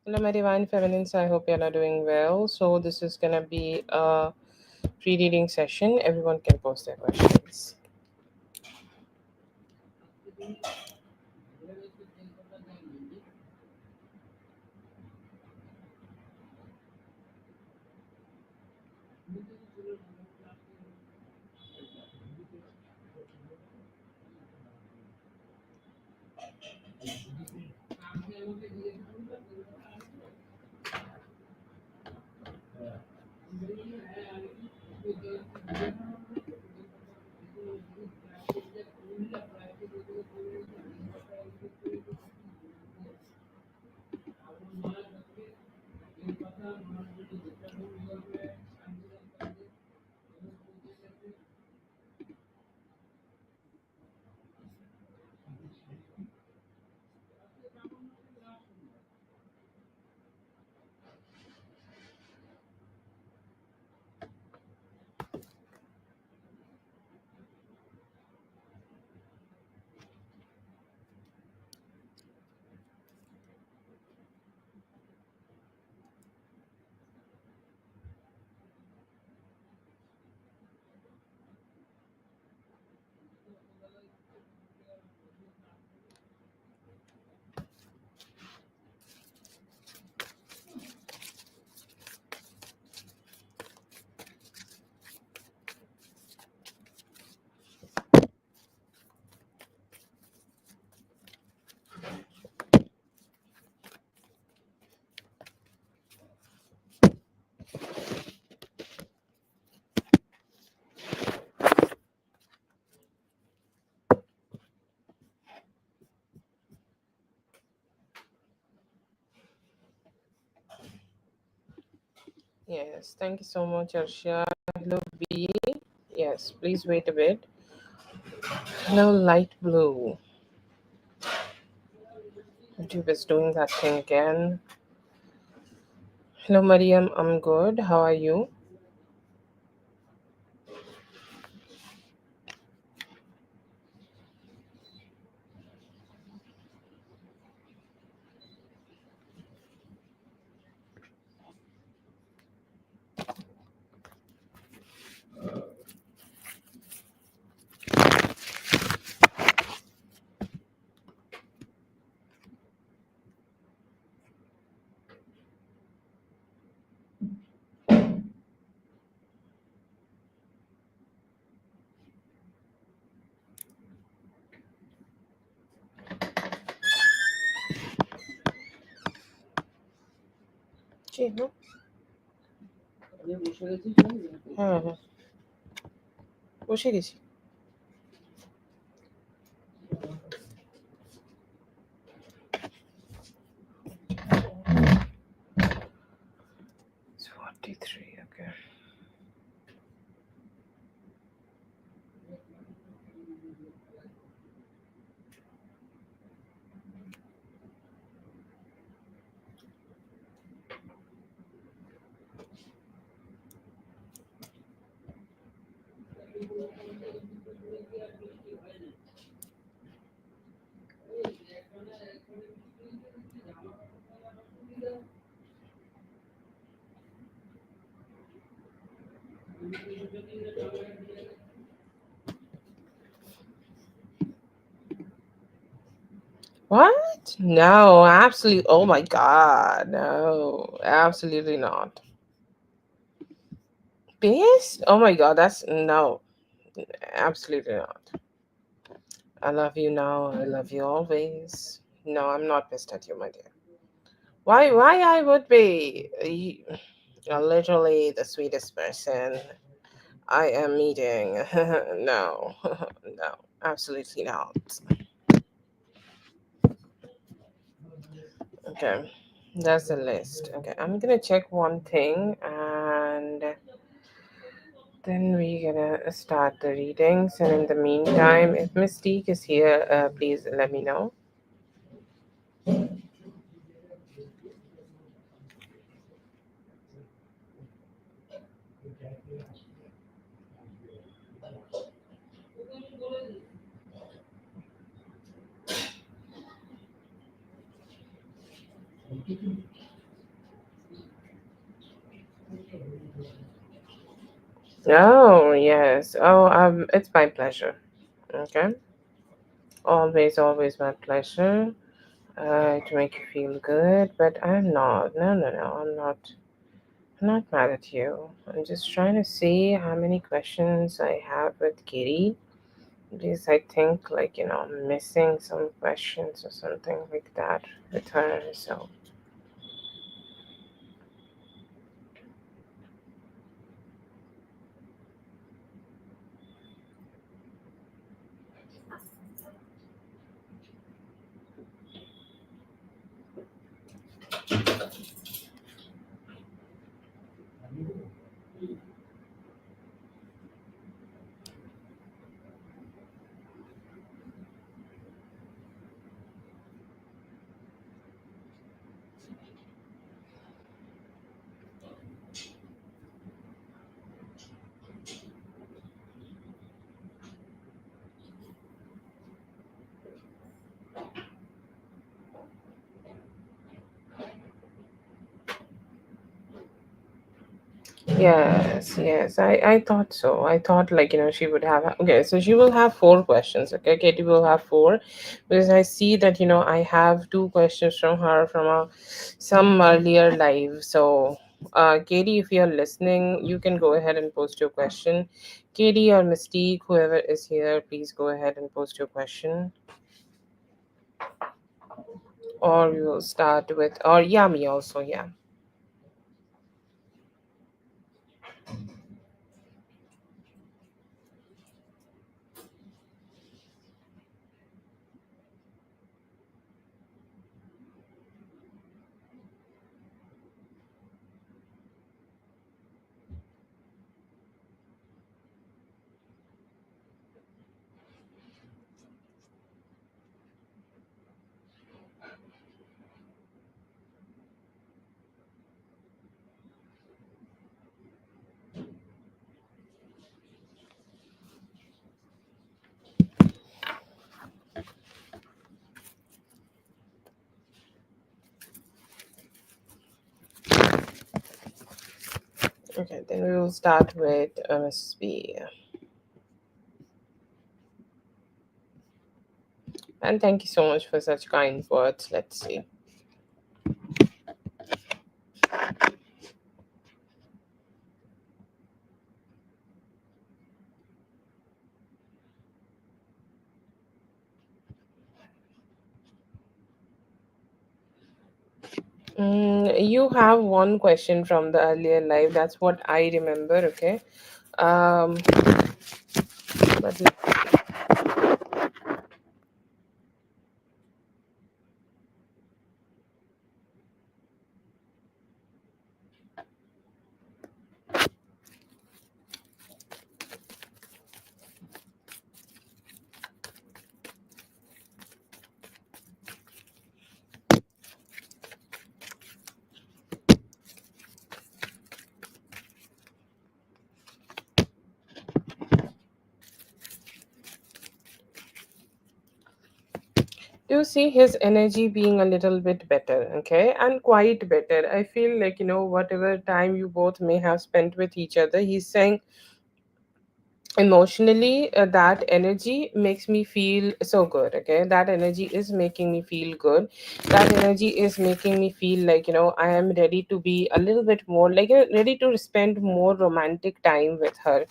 Hello, my divine feminines. I hope you're doing well. So, this is gonna be a pre reading session. Everyone can post their questions. Yes, thank you so much, Arshia. Hello, B. Yes, please wait a bit. Hello, light blue. YouTube is doing that thing again. Hello, Mariam. I'm good. How are you? জি, হুম। হ্যাঁ হ্যাঁ বসে গেছি। It's 43, okay. What? No, absolutely. Oh my God. No, absolutely not. Pissed? Oh my God. That's no, absolutely not. I love you now. I love you always. No, I'm not pissed at you, my dear. Why I would be? You're literally the sweetest person I am meeting. No, no, absolutely not. Okay, that's the list. Okay, I'm gonna check one thing and then we're gonna start the readings. And in the meantime, if Mystique is here, please let me know. Oh, yes. Oh, it's my pleasure. Okay. Always, always my pleasure. To make you feel good, but I'm not. No, no, no. I'm not mad at you. I'm just trying to see how many questions I have with Kitty. Because I think, like, I'm missing some questions or something like that with her. So, yes, yes, I thought so. I thought, like, she would have. Okay, so she will have four questions. Okay, Katie will have four, because I see that, I have two questions from her from some earlier live. So, Katie, if you're listening, you can go ahead and post your question. Katie or Mystique, whoever is here, please go ahead and post your question. Or we will start with, or Yami also, yeah. Okay, then we will start with MSB. And thank you so much for such kind words. Let's see. You have one question from the earlier live. That's what I remember. Okay. Um, but do you see his energy being a little bit better? Okay, and quite better. I feel like, whatever time you both may have spent with each other, he's saying emotionally, that energy makes me feel so good. Okay, that energy is making me feel good. That energy is making me feel like, I am ready to be a little bit more like, ready to spend more romantic time with her,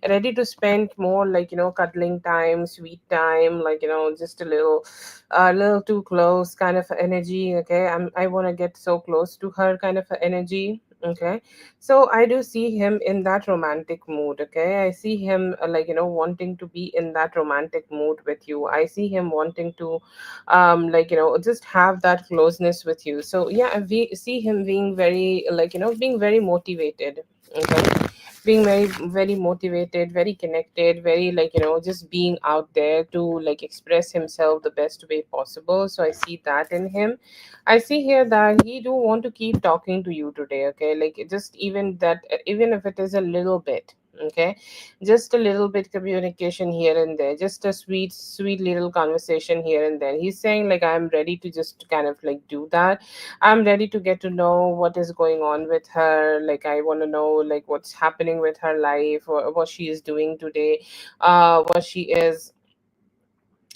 ready to spend more, like, cuddling time, sweet time, like, just a little too close kind of energy. Okay, I want to get so close to her kind of energy. Okay, so I do see him in that romantic mood. Okay, I see him, like, wanting to be in that romantic mood with you. I see him wanting to, like, just have that closeness with you. So yeah, we see him being very, like, being very motivated. Okay, being very, very motivated, very connected, very, like, just being out there to, like, express himself the best way possible. So I see that in him. I see here that he do want to keep talking to you today. Okay, like, just even that, even if it is a little bit. Okay, just a little bit communication here and there, just a sweet sweet little conversation here and there. He's saying like I'm ready to just kind of like do that. I'm ready to get to know what is going on with her. Like I want to know like what's happening with her life, or what she is doing today, what she is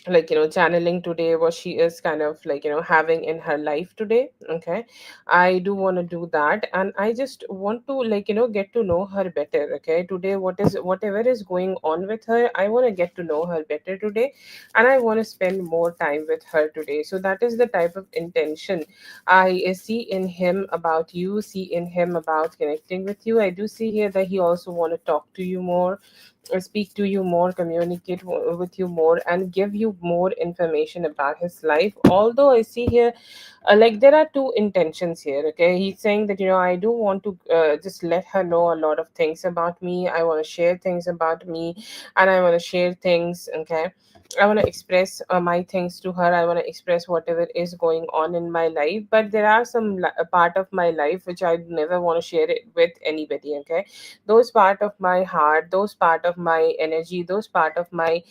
like channeling today, what she is kind of like having in her life today. Okay, I do want to do that, and I just want to like get to know her better. Okay, today whatever is going on with her, I want to get to know her better today, and I want to spend more time with her today. So that is the type of intention I see in him about you, see in him about connecting with you. I do see here that he also want to talk to you more, speak to you more, communicate with you more, and give you more information about his life. Although I see here, like there are two intentions here. Okay, he's saying that I do want to just let her know a lot of things about me. I want to share things about me, and I want to share things. Okay, I want to express my things to her. I want to express whatever is going on in my life. But there are some a part of my life which I never want to share it with anybody. Okay, those part of my heart, those part of my energy, those part of my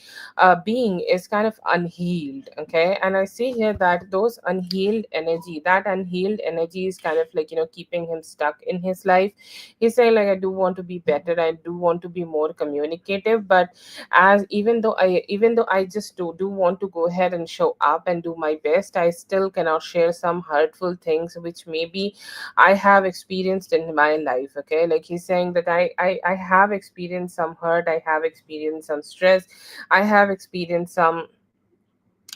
being is kind of unhealed. Okay, and I see here that those unhealed energy, that unhealed energy is kind of like keeping him stuck in his life. He's saying like I do want to be better, I do want to be more communicative, but as even though I just do want to go ahead and show up and do my best, I still cannot share some hurtful things which maybe I have experienced in my life. Okay, like he's saying that I have experienced some hurt, I have experienced some stress, I have experienced some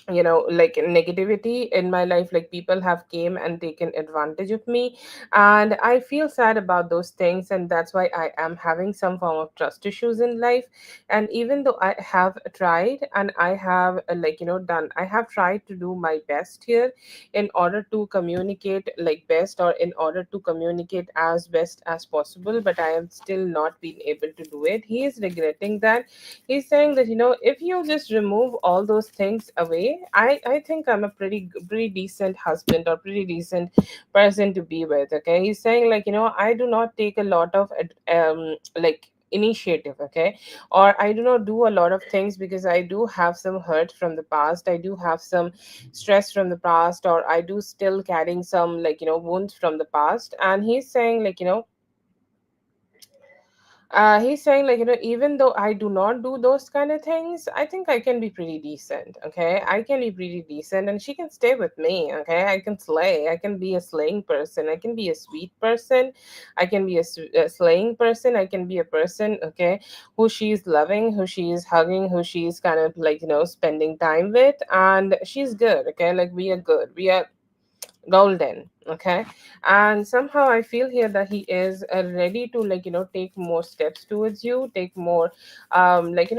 like negativity in my life. Like people have came and taken advantage of me, and I feel sad about those things, and that's why I am having some form of trust issues in life. And even though I have tried, and I have done, I have tried to do my best here in order to communicate like best, or in order to communicate as best as possible, but I am still not been able to do it. He is regretting that. He's saying that if you just remove all those things away, I think I'm a pretty decent husband, or pretty decent person to be with. Okay, he's saying like I do not take a lot of like initiative. Okay, or I do not do a lot of things because I do have some hurt from the past, I do have some stress from the past, or I do still carrying some wounds from the past. And he's saying like he's saying like even though I do not do those kind of things, I think I can be pretty decent. Okay, I can be pretty decent, and she can stay with me. Okay, I can slay, I can be a slaying person, I can be a sweet person, I can be a slaying person, I can be a person, okay, who she's loving, who she is hugging, who she's kind of like spending time with, and she's good. Okay, like we are good, we are golden. Okay, and somehow I feel here that he is ready to take more steps towards you, take more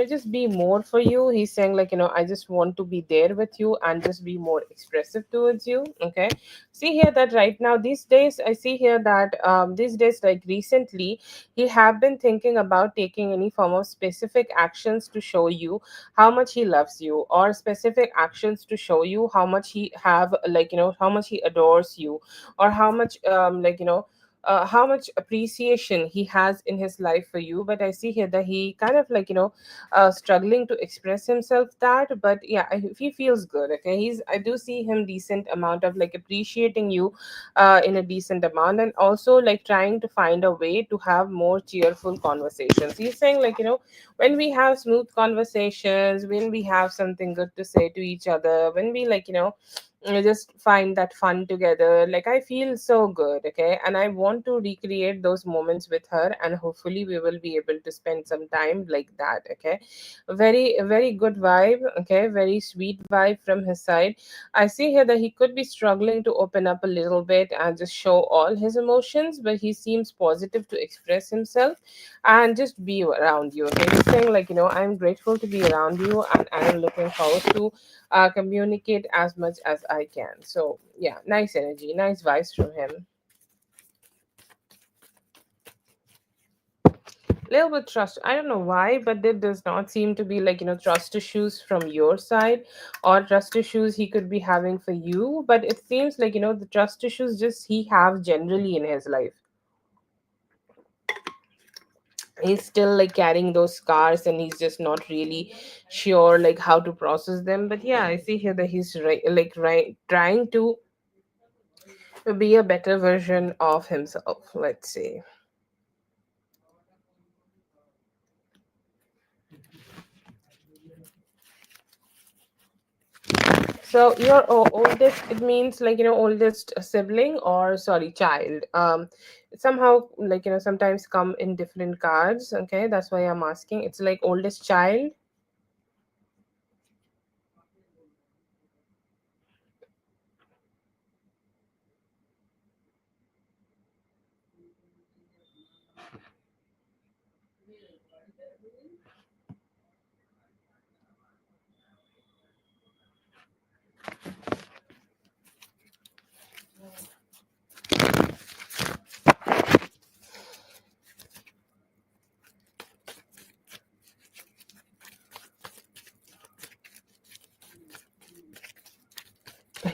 just be more for you. He's saying like I just want to be there with you and just be more expressive towards you. Okay, see here that right now these days, I see here that these days, like recently, he have been thinking about taking any form of specific actions to show you how much he loves you, or specific actions to show you how much he have how much he adores you, or how much how much appreciation he has in his life for you. But I see here that he kind of struggling to express himself that. But yeah, he feels good. Okay, I do see him decent amount of like appreciating you in a decent amount, and also like trying to find a way to have more cheerful conversations. He's saying like when we have smooth conversations, when we have something good to say to each other, when we just find that fun together, like I feel so good. Okay, and I want to recreate those moments with her, and hopefully we will be able to spend some time like that. Okay, very good vibe. Okay, very sweet vibe from his side. I see here that he could be struggling to open up a little bit and just show all his emotions, but he seems positive to express himself and just be around you. Okay, he's saying like I'm grateful to be around you, and I'm looking forward to communicate as much as I can. So yeah, nice energy, nice vibes from him. Little bit trust, I don't know why, but there does not seem to be trust issues from your side, or trust issues he could be having for you. But it seems like the trust issues just he have generally in his life. he's still like carrying those scars, and he's just not really sure like how to process them. But yeah, I see here that he's trying to be a better version of himself, let's say. So your oldest, it means like, oldest sibling, or sorry, child. Somehow, like, sometimes come in different cards. Okay, that's why I'm asking. It's like oldest child.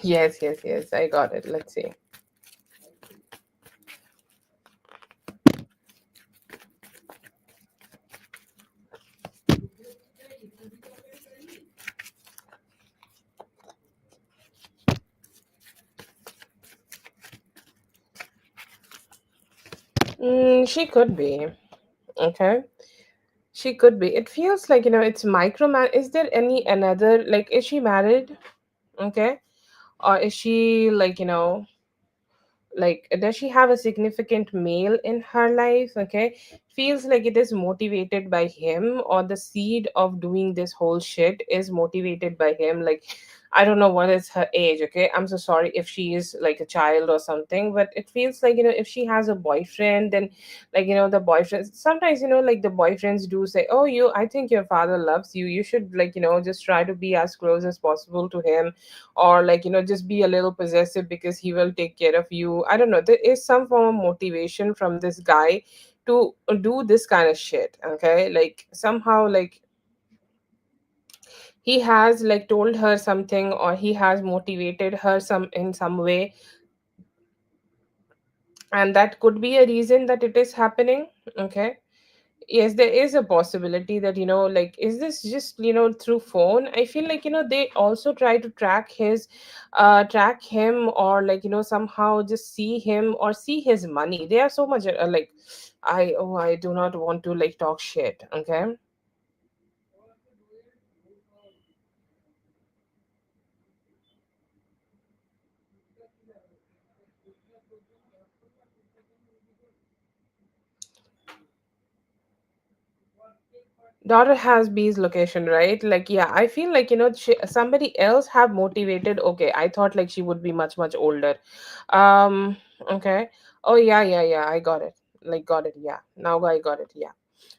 Yes, yes, yes. I got it. Let's see. She could be. Okay. She could be. It feels like, it's microman. Is there any another, like, is she married? Okay. Or is she like, like, does she have a significant male in her life? Okay, feels like it is motivated by him, or the seed of doing this whole shit is motivated by him. Like, I don't know what is her age. Okay, I'm so sorry if she is like a child or something, but it feels like, if she has a boyfriend, then like, the boyfriend sometimes, like the boyfriends do say, oh, I think your father loves you, you should like, just try to be as close as possible to him, or like, just be a little possessive because he will take care of you. I don't know, there is some form of motivation from this guy to do this kind of shit. Okay, like somehow, like he has like told her something, or he has motivated her some in some way, and that could be a reason that it is happening. Okay, yes, there is a possibility that, like, is this just, through phone? I feel like, they also try to track him, or like, somehow just see him or see his money. They are so much like, I do not want to like talk shit. Okay, daughter has B's location, right? Like, yeah, I feel like, somebody else have motivated. Okay, I thought like she would be much much older. um okay. Oh yeah, yeah, yeah, I got it. Like, got it. Yeah, now I got it. Yeah.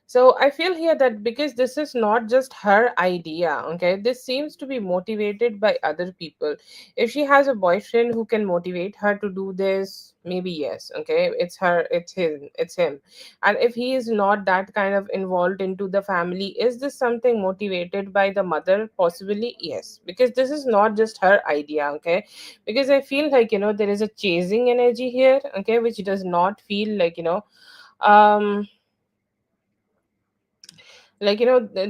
So I feel here that because this is not just her idea, okay, this seems to be motivated by other people. If she has a boyfriend who can motivate her to do this, maybe yes, okay, it's her, it's him. And if he is not that kind of involved into the family, is this something motivated by the mother? Possibly yes, because this is not just her idea. Okay, because I feel like, there is a chasing energy here. Okay, which does not feel like, um like,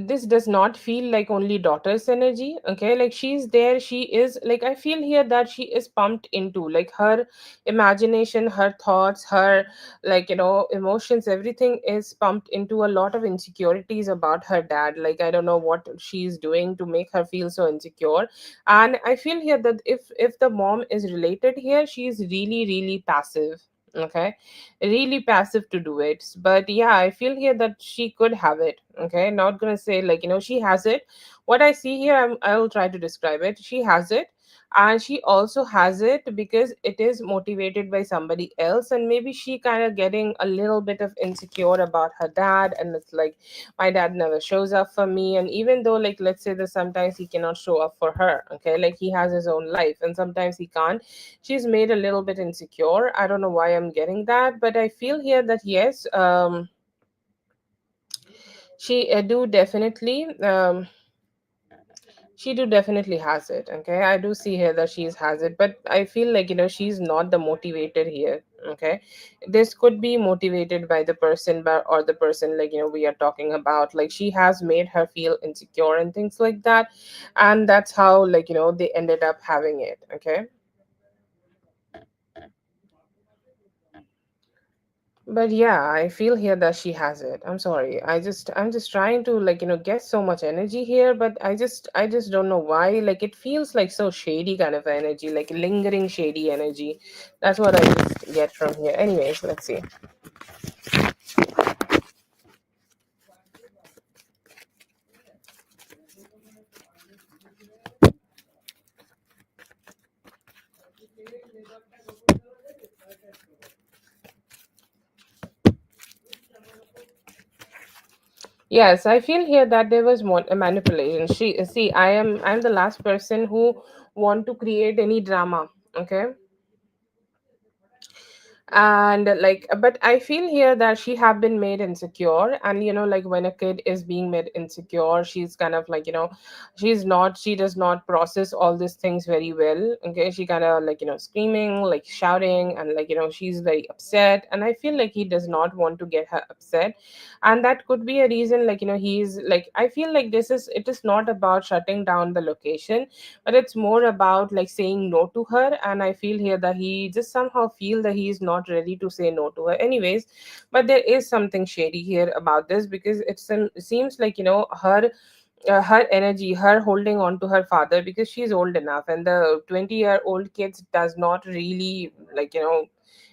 this does not feel like only daughter's energy. Okay, like she's there, she is like, I feel here that she is pumped into like her imagination, her thoughts, her like, emotions, everything is pumped into a lot of insecurities about her dad. Like, I don't know what she's doing to make her feel so insecure. And I feel here that if the mom is related here, she's really really passive. Okay, really passive to do it. But yeah, I feel here that she could have it. Okay, not gonna say like, she has it. What I see here, I'll try to describe it. She has it, and she also has it because it is motivated by somebody else, and maybe she kind of getting a little bit of insecure about her dad, and it's like, my dad never shows up for me. And even though, like, let's say that sometimes he cannot show up for her. Okay, like he has his own life and sometimes he can't, she's made a little bit insecure. I don't know why I'm getting that, but I feel here that yes, she do definitely, she do definitely has it. Okay, I do see here that she's has it, but I feel like, she's not the motivator here. Okay, this could be motivated by the person, or the person, like, we are talking about, like, she has made her feel insecure and things like that, and that's how, like, they ended up having it. Okay, but yeah, I feel here that she has it. I'm sorry, I'm just trying to, like, get so much energy here, but I just don't know why, like, it feels like so shady kind of energy, like lingering shady energy. That's what I just get from here. Anyways, let's see. Yes, I feel here that there was more manipulation. She see, I'm the last person who want to create any drama. Okay, and like, but I feel here that she have been made insecure, and like, when a kid is being made insecure, she's kind of like, she does not process all these things very well. Okay, she kind of like, screaming, like shouting, and like, she's very upset, and I feel like he does not want to get her upset, and that could be a reason, like, he's like, I feel like it is not about shutting down the location, but it's more about like saying no to her. And I feel here that he just somehow feel that he is not ready to say no to her. Anyways, but there is something shady here about this, because it seems like, her energy, her holding on to her father, because she's old enough, and the 20-year-old kids does not really, like,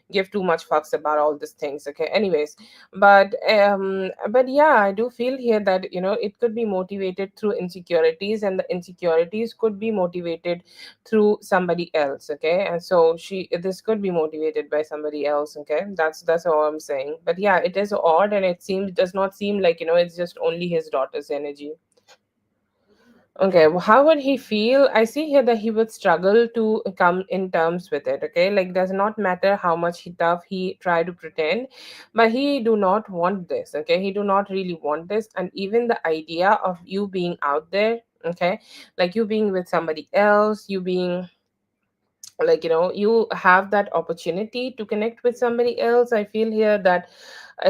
give too much fucks about all these things. Okay, anyways, but yeah, I do feel here that, it could be motivated through insecurities, and the insecurities could be motivated through somebody else. Okay, and so this could be motivated by somebody else. Okay, that's all I'm saying. But yeah, it is odd, and does not seem like, it's just only his daughter's energy. Okay, well, how would he feel? I see here that he would struggle to come in terms with it. Okay, like, does not matter how much tough he try to pretend, but he do not want this. Okay, he do not really want this, and even the idea of you being out there. Okay, like you being with somebody else, you being, like, you have that opportunity to connect with somebody else. I feel here that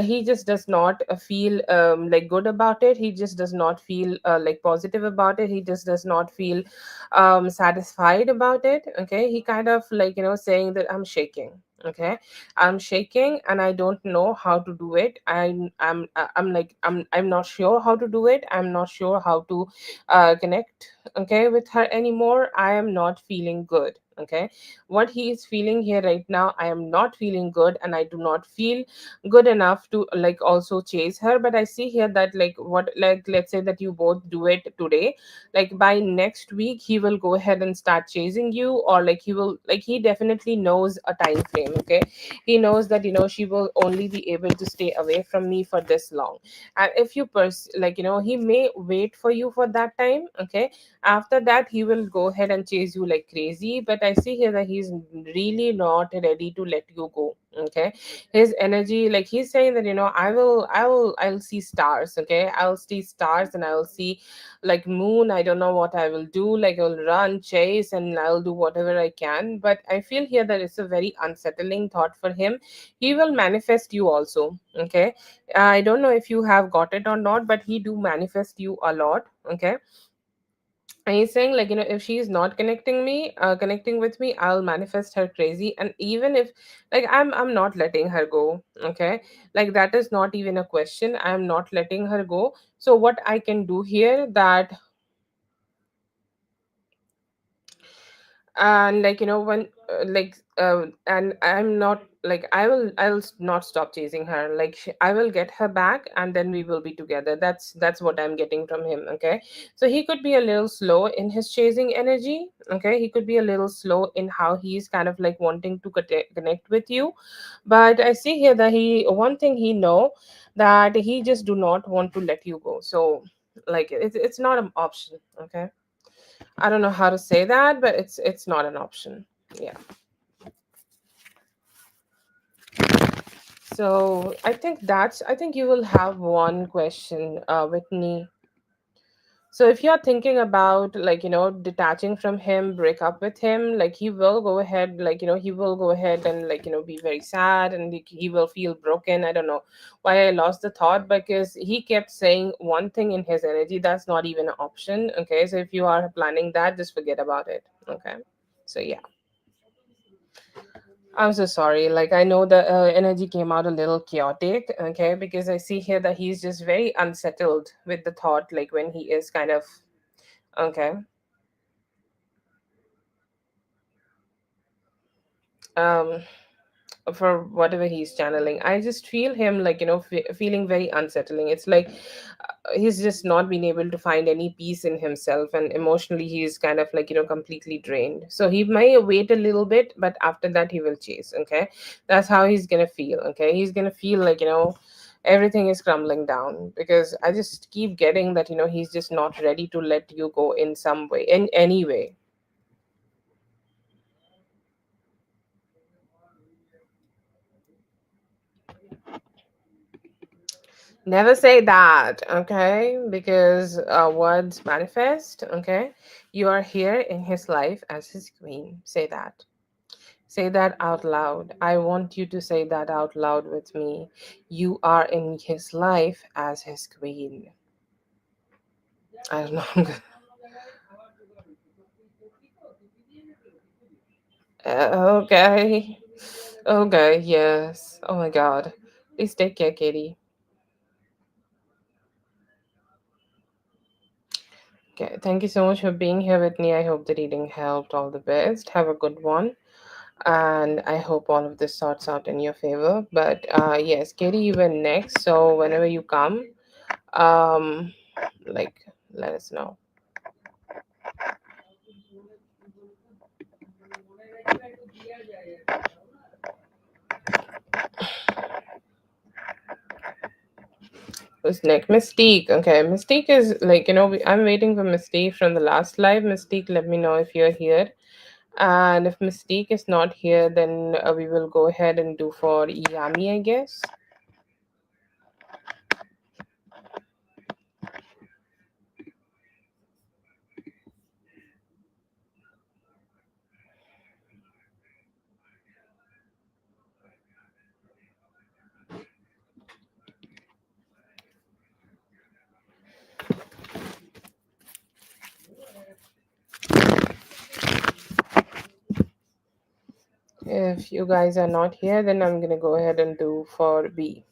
he just does not feel like good about it. He just does not feel like positive about it. He just does not feel satisfied about it. Okay, he kind of like, saying that I'm shaking. Okay, I'm shaking, and I don't know how to do it. I'm like, I'm not sure how to do it. I'm not sure how to connect, okay, with her anymore. I am not feeling good. Okay, what he is feeling here right now, I am not feeling good, and I do not feel good enough to like also chase her. But I see here that, like, what, like, let's say that you both do it today, like by next week he will go ahead and start chasing you, or like he will, like, he definitely knows a time frame. Okay, he knows that, she will only be able to stay away from me for this long, and if you like, he may wait for you for that time. Okay, after that he will go ahead and chase you like crazy, but I see here that he's really not ready to let you go. Okay, his energy, like, he's saying that, I'll see stars. Okay, I'll see stars, and I'll see like moon. I don't know what I will do, like I'll run, chase, and I'll do whatever I can. But I feel here that it's a very unsettling thought for him. He will manifest you also. Okay, I don't know if you have got it or not, but he do manifest you a lot. Okay, and he's saying, like, if she's not connecting with me, I'll manifest her crazy. And even if, like, I'm not letting her go. Okay, like, that is not even a question. I'm not letting her go. So what I can do here, that, and like, when and I'm not like, I'll not stop chasing her. Like, I will get her back, and then we will be together. That's what I'm getting from him. Okay, so he could be a little slow in his chasing energy. Okay, he could be a little slow in how he's kind of like wanting to connect with you. But I see here that one thing he know, that he just do not want to let you go. So, like, it's not an option. Okay, I don't know how to say that, but it's not an option. Yeah. So I think you will have one question, Whitney. So if you're thinking about, like, detaching from him, break up with him, like, he will go ahead, like, he will go ahead and, like, be very sad, and he will feel broken. I don't know why I lost the thought, because he kept saying one thing in his energy that's not even an option. Okay, so if you are planning that, just forget about it. Okay, so yeah. I'm so sorry. Like, I know the energy came out a little chaotic, okay, because I see here that he's just very unsettled with the thought, like, when he is kind of, okay. Um, for whatever he's channeling, I just feel him, like, feeling very unsettling. It's like he's just not been able to find any peace in himself, and emotionally he's kind of, like, completely drained. So he may wait a little bit, but after that he will chase. Okay, that's how he's gonna feel. Okay, he's gonna feel like, everything is crumbling down, because I just keep getting that, he's just not ready to let you go in some way, in any way. Never say that, okay? Because words manifest, okay? You are here in his life as his queen. Say that. Say that out loud. I want you to say that out loud with me. You are in his life as his queen. I don't know. Okay. Okay, yes. Oh my God. Please take care, Katie. Okay, thank you so much for being here with me. I hope the reading helped. All the best. Have a good one. And I hope all of this sorts out in your favor. But yes, Katie, you were next. So whenever you come, um, like, let us know. Who's next? Mystique. Okay, Mystique is, like, I'm waiting for Mystique from the last live. Mystique, let me know if you're here. And if Mystique is not here, then we will go ahead and do for Yami, I guess. If you guys are not here, then I'm gonna go ahead and do for B.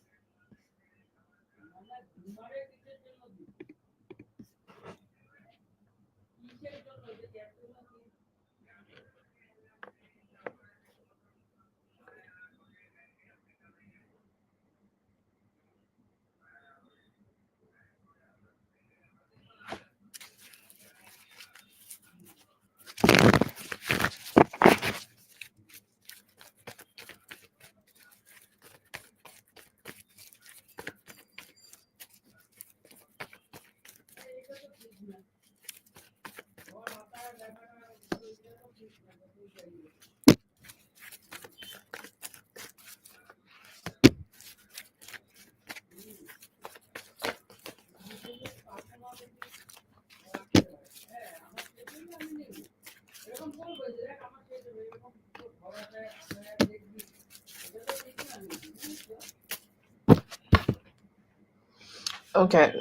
Okay.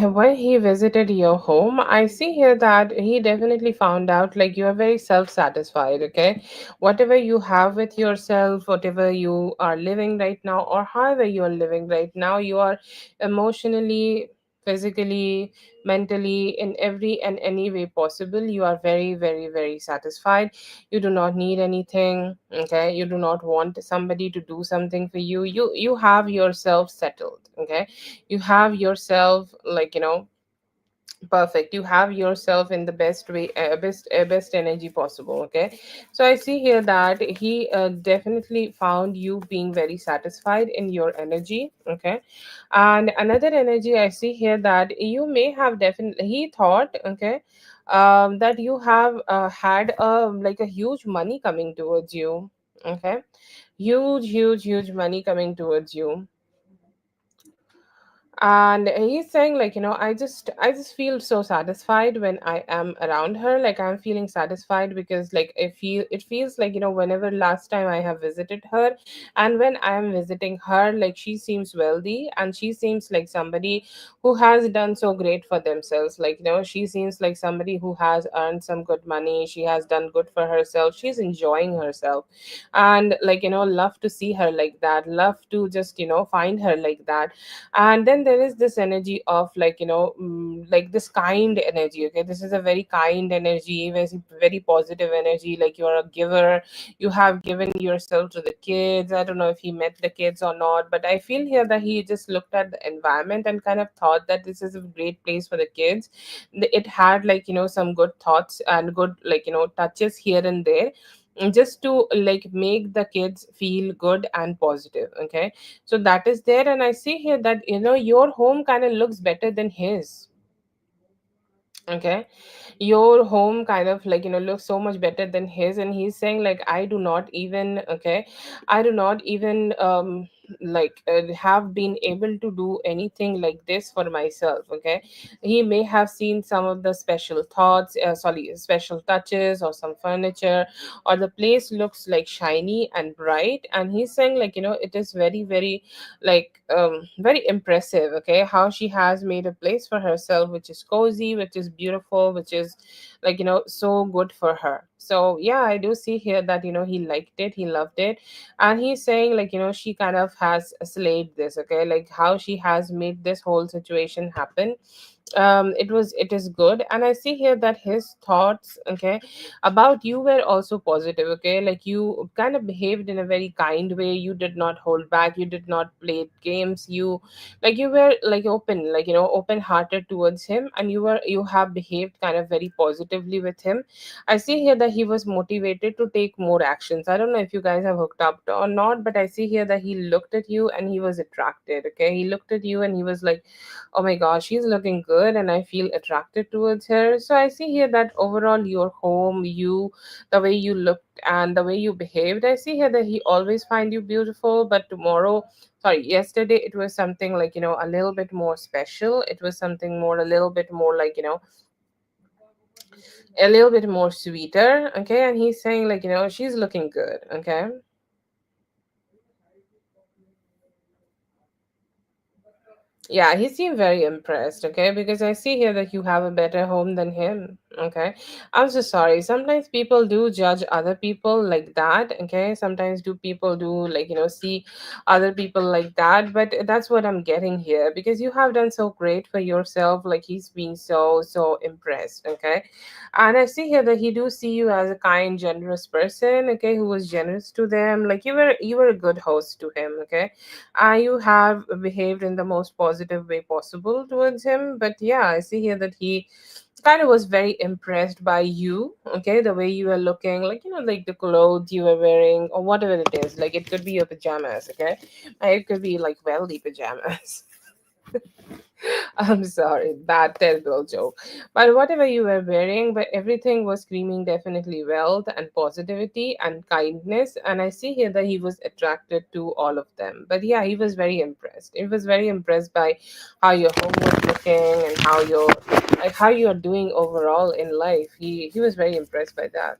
When he visited your home, I see here that he definitely found out, like, you are very self-satisfied. Okay, whatever you have with yourself, whatever you are living right now, or however you are living right now, you are emotionally, physically, mentally, in every and any way possible. You are very, very, very satisfied. You do not need anything. Okay, you do not want somebody to do something for you. You have yourself settled. Okay, you have yourself, like, perfect. You have yourself in the best way, best energy possible. Okay, so I see here that he definitely found you being very satisfied in your energy. Okay, and another energy I see here, that you may have definitely, he thought, okay, that you have had like a huge money coming towards you. Okay, huge, huge, huge money coming towards you. And he's saying like, I just feel so satisfied when I am around her. Like, I'm feeling satisfied because like it feels like, whenever last time I have visited her, and when I am visiting her, like, she seems wealthy and she seems like somebody who has done so great for themselves. Like, she seems like somebody who has earned some good money, she has done good for herself, she's enjoying herself. And like, love to see her like that, love to just, find her like that. And then there is this energy of like, like this kind energy. Okay, this is a very kind energy, very, very positive energy. Like, you're a giver, you have given yourself to the kids. I don't know if he met the kids or not, but I feel here that he just looked at the environment and kind of thought that this is a great place for the kids. It had like, some good thoughts and good, like, touches here and there, just to like make the kids feel good and positive. Okay, so that is there. And I see here that, your home kind of looks better than his. Okay, your home kind of like, looks so much better than his. And he's saying like, I do not even, okay, I do not even like have been able to do anything like this for myself. Okay, he may have seen some of the special thoughts, sorry, special touches or some furniture, or the place looks like shiny and bright. And he's saying like, it is very, very like, very impressive. Okay, how she has made a place for herself which is cozy, which is beautiful, which is like, so good for her. So yeah, I do see here that, he liked it, he loved it. And he's saying like, she kind of has slayed this. Okay, like how she has made this whole situation happen. It is good. And I see here that his thoughts, okay, about you were also positive. Okay, like you kind of behaved in a very kind way, you did not hold back, you did not play games, you, like, you were like open, like, open hearted towards him. And you have behaved kind of very positively with him. I see here that he was motivated to take more actions. I don't know if you guys have hooked up or not, but I see here that he looked at you and he was attracted. Okay, he looked at you and he was like, oh my gosh, she's looking good and I feel attracted towards her. So I see here that overall your home, you, the way you looked and the way you behaved, I see here that he always find you beautiful. But tomorrow, sorry, yesterday, it was something like, a little bit more special. It was something more, a little bit more like, a little bit more sweeter. Okay, and he's saying like, she's looking good. Okay, yeah, he seemed very impressed. Okay, because I see here that you have a better home than him. Okay, I'm so sorry. Sometimes people do judge other people like that. Okay, sometimes do people do like, see other people like that. But that's what I'm getting here, because you have done so great for yourself. Like, he's being so, so impressed. Okay, and I see here that he do see you as a kind, generous person. Okay, who was generous to them. Like, you were a good host to him. Okay, you have behaved in the most positive way possible towards him. But yeah, I see here that he kind of was very impressed by you. Okay, the way you were looking, like, like the clothes you were wearing or whatever it is. Like, it could be your pajamas. Okay, it could be like wealthy pajamas. I'm sorry, that terrible joke. But whatever you were wearing, but everything was screaming definitely wealth and positivity and kindness. And I see here that he was attracted to all of them. But yeah, he was very impressed. He was very impressed by how your home was looking and how you're, like, how you're doing overall in life. He was very impressed by that.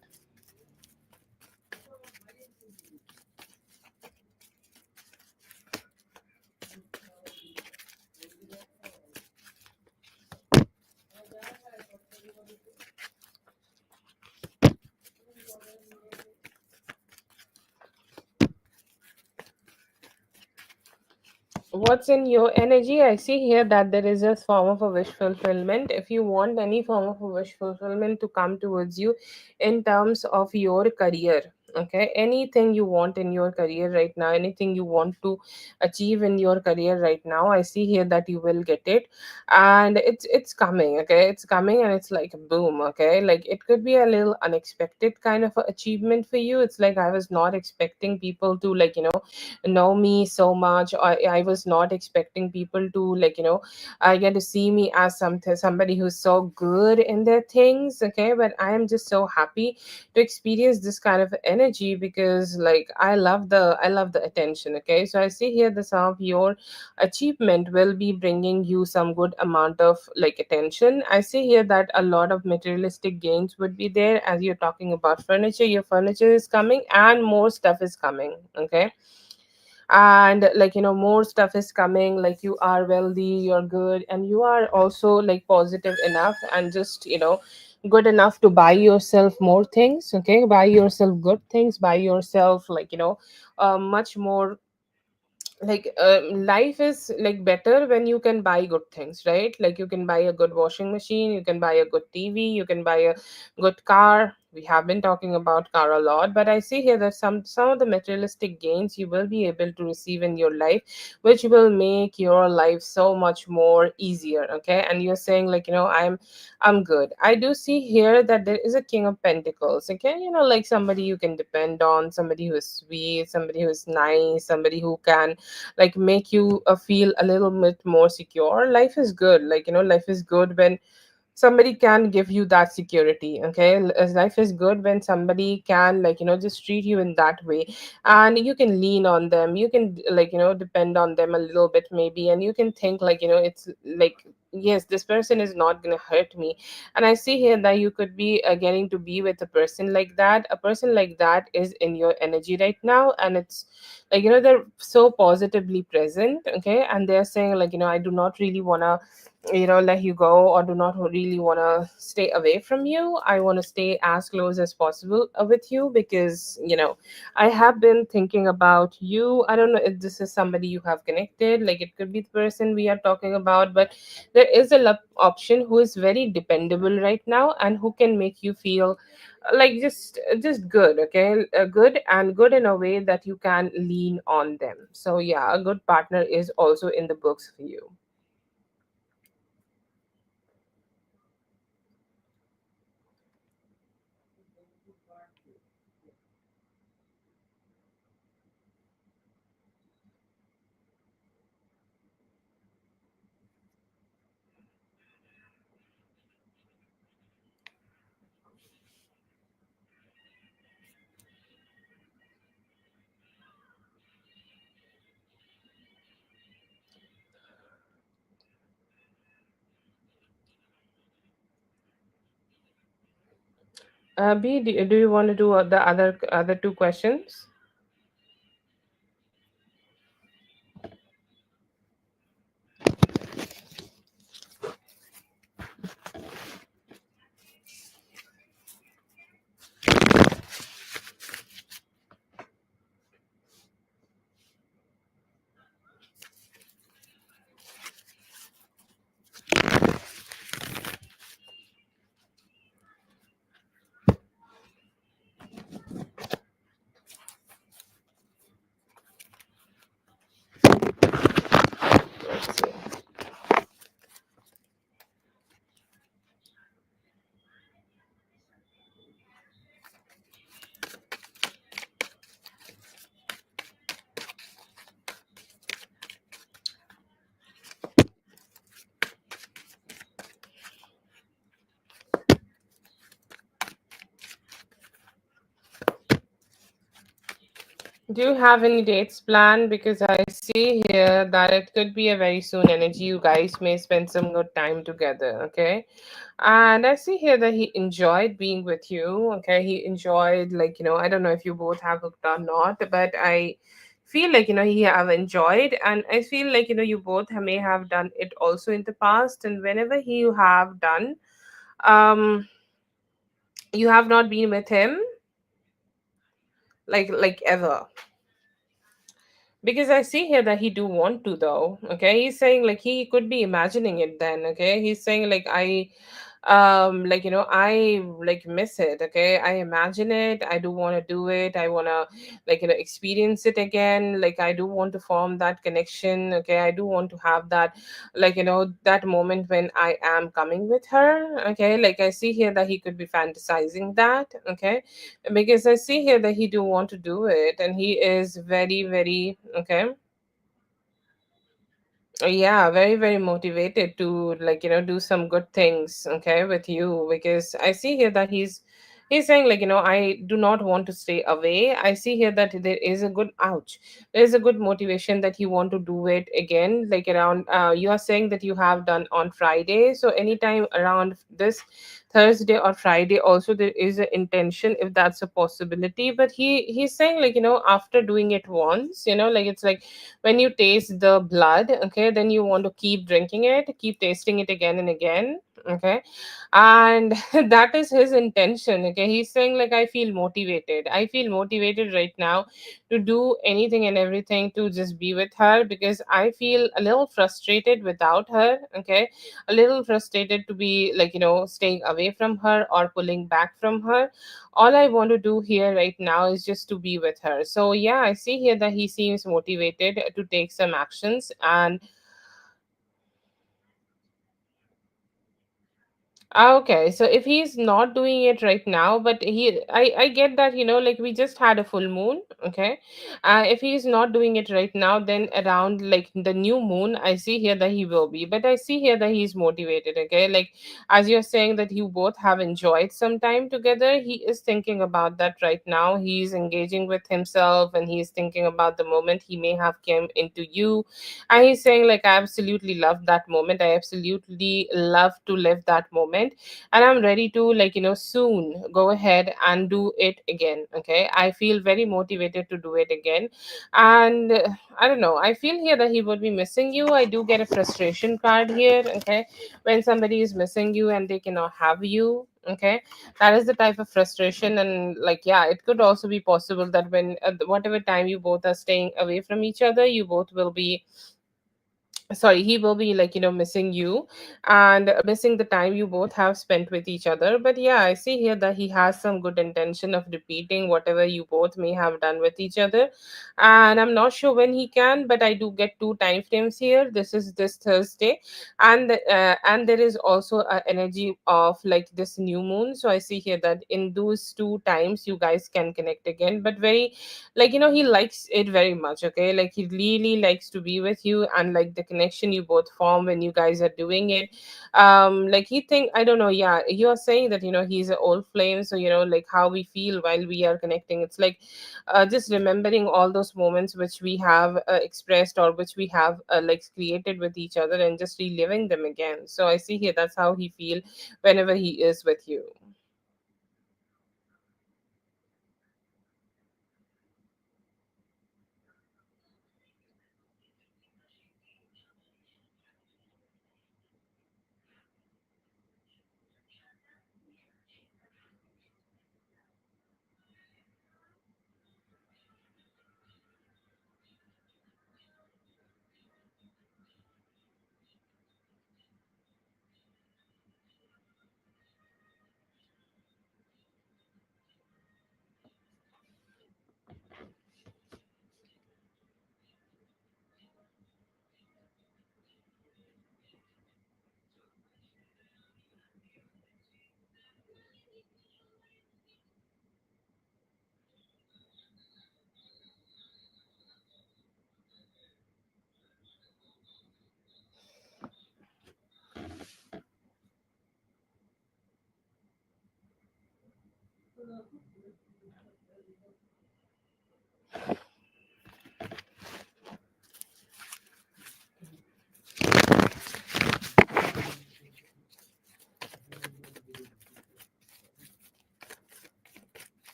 What's in your energy? I see here that there is a form of a wish fulfillment. If you want any form of a wish fulfillment to come towards you in terms of your career, okay, anything you want in your career right now, anything you want to achieve in your career right now, I see here that you will get it. And it's coming. Okay, it's coming and it's like boom. Okay, like it could be a little unexpected kind of a achievement for you. It's like, I was not expecting people to, like, know me so much. I was not expecting people to, like, I get to see me as somebody who's so good in their things. Okay, but I am just so happy to experience this kind of energy. energy, because like I love the attention. Okay, so I see here the some of your achievement will be bringing you some good amount of like attention. I see here that a lot of materialistic gains would be there. As you're talking about furniture, your furniture is coming and more stuff is coming. Okay, and like more stuff is coming, like you are wealthy, you're good, and you are also like positive enough and just good enough to buy yourself more things. Okay, buy yourself good things, buy yourself like much more, like life is like better when you can buy good things, right? Like you can buy a good washing machine, you can buy a good TV, you can buy a good car. We have been talking about car a lot, but I see here that some of the materialistic gains you will be able to receive in your life, which will make your life so much more easier. Okay, and you're saying like I'm good. I do see here that there is a king of pentacles. Okay, like somebody you can depend on, somebody who is sweet, somebody who is nice, somebody who can like make you feel a little bit more secure. Life is good, like life is good when somebody can give you that security. Okay, life is good when somebody can like just treat you in that way, and you can lean on them, you can like depend on them a little bit maybe, and you can think like it's like, yes, this person is not going to hurt me. And I see here that you could be getting to be with a person like that. A person like that is in your energy right now, and it's like they're so positively present. Okay, and they're saying like I do not really want to let you go, or do not really want to stay away from you. I want to stay as close as possible with you, because I have been thinking about you. I don't know if this is somebody you have connected, like it could be the person we are talking about, but there is a option who is very dependable right now and who can make you feel like just good. Okay, good, and good in a way that you can lean on them. So yeah, a good partner is also in the books for you. B, do you want to do the other two questions? Let's see. Do you have any dates planned? Because I see here that it could be a very soon energy. You guys may spend some good time together. Okay. And I see here that he enjoyed being with you. Okay. He enjoyed, like, I don't know if you both have hooked or not, but I feel like, he have enjoyed. And I feel like, you both may have done it also in the past. And whenever you have done, you have not been with him, like ever. Because I see here that he do want to though. Okay, he's saying like he could be imagining it then. Okay, he's saying like like I like miss it. Okay, I imagine it, I do want to do it, I want to like experience it again. Like I do want to form that connection. Okay, I do want to have that, like that moment when I am coming with her. Okay, like I see here that he could be fantasizing that. Okay, because I see here that he do want to do it, and he is very, very okay. Yeah, very, very motivated to like do some good things. Okay, with you, because I see here that he's He's saying, like, I do not want to stay away. I see here that there is a good, ouch, there's a good motivation that you want to do it again, like around, you are saying that you have done on Friday. So anytime around this Thursday or Friday also there is an intention, if that's a possibility. But he's saying, like, after doing it once, like, it's like when you taste the blood, okay, then you want to keep drinking it, keep tasting it again and again. Okay. And that is his intention. Okay, he's saying, like, I feel motivated right now to do anything and everything to just be with her, because I feel a little frustrated without her. Okay, a little frustrated to be, like, staying away from her or pulling back from her. All I want to do here right now is just to be with her. So yeah, I see here that he seems motivated to take some actions. And okay, so if he's not doing it right now, but I get that, like, we just had a full moon, okay? If he's not doing it right now, then around, like, the new moon, I see here that he will be. But I see here that he's motivated, okay? Like, as you're saying that you both have enjoyed some time together, he is thinking about that right now. He's engaging with himself and he's thinking about the moment he may have came into you. And he's saying, like, I absolutely love that moment. I absolutely love to live that moment. And I'm ready to, like, soon go ahead and do it again. Okay. I feel very motivated to do it again. And I don't know. I feel here that he would be missing you. I do get a frustration card here. Okay. When somebody is missing you and they cannot have you. Okay, that is the type of frustration. And, like, yeah, it could also be possible that when whatever time you both are staying away from each other, you both will be, sorry, he will be, like, missing you and missing the time you both have spent with each other. But yeah, I see here that he has some good intention of repeating whatever you both may have done with each other. And I'm not sure when he can, but I do get two time frames here. This is this Thursday, and there is also a energy of, like, this new moon. So I see here that in those two times you guys can connect again, but very, like, he likes it very much. Okay, like, he really likes to be with you, and, like, the connection you both form when you guys are doing it, like, he think, I don't know, yeah, you're saying that, he's an old flame. So, like, how we feel while we are connecting, it's like, just remembering all those moments which we have expressed, or which we have, like, created with each other, and just reliving them again. So I see here that's how he feel whenever he is with you.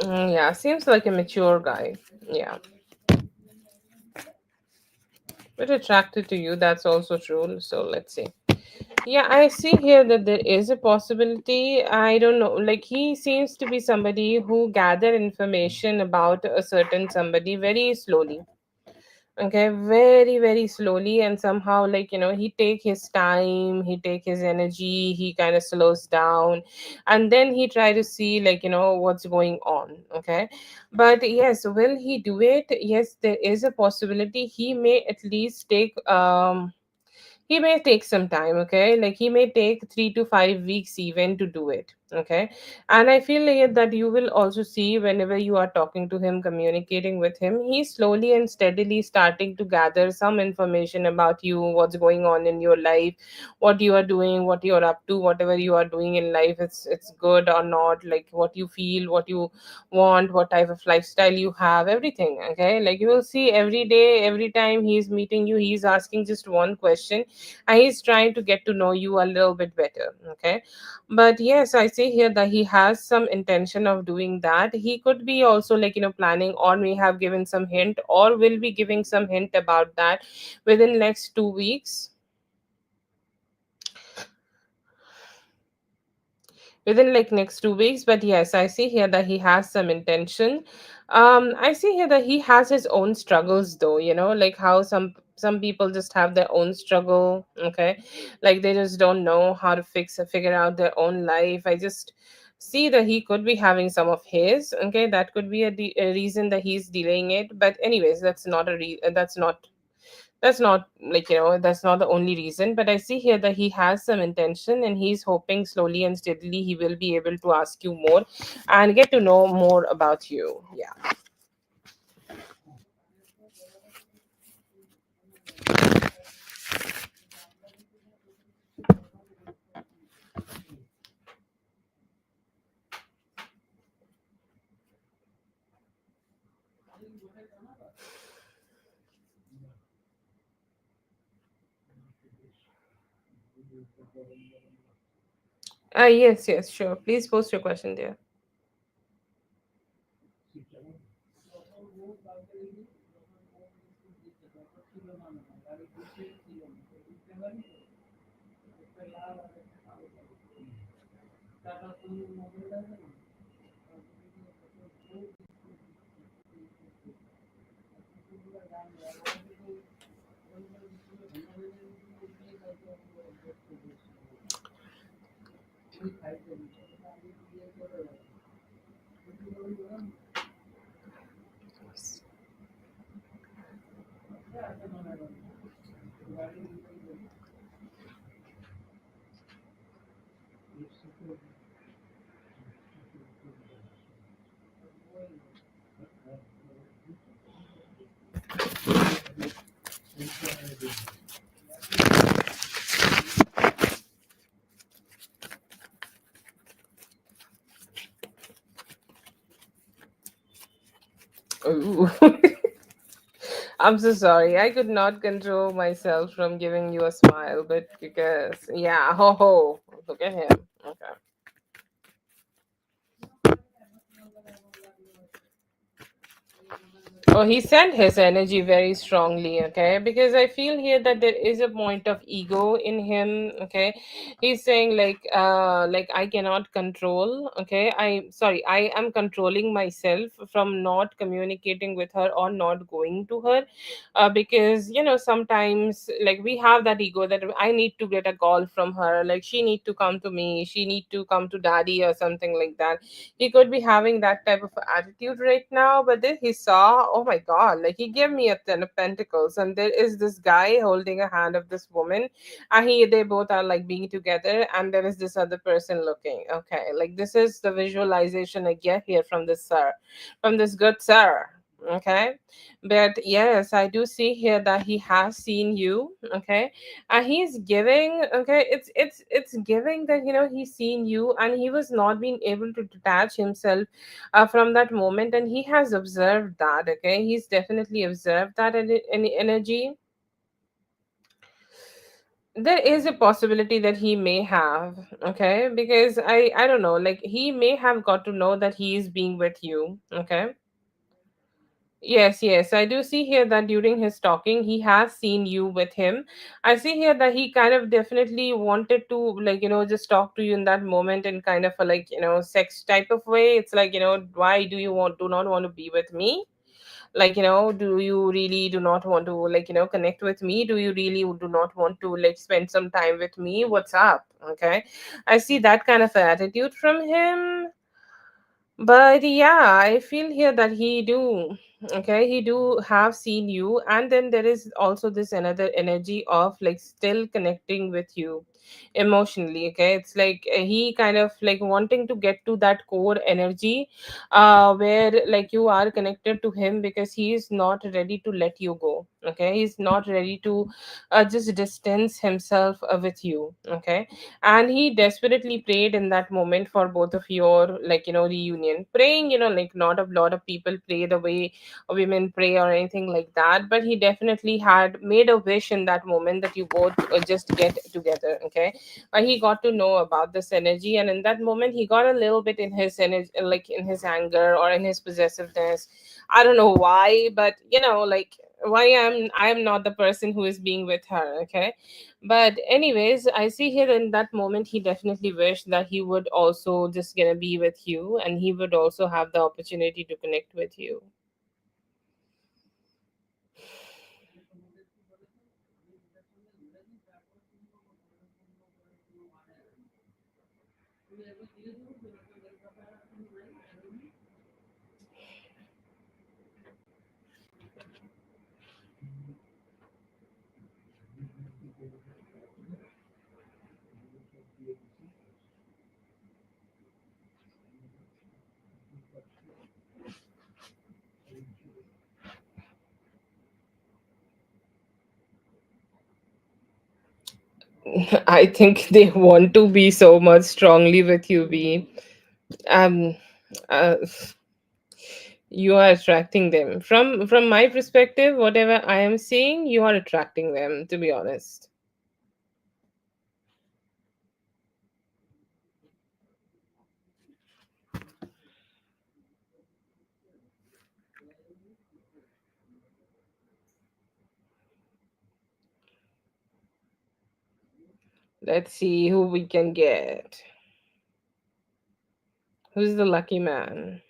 Yeah, seems like a mature guy. Yeah, but attracted to you, that's also true. So let's see. Yeah, I see here that there is a possibility. I don't know. Like, he seems to be somebody who gather information about a certain somebody very slowly. Okay, very, very slowly. And somehow, like, he take his time, he take his energy, he kind of slows down, and then he try to see, like, what's going on. Okay. But yes, will he do it? Yes, there is a possibility. He may at least take he may take some time, okay, like he may take 3 to 5 weeks even to do it, okay. And I feel like that you will also see whenever you are talking to him, communicating with him, he's slowly and steadily starting to gather some information about you, what's going on in your life, what you are doing, what you're up to, whatever you are doing in life, it's good or not, like what you feel, what you want, what type of lifestyle you have, everything, okay. Like you will see every day, every time he's meeting you, he's asking just one question, and he's trying to get to know you a little bit better, okay. But yes, I see here that he has some intention of doing that. He could be also, like, planning, or may have given some hint, or will be giving some hint about that within next 2 weeks, within like next 2 weeks. But yes, I see here that he has some intention. I see here that he has his own struggles, though, like how some people just have their own struggle, okay. Like they just don't know how to figure out their own life. I just see that he could be having some of his, okay. That could be a reason that he's delaying it. But anyways, that's not like, that's not the only reason. But I see here that he has some intention, and he's hoping slowly and steadily he will be able to ask you more and get to know more about you. Yeah. Yes, yes, sure, please post your question there. Ooh. I'm so sorry. I could not control myself from giving you a smile, but because, yeah, ho ho, look at him. Okay. Oh, he sent his energy very strongly, okay? Because I feel here that there is a point of ego in him, okay? He's saying like I cannot control, okay? I am controlling myself from not communicating with her or not going to her, because sometimes like we have that ego that I need to get a call from her, like she need to come to me, she need to come to daddy or something like that. He could be having that type of attitude right now. But then he saw, oh my god, like he gave me a 10 of pentacles, and there is this guy holding a hand of this woman, and they both are like being together, and there is this other person looking, okay. Like this is the visualization I get here from this sir, from this good sir, okay. But yes, I do see here that he has seen you, okay. And he's giving, okay, it's giving that he's seen you, and he was not being able to detach himself from that moment, and he has observed that, okay. He's definitely observed that any energy. There is a possibility that he may have, okay, because I don't know, like he may have got to know that he is being with you, okay. Yes, yes, I do see here that during his talking, he has seen you with him. I see here that he kind of definitely wanted to, like, just talk to you in that moment in kind of a, like, sex type of way. It's like, why do not want to be with me? Like, do you really do not want to, like, connect with me? Do you really do not want to, like, spend some time with me? What's up? Okay. I see that kind of attitude from him. But yeah, I feel here that he do. Okay, he do have seen you, and then there is also this another energy of like still connecting with you emotionally. Okay, it's like he kind of like wanting to get to that core energy, where like you are connected to him because he is not ready to let you go. Okay, he's not ready to just distance himself with you. Okay, and he desperately prayed in that moment for both of your like reunion, praying, like not a lot of people pray the way women pray or anything like that, but he definitely had made a wish in that moment that you both just get together. Okay, but he got to know about this energy, and in that moment he got a little bit in his energy, like in his anger or in his possessiveness. I don't know why, but like why I am not the person who is being with her. Okay, but anyways, I see here in that moment he definitely wished that he would also just gonna be with you, and he would also have the opportunity to connect with you. I think they want to be so much strongly with you, B. Um, uh, you are attracting them. From my perspective, whatever I am seeing, you are attracting them. To be honest, let's see who we can get. Who's the lucky man?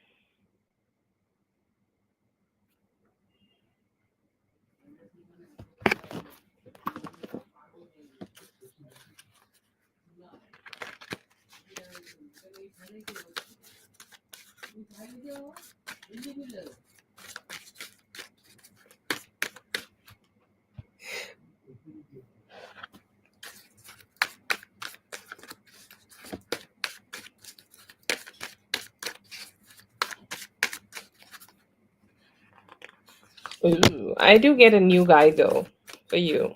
Ooh, I do get a new guy though for you.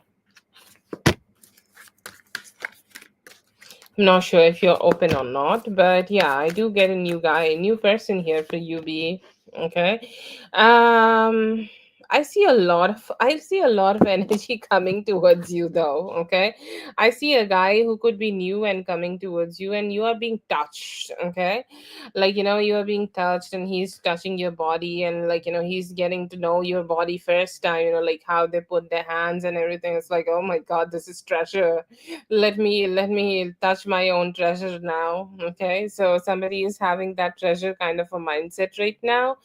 I'm not sure if you're open or not, but yeah, I do get a new guy, a new person here for UB. Okay. Um I see a lot of energy coming towards you though. Okay. I see a guy who could be new and coming towards you, and you are being touched. Okay. Like you are being touched, and he's touching your body, and like he's getting to know your body first time, like how they put their hands and everything. It's like, oh my god, this is treasure. Let me touch my own treasure now. Okay, so somebody is having that treasure kind of a mindset right now,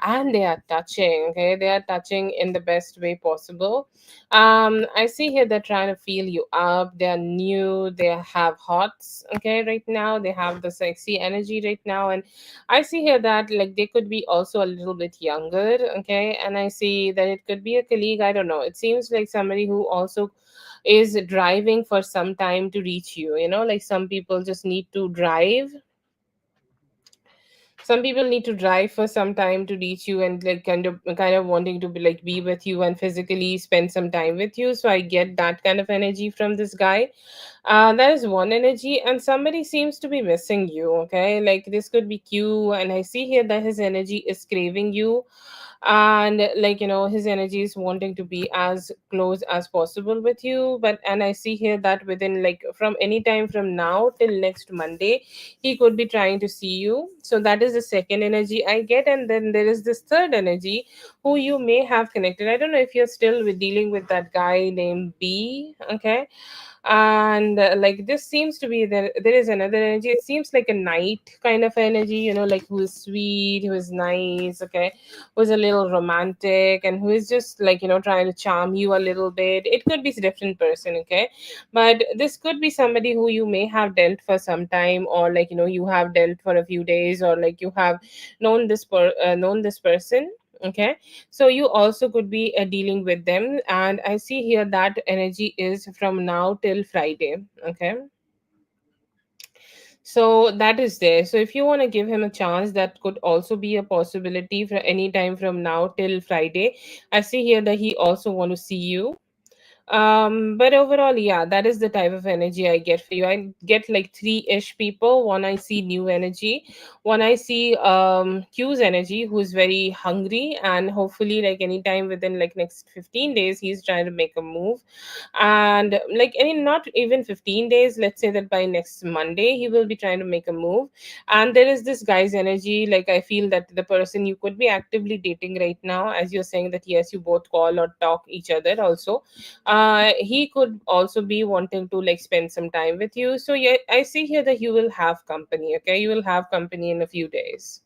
and they are touching. Okay, they are touching in the best way possible. I see here they're trying to feel you up. They're new, they have hots. Okay, right now they have the sexy energy right now, and I see here that like they could be also a little bit younger. Okay, and I see that it could be a colleague. I don't know, it seems like somebody who also is driving for some time to reach you. Like some people just need to drive. Some people need to drive for some time to reach you, and like kind of wanting to be with you and physically spend some time with you. So I get that kind of energy from this guy. That is one energy, and somebody seems to be missing you. Okay, like this could be Q, and I see here that his energy is craving you, and like his energy is wanting to be as close as possible with you. But and I see here that within like from any time from now till next Monday, he could be trying to see you. So that is the second energy I get, and then there is this third energy who you may have connected. I don't know if you're still dealing with that guy named B. Okay, and like this seems to be there is another energy. It seems like a knight kind of energy, like who is sweet, who is nice. Okay, who's a little romantic, and who is just like trying to charm you a little bit. It could be a different person. Okay, but this could be somebody who you may have dealt for some time, or like you have dealt for a few days, or like you have known this person. Okay, so you also could be dealing with them, and I see here that energy is from now till Friday. Okay, so that is there. So if you want to give him a chance, that could also be a possibility for any time from now till Friday. I see here that he also want to see you. But overall, yeah, that is the type of energy I get for you. I get like three-ish people. One, I see new energy. One, I see Q's energy, who's very hungry, and hopefully like anytime within like next 15 days he's trying to make a move. And like any, not even 15 days, let's say that by next Monday he will be trying to make a move. And there is this guy's energy, like I feel that the person you could be actively dating right now, as you're saying that yes, you both call or talk each other also, he could also be wanting to like spend some time with you. So yeah, I see here that you will have company. Okay, you will have company in a few days.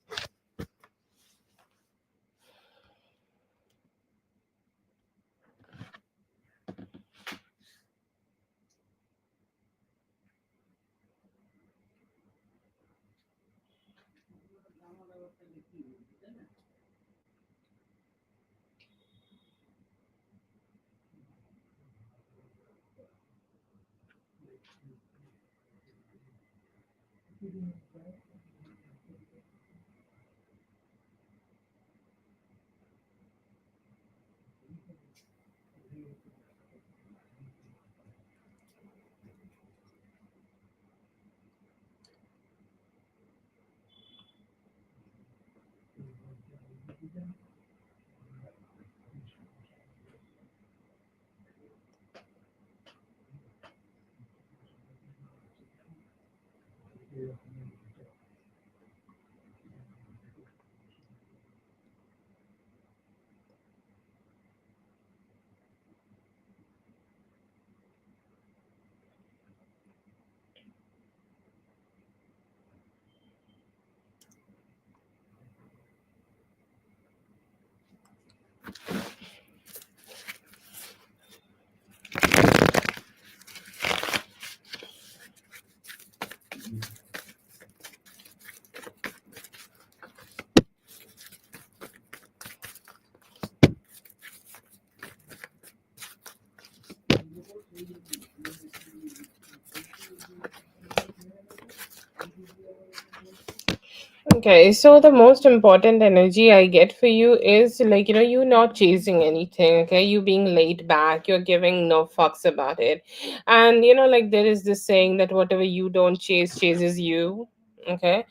Okay, so the most important energy I get for you is like, you not chasing anything, okay? You being laid back, you're giving no fucks about it. And, like there is this saying that whatever you don't chase chases you, okay?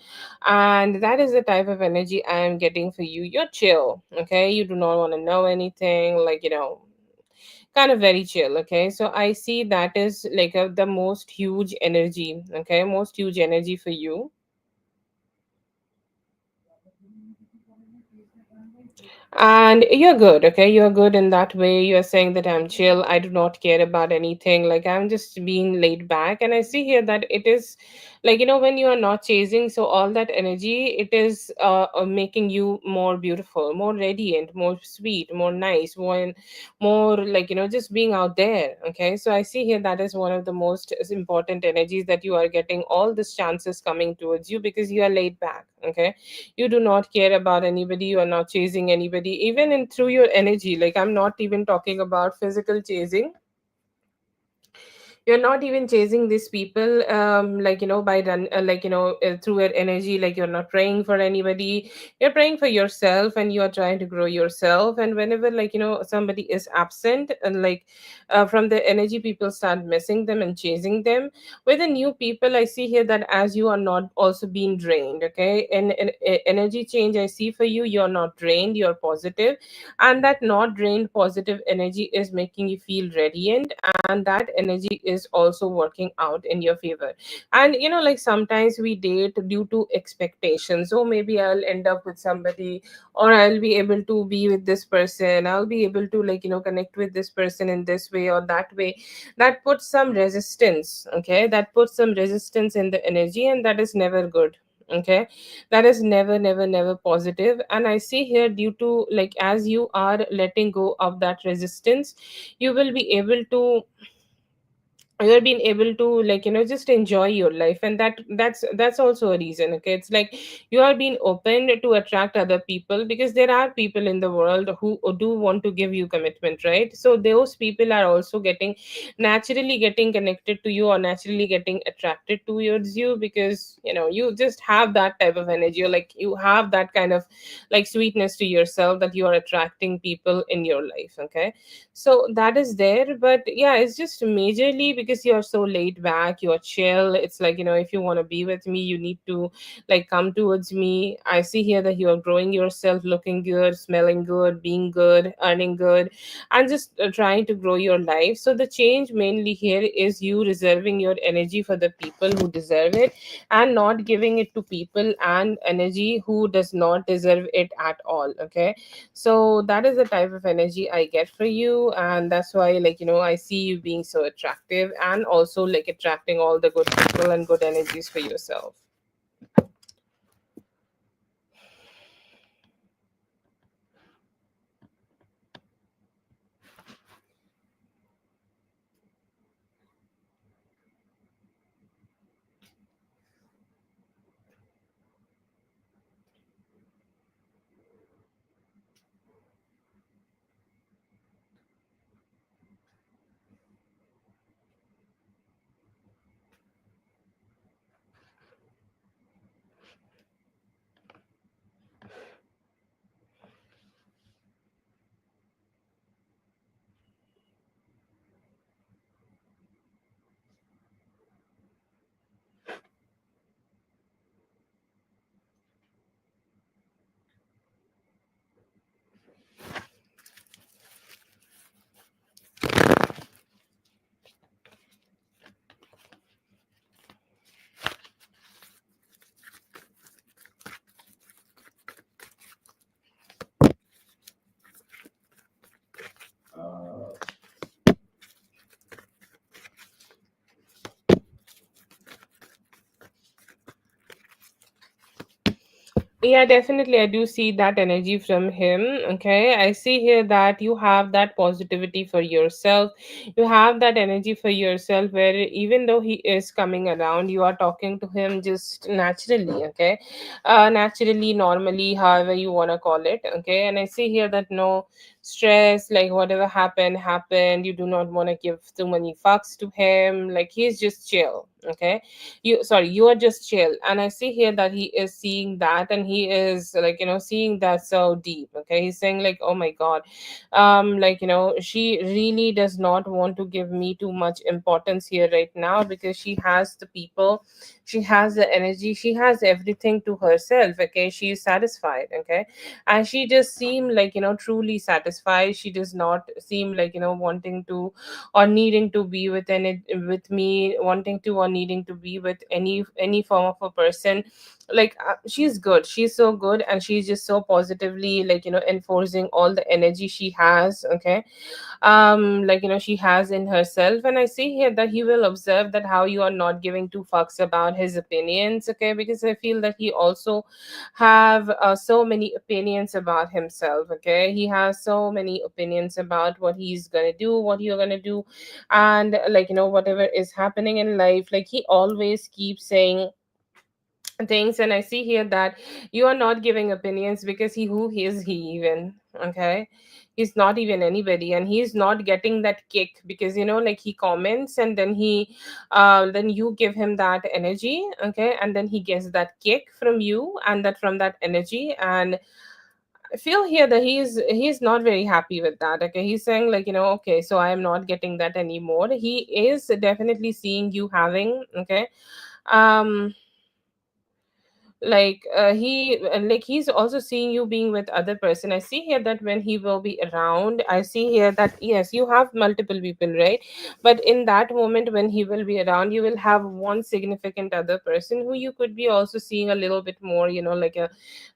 And that is the type of energy I am getting for you. You're chill, okay? You do not want to know anything, like, kind of very chill. Okay, so I see that is like the most huge energy, okay? Most huge energy for you. And you're good, okay? You're good in that way. You're saying that I'm chill, I do not care about anything, like I'm just being laid back. And I see here that it is like, when you are not chasing, so all that energy, it is making you more beautiful, more radiant, more sweet, more nice, more like, just being out there. Okay, so I see here that is one of the most important energies, that you are getting all these chances coming towards you because you are laid back. Okay, you do not care about anybody, you are not chasing anybody, even in through your energy. Like I'm not even talking about physical chasing. You're not even chasing these people, like by run like through your energy. Like you're not praying for anybody, you're praying for yourself, and you are trying to grow yourself. And whenever like somebody is absent, and like from the energy, people start missing them and chasing them. With the new people, I see here that as you are not also being drained. Okay, and energy change I see for you, you're not drained, you're positive. And that not drained positive energy is making you feel radiant, and that energy is also working out in your favor. And like sometimes we date due to expectations. So maybe I'll end up with somebody, or I'll be able to be with this person, I'll be able to like connect with this person in this way or that way. That puts some resistance. Okay, that puts some resistance in the energy, and that is never good. Okay, that is never, never, never positive. And I see here, due to like as you are letting go of that resistance, you will be able to you're being able to, like, just enjoy your life. And that's also a reason. Okay, it's like you are being open to attract other people, because there are people in the world who do want to give you commitment, right? So those people are also naturally getting connected to you, or naturally getting attracted towards you, because you just have that type of energy, or like you have that kind of like sweetness to yourself, that you are attracting people in your life. Okay, so that is there. But yeah, it's just majorly because you're so laid back, you're chill. It's like, if you want to be with me, you need to like come towards me. I see here that you are growing yourself, looking good, smelling good, being good, earning good, and just trying to grow your life. So the change mainly here is you reserving your energy for the people who deserve it, and not giving it to people and energy who does not deserve it at all. Okay, so that is the type of energy I get for you, and that's why, like, I see you being so attractive, and also like attracting all the good people and good energies for yourself. Yeah, definitely. I do see that energy from him. Okay. I see here that you have that positivity for yourself. You have that energy for yourself, where even though he is coming around, you are talking to him just naturally. Okay. Naturally, normally, however you want to call it. Okay. And I see here that no stress, like whatever happened, happened. You do not want to give too many fucks to him. Like he's just chill. Okay, you are just chill. And I see here that he is seeing that, and he is like, seeing that so deep. Okay, he's saying like, oh my god, like, she really does not want to give me too much importance here right now, because she has the people, she has the energy, she has everything to herself. Okay, she is satisfied. Okay, and she just seem like, truly satisfied. She does not seem like, wanting to or needing to be with with me, wanting to or needing to be with any form of a person. Like she's good, she's so good, and she's just so positively, like, enforcing all the energy she has. Okay, like, she has in herself. And I see here that he will observe that how you are not giving two fucks about his opinions. Okay, because I feel that he also have so many opinions about himself. Okay, he has so many opinions about what he's gonna do, what you're gonna do, and like, whatever is happening in life. Like he always keeps saying things. And I see here that you are not giving opinions, because who is he even? Okay, he's not even anybody, and he's not getting that kick, because like he comments, and then you give him that energy. Okay, and then he gets that kick from you, and that from that energy. And I feel here that he's not very happy with that. Okay, he's saying like, okay, so I am not getting that anymore. He is definitely seeing you having. Okay, um like he's also seeing you being with other person. I see here that when he will be around, I see here that yes, you have multiple people, right? But in that moment when he will be around, you will have one significant other person who you could be also seeing a little bit more, like a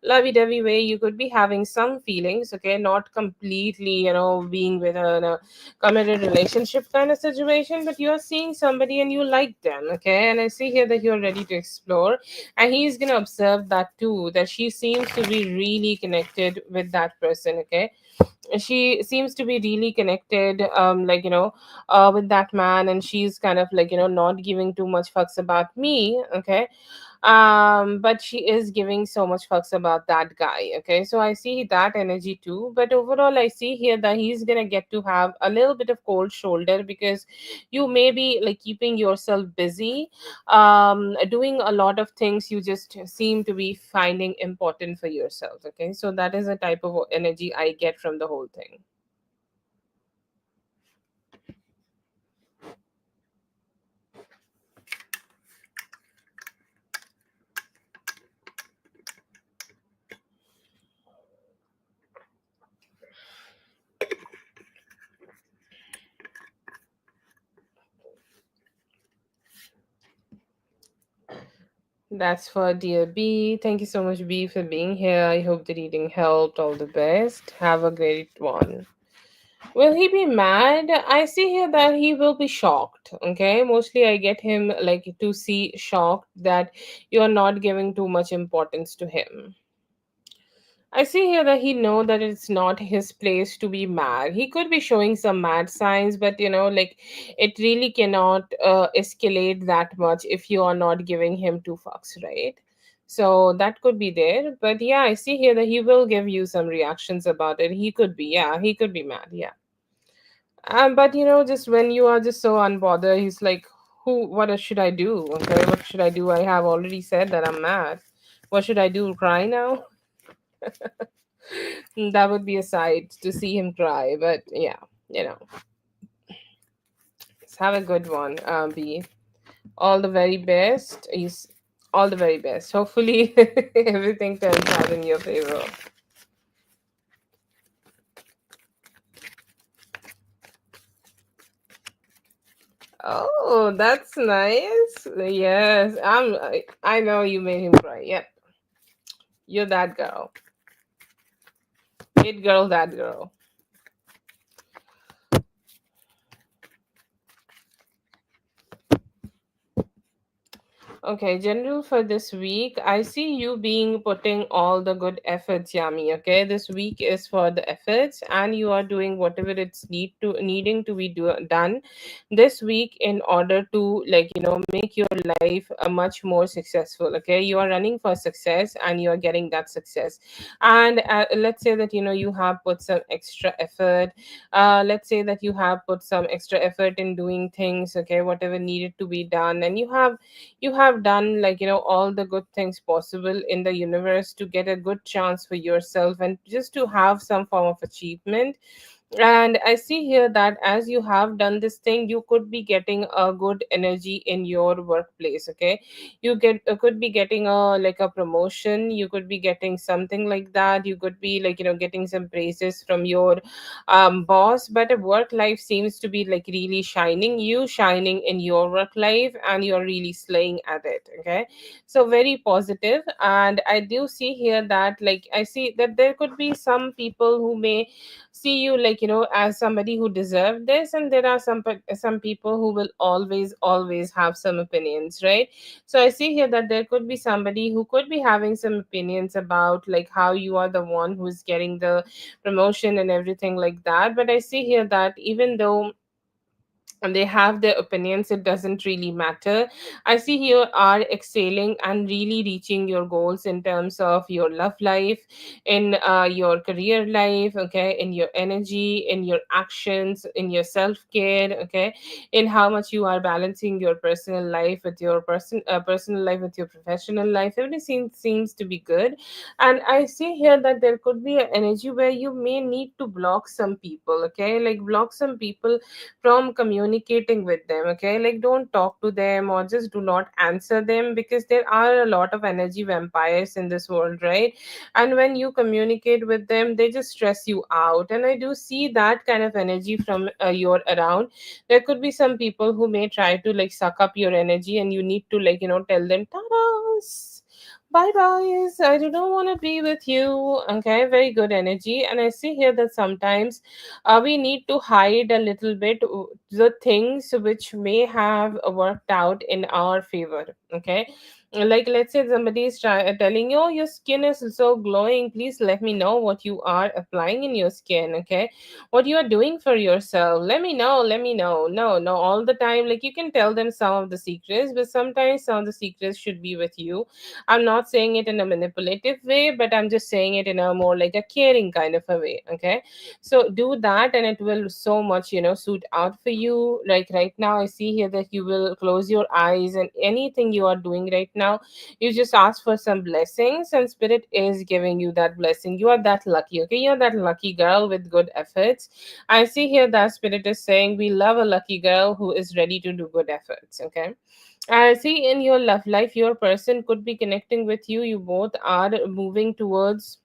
lovey-dovey way. You could be having some feelings. Okay, not completely, being with a committed relationship kind of situation, but you are seeing somebody and you like them. Okay, and I see here that you're ready to explore, and he's gonna observed that too, that she seems to be really connected with that person. Okay, she seems to be really connected, with that man, and she's kind of like, not giving too much fucks about me. Okay, but she is giving so much fucks about that guy. Okay, so I see that energy too, but overall I see here that he's gonna get to have a little bit of cold shoulder, because you may be like keeping yourself busy, doing a lot of things you just seem to be finding important for yourself. Okay, so that is a type of energy I get from the whole thing. That's for dear B. Thank you so much, B, for being here. I hope the reading helped. All the best. Have a great one. Will he be mad? I see here that he will be shocked. Okay, mostly I get him like to see shocked that you are not giving too much importance to him. I see here that he know that it's not his place to be mad. He could be showing some mad signs, but like it really cannot escalate that much if you are not giving him two fucks, right? So that could be there. But yeah, I see here that he will give you some reactions about it. He could be, yeah, he could be mad, yeah. But just when you are just so unbothered, he's like, what should I do? Okay, what should I do? I have already said that I'm mad. What should I do? Cry now? That would be a sight to see him cry. But yeah, you know, let's have a good one. B. All the very best. He's all the very best. Hopefully, everything turns out in your favor. Oh, that's nice. Yes, I know you made him cry. Yep, you're that girl. It girl, that girl. Okay, general for this week. I see you being putting all the good efforts, Yami. Okay, this week is for the efforts, and you are doing whatever it's needing to be done this week in order to make your life a much more successful. Okay, you are running for success, and you are getting that success. And let's say that you have put some extra effort. Let's say that you have put some extra effort in doing things. Okay, whatever needed to be done, and you have done all the good things possible in the universe to get a good chance for yourself and just to have some form of achievement. And I see here that as you have done this thing, you could be getting a good energy in your workplace. Okay, you could be getting a promotion, you could be getting something like that, you could be getting some praises from your boss. But a work life seems to be really shining in your work life, and you're really slaying at it. Okay, so very positive. And I do see here that I see that there could be some people who may see you as somebody who deserve this, and there are some people who will always have some opinions, right? So I see here that there could be somebody who could be having some opinions about how you are the one who's getting the promotion and everything like that. But I see here that even though and they have their opinions, it doesn't really matter. I see you are excelling and really reaching your goals in terms of your love life, in your career life. Okay, in your energy, in your actions, in your self-care. Okay, in how much you are balancing your personal life with your personal life with your professional life. Everything seems to be good. And I see here that there could be an energy where you may need to block some people. Okay, block some people from communicating with them. Okay, don't talk to them or just do not answer them, because there are a lot of energy vampires in this world, right? And when you communicate with them, they just stress you out. And I do see that kind of energy from your around. There could be some people who may try to suck up your energy, and you need to tell them tadas, bye guys, I do not want to be with you. Okay, very good energy. And I see here that sometimes we need to hide a little bit the things which may have worked out in our favor. Okay, Like, let's say somebody is telling you, oh, your skin is so glowing, please let me know what you are applying in your skin, okay, what you are doing for yourself, let me know, let me know. No, no, all the time, like, you can tell them some of the secrets, but sometimes some of the secrets should be with you. I'm not saying it in a manipulative way, but I'm just saying it in a more like a caring kind of a way, okay. So do that, and it will so much, suit out for you. Like right now, I see here that you will close your eyes, and anything you are doing right now, you just ask for some blessings, and spirit is giving you that blessing. You are that lucky, okay, you're that lucky girl with good efforts. I see here that spirit is saying we love a lucky girl who is ready to do good efforts, okay. I see in your love life, your person could be connecting with you. You both are moving towards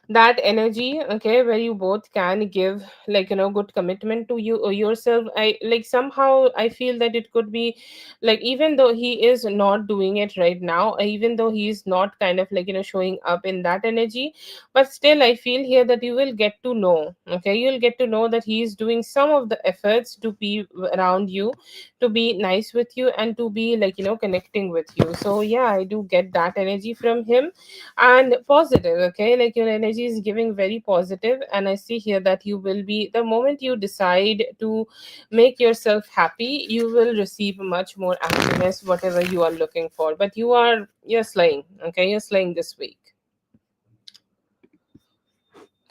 that energy, okay, where you both can give, like, good commitment to you or yourself. I like, somehow I feel that it could be like, even though he is not doing it right now, even though he is not kind of like, showing up in that energy, but still I feel here that you will get to know, okay, you'll get to know that he is doing some of the efforts to be around you, to be nice with you, and to be like, connecting with you. So yeah, I do get that energy from him, and positive, okay, like your energy is giving very positive, and I see here that you will be, the moment you decide to make yourself happy, you will receive much more happiness, whatever you are looking for. But you're slaying, okay, you're slaying this week.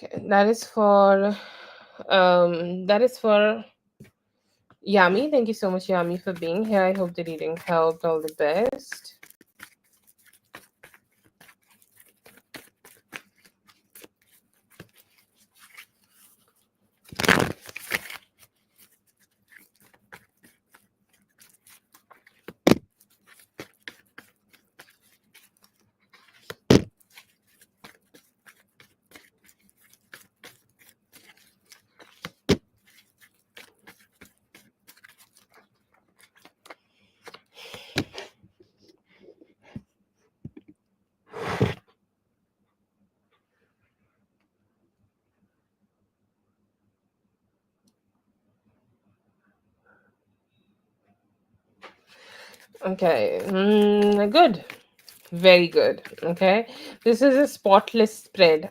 Okay, that is for Yami. Thank you so much, Yami, for being here. I hope the reading helped. All the best. Okay, good. Very good. Okay. This is a spotless spread.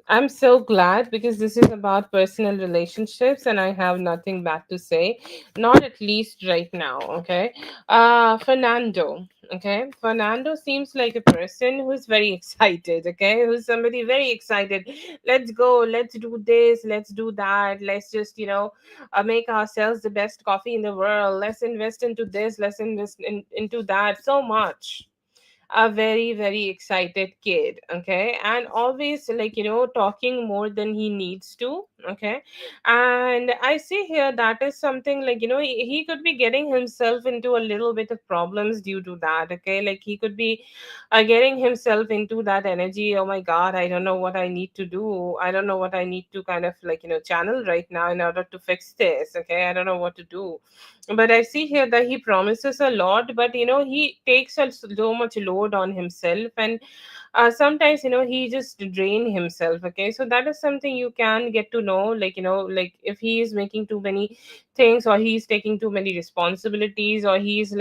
I'm so glad because this is about personal relationships and I have nothing bad to say. Not at least right now. Okay. Fernando. Okay. Fernando seems like a person who's very excited. Okay. Who's somebody very excited. Let's go. Let's do this. Let's do that. Let's just, make ourselves the best coffee in the world. Let's invest into this. Let's invest into that. So much, a very very excited kid, okay, and always like, talking more than he needs to, okay. And I see here that is something like, he could be getting himself into a little bit of problems due to that, okay. Like he could be getting himself into that energy. Oh my god, I don't know what I need to do, I don't know what I need to kind of like, channel right now in order to fix this, okay. I don't know what to do. But I see here that he promises a lot, but he takes so much load on himself, and sometimes he just drain himself, okay. So that is something you can get to know, like, like if he is making too many things, or he's taking too many responsibilities, or he's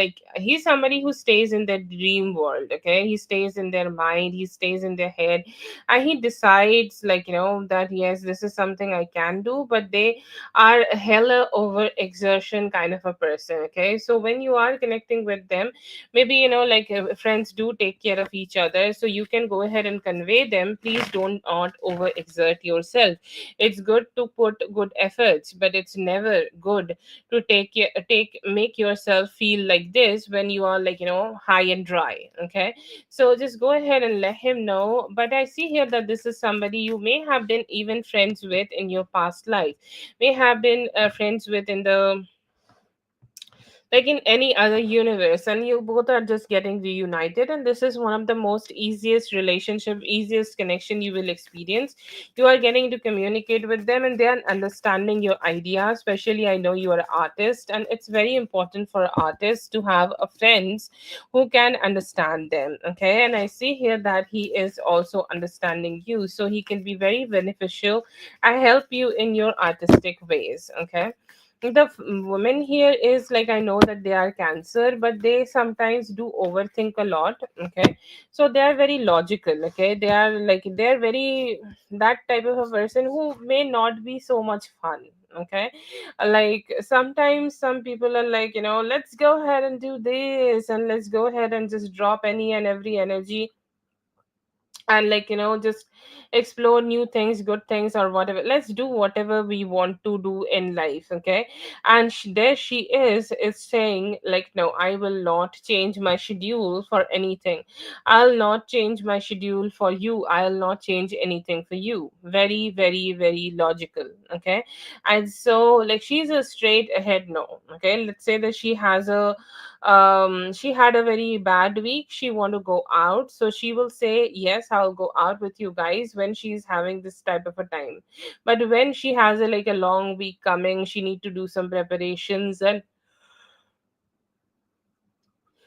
somebody who stays in their dream world, okay. He stays in their mind, he stays in their head, and he decides like, that yes, this is something I can do, but they are hella over exertion kind of a person, okay. So when you are connecting with them, maybe like friends do take care of each other, so you can go ahead and convey them, please don't not over exert yourself. It's good to put good efforts, but it's never good to take make yourself feel like this when you are like, high and dry, okay. So just go ahead and let him know. But I see here that this is somebody you may have been even friends with in your past life, may have been friends with in the, like in any other universe, and you both are just getting reunited, and this is one of the most easiest relationship, easiest connection you will experience. You are getting to communicate with them, and they are understanding your idea. Especially, I know you are an artist, and it's very important for artists to have a friends who can understand them, okay. And I see here that he is also understanding you, so he can be very beneficial and help you in your artistic ways, okay. women here is like, I know that they are cancer, but they sometimes do overthink a lot. Okay, so they are very logical. Okay, they are like, they're very that type of a person who may not be so much fun. Okay, like sometimes some people are like, let's go ahead and do this, and let's go ahead and just drop any and every energy, and like, just explore new things, good things, or whatever. Let's do whatever we want to do in life. Okay, and there she is saying like, no, I will not change my schedule for anything. I'll not change my schedule for you. I'll not change anything for you. Very, very, very logical. Okay, and so like, she's a straight ahead no. Okay, let's say that she had a very bad week, she want to go out, so she will say, yes, I'll go out with you guys when she's having this type of a time. But when she has a like a long week coming, she need to do some preparations, and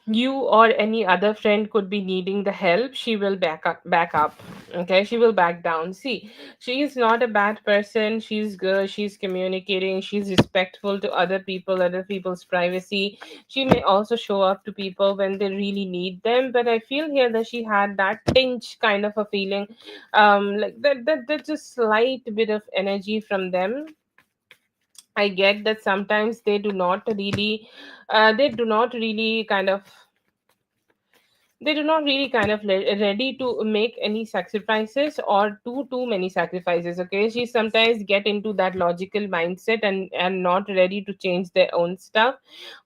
you or any other friend could be needing the help, she will back up. Okay, she will back down. See, she is not a bad person, she's good, she's communicating, she's respectful to other people's privacy. She may also show up to people when they really need them, but I feel here that she had that tinge kind of a feeling, like that just slight bit of energy from them. I get that sometimes they do not really kind of ready to make any sacrifices or too many sacrifices. Okay, she sometimes get into that logical mindset and not ready to change their own stuff.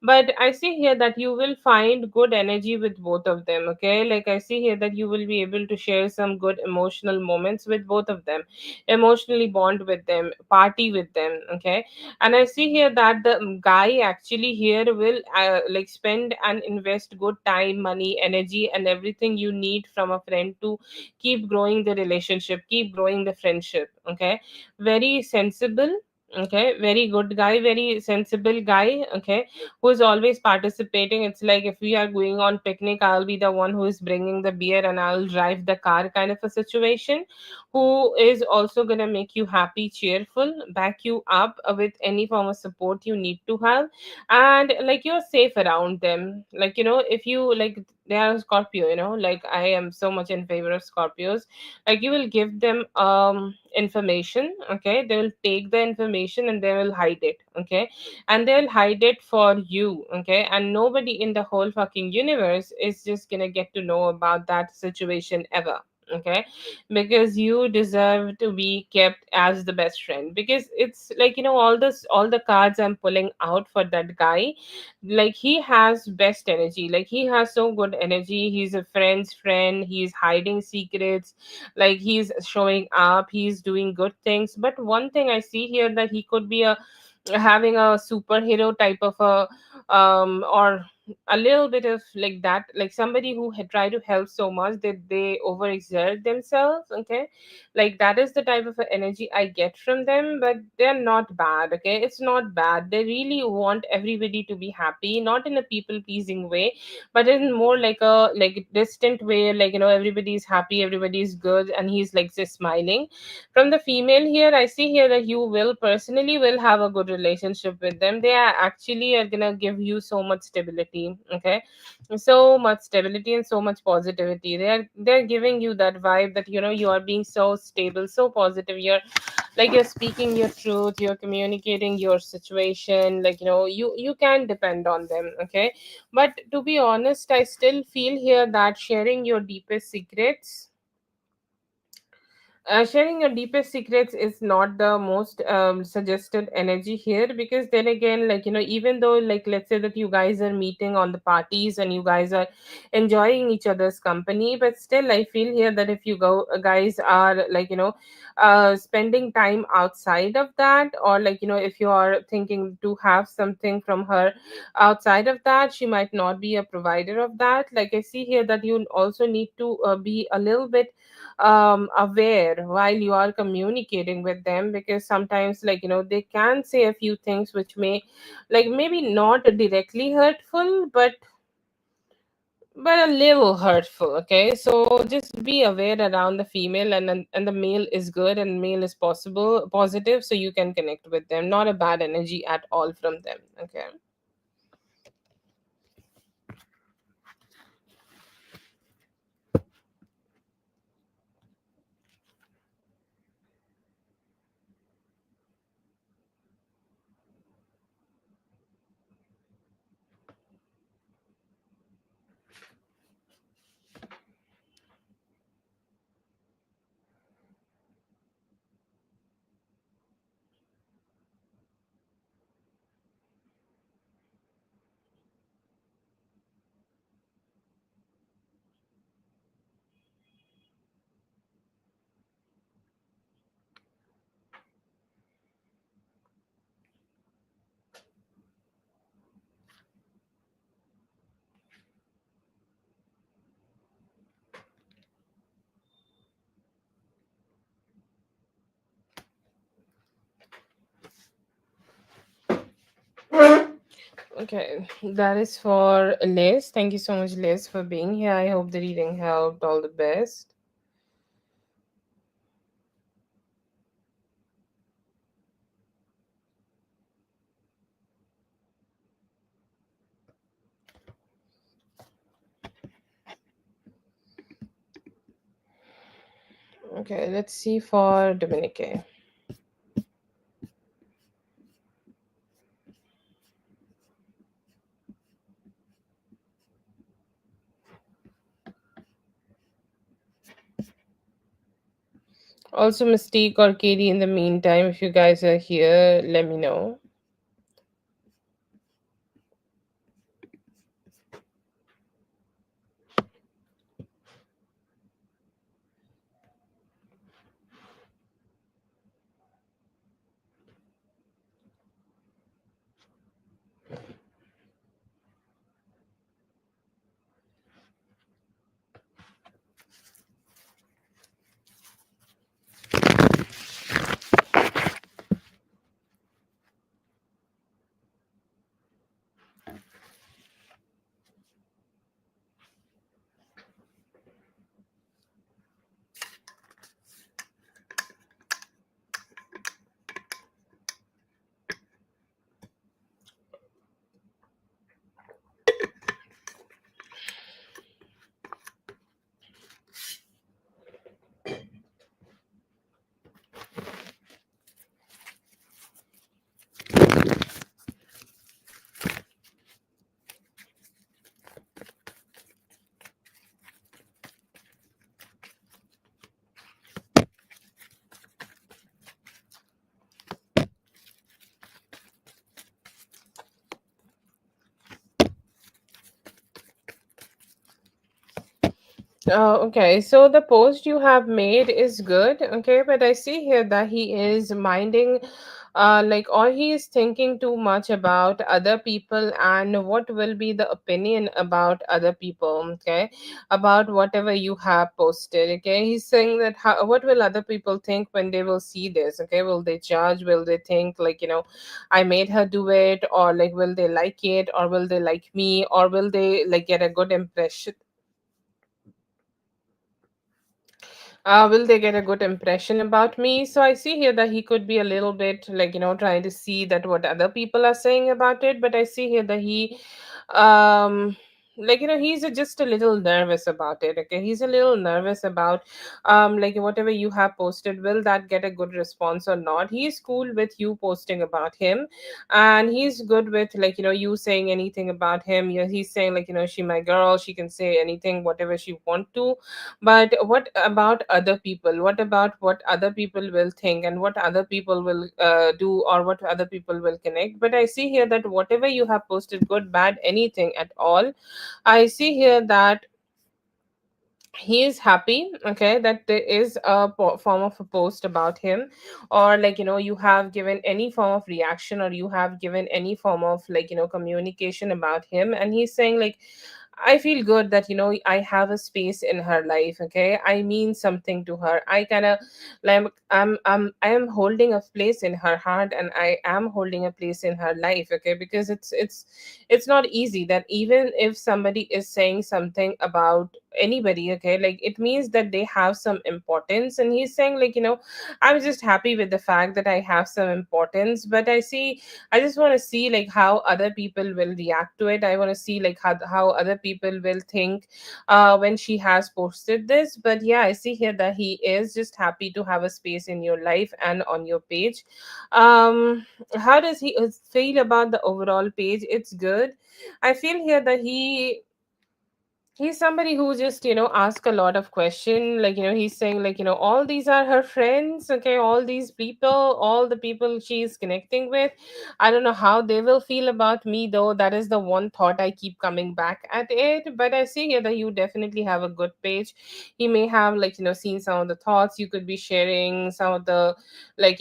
But I see here that you will find good energy with both of them. Okay, like I see here that you will be able to share some good emotional moments with both of them, emotionally bond with them, party with them. Okay, and I see here that the guy actually here will like spend and invest good time, money, energy, and everything you need from a friend to keep growing the relationship, keep growing the friendship. Okay, very sensible. Okay, very good guy, very sensible guy. Okay, who is always participating. It's like, if we are going on picnic, I'll be the one who is bringing the beer and I'll drive the car kind of a situation. Who is also gonna make you happy, cheerful, back you up with any form of support you need to have, and like, you're safe around them. Like, if you like, they are Scorpio, like, I am so much in favor of Scorpios. Like, you will give them information. Okay, they will take the information and they will hide it. Okay, and they'll hide it for you. Okay, and nobody in the whole fucking universe is just gonna get to know about that situation ever. Okay, because you deserve to be kept as the best friend. Because it's like, all the cards I'm pulling out for that guy, like, he has best energy, like, he has so good energy, he's a friend's friend, he's hiding secrets, like, he's showing up, he's doing good things. But one thing I see here, that he could be a having a superhero type of a or a little bit of like that, like somebody who had tried to help so much that they overexert themselves. Okay, like, that is the type of energy I get from them. But they're not bad. Okay, it's not bad, they really want everybody to be happy, not in a people pleasing way, but in more like a like distant way, like, everybody's happy, everybody's good, and he's like just smiling. From the female here, I see here that you will personally will have a good relationship with them. They are actually are gonna give you so much stability. Okay, so much stability and so much positivity. They're giving you that vibe that, you are being so stable, so positive. You're like, you're speaking your truth, you're communicating your situation, like, you can depend on them. Okay, but to be honest, I still feel here that sharing your deepest secrets is not the most suggested energy here. Because then again, like, even though, like, let's say that you guys are meeting on the parties and you guys are enjoying each other's company, but still I feel here that if you guys are like, spending time outside of that, or like, if you are thinking to have something from her outside of that, she might not be a provider of that. Like, I see here that you also need to be a little bit aware while you are communicating with them. Because sometimes, like, they can say a few things which may, like, maybe not directly hurtful, but but a little hurtful. Okay, so just be aware around the female, and the male is good and male is possible positive, so you can connect with them. Not a bad energy at all from them. Okay. Okay, that is for Liz. Thank you so much, Liz, for being here. I hope the reading helped. All the best. Okay, let's see for Dominique. Also, Mystique or Katie, in the meantime, if you guys are here, let me know. Okay, so the post you have made is good, okay, but I see here that he is minding, or he is thinking too much about other people and what will be the opinion about other people, okay, about whatever you have posted, okay. He's saying that what will other people think when they will see this, okay? Will they judge? Will they think like, I made her do it, or like, will they like it, or will they like me, or will they like get a good impression? Will they get a good impression about me? So I see here that he could be a little bit like, trying to see that what other people are saying about it. But I see here that um, he's just a little nervous about it. Okay, he's a little nervous about, like whatever you have posted, will that get a good response or not? He's cool with you posting about him, and he's good with like, you saying anything about him. He's saying like, she my girl, she can say anything, whatever she want to. But what about other people? What about what other people will think, and what other people will do, or what other people will connect? But I see here that whatever you have posted, good, bad, anything at all, I see here that he is happy, okay, that there is a form of a post about him, or like, you have given any form of reaction, or you have given any form of like, communication about him, and he's saying like, I feel good that I have a space in her life. Okay, I mean something to her. I kind of like I am holding a place in her heart, and I am holding a place in her life. Okay, because it's not easy that even if somebody is saying something about anybody, okay, like it means that they have some importance, and he's saying like I'm just happy with the fact that I have some importance. But I just want to see like how other people will react to it. I want to see like how other people will think when she has posted this. But yeah, I see here that he is just happy to have a space in your life and on your page. How does he feel about the overall page? It's good. I feel here that he's somebody who just ask a lot of question. Like he's saying like all these are her friends. Okay, all these people, all the people she's connecting with, I don't know how they will feel about me, though. That is the one thought I keep coming back at it. But I see here that you definitely have a good page. He may have like seen some of the thoughts you could be sharing, some of the like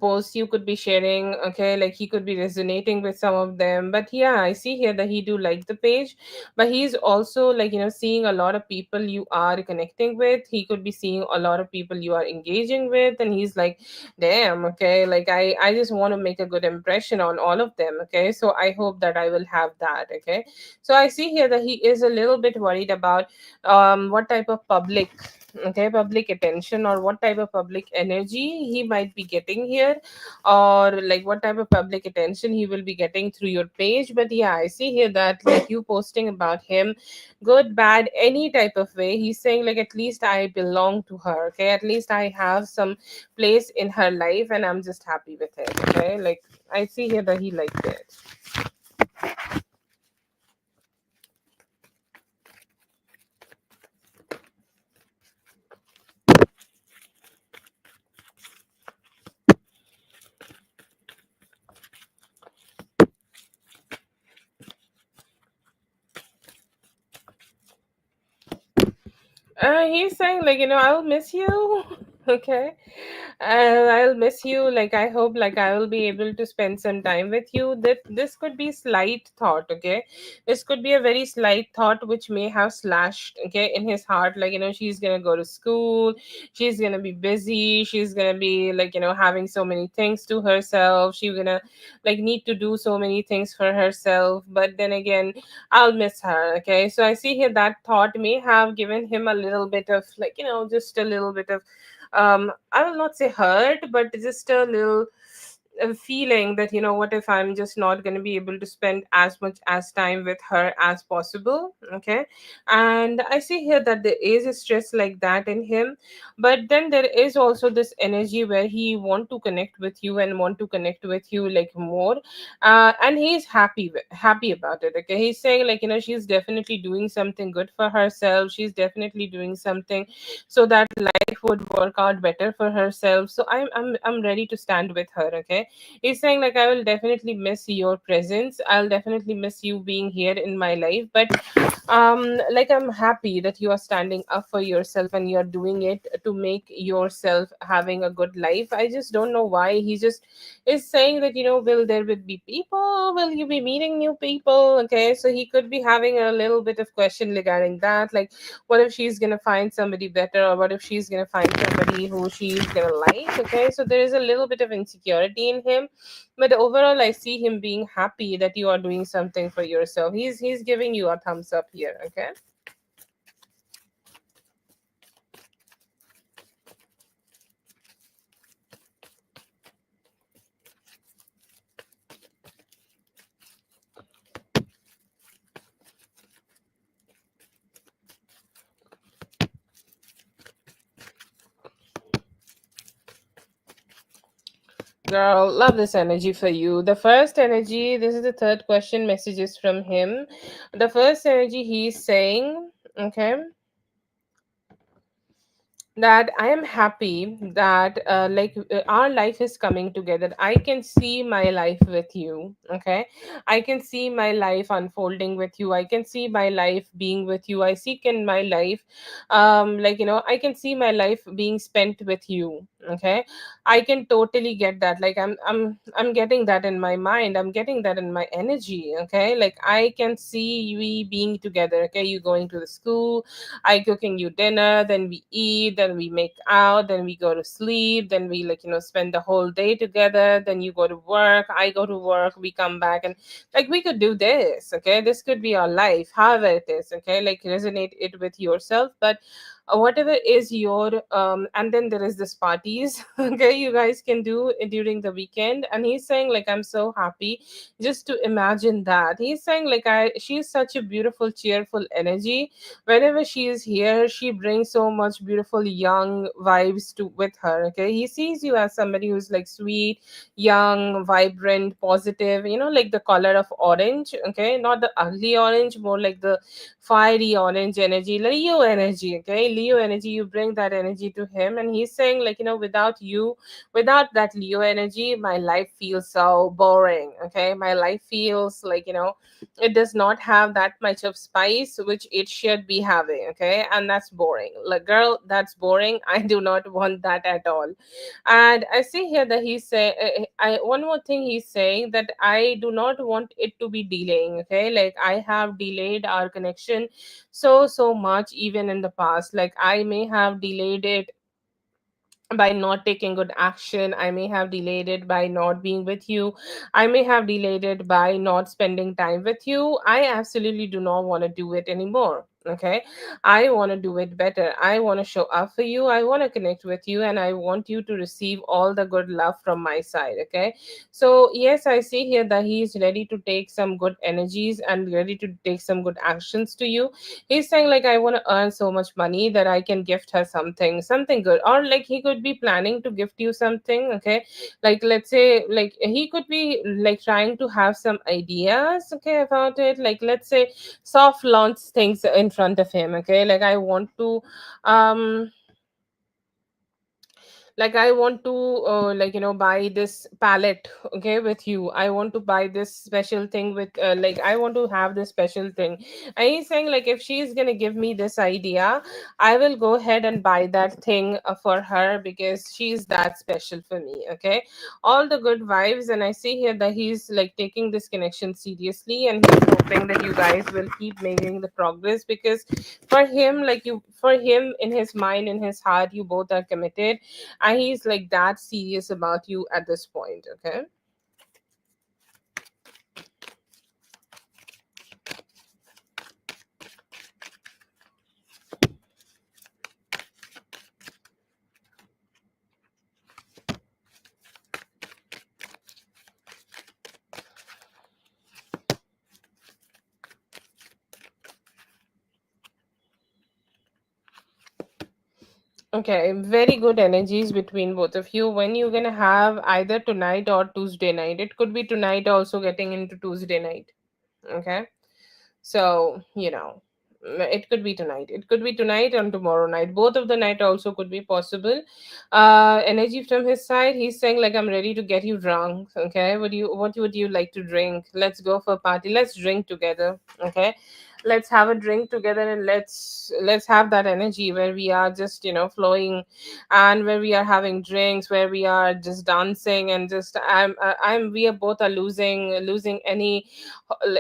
posts you could be sharing. Okay, like he could be resonating with some of them. But yeah, I see here that he do like the page. But he's also like seeing a lot of people you are connecting with. He could be seeing a lot of people you are engaging with, and he's like, damn, okay, like I just want to make a good impression on all of them. Okay, so I hope that I will have that. Okay, so I see here that he is a little bit worried about what type of public attention, or what type of public energy he might be getting here, or like what type of public attention he will be getting through your page. But yeah, I see here that like you posting about him, good, bad, any type of way, he's saying like at least I belong to her. Okay, at least I have some place in her life, and I'm just happy with it. Okay, like I see here that he liked it. He's saying like I'll miss you. Okay, I'll miss you. Like I hope like I will be able to spend some time with you. That this could be slight thought. Okay, this could be a very slight thought which may have slashed okay in his heart. Like she's gonna go to school, she's gonna be busy, she's gonna be like having so many things to herself. She's gonna like need to do so many things for herself. But then again, I'll miss her. Okay, so I see here that thought may have given him a little bit of like just a little bit of I will not say hurt, but just a little feeling that what if I'm just not going to be able to spend as much as time with her as possible. Okay, and I see here that there is a stress like that in him. But then there is also this energy where he want to connect with you and want to connect with you like more. And he's happy about it. Okay, he's saying like she's definitely doing something good for herself, she's definitely doing something so that life would work out better for herself. So I'm ready to stand with her. Okay, he's saying like I will definitely miss your presence, I'll definitely miss you being here in my life. But like I'm happy that you are standing up for yourself and you're doing it to make yourself having a good life. I just don't know why he just is saying that will there would be people, will you be meeting new people. Okay, so he could be having a little bit of question regarding that. Like what if she's gonna find somebody better, or what if she's gonna find somebody who she's gonna like. Okay, so there is a little bit of insecurity in him. But overall I see him being happy that you are doing something for yourself. He's giving you a thumbs up here. Okay. Girl, love this energy for you. The first energy, this is the third question, messages from him. The first energy he's saying, okay, that I am happy that our life is coming together. I can see my life with you. Okay, I can see my life unfolding with you. I can see my life being with you. I see in my life, I can see my life being spent with you. Okay, I can totally get that. Like I'm getting that in my mind. I'm getting that in my energy. Okay, like I can see we being together. Okay, you going to the school, I cooking you dinner, then we eat, then we make out, then we go to sleep, then we spend the whole day together, then you go to work, I go to work, we come back, and like we could do this. Okay, this could be our life, however it is. Okay, like resonate it with yourself, but whatever is your and then there is this parties. Okay, you guys can do it during the weekend. And he's saying like I'm so happy just to imagine that. He's saying like she's such a beautiful cheerful energy. Whenever she is here, she brings so much beautiful young vibes to with her. Okay, he sees you as somebody who's like sweet, young, vibrant, positive, like the color of orange. Okay, not the ugly orange, more like the fiery orange energy, Leo energy. Okay, Leo energy, you bring that energy to him. And he's saying like without you, without that Leo energy, my life feels so boring. Okay, my life feels like it does not have that much of spice which it should be having. Okay, and that's boring. Like, girl, that's boring. I do not want that at all. And I see here that he's saying, I one more thing he's saying, that I do not want it to be delaying. Okay, like I have delayed our connection so much even in the past. Like I may have delayed it by not taking good action. I may have delayed it by not being with you. I may have delayed it by not spending time with you. I absolutely do not want to do it anymore. Okay, I want to do it better. I want to show up for you. I want to connect with you, and I want you to receive all the good love from my side. Okay, so yes, I see here that he is ready to take some good energies and ready to take some good actions to you. He's saying like I want to earn so much money that I can gift her something good. Or like he could be planning to gift you something. Okay, like let's say like he could be like trying to have some ideas, okay, about it. Like let's say soft launch things in front of him. Okay, like I want to um I want to buy this palette, okay, with you. I want to buy this special thing with I want to have this special thing. And he's saying like if she's gonna give me this idea, I will go ahead and buy that thing for her because she's that special for me. Okay, all the good vibes. And I see here that he's like taking this connection seriously, and he's hoping that you guys will keep making the progress, because for him, for him, in his mind, in his heart, you both are committed, and he's like that serious about you at this point. Okay, okay, very good energies between both of you. When you're gonna have either tonight or Tuesday night, it could be tonight also getting into Tuesday night. Okay, so it could be tonight, it could be tonight and tomorrow night, both of the night also could be possible. Energy from his side, he's saying like I'm ready to get you drunk. Okay, what would you like to drink? Let's go for a party, let's drink together. Okay, let's have a drink together, and let's have that energy where we are just flowing, and where we are having drinks, where we are just dancing, and just I'm we are both are losing any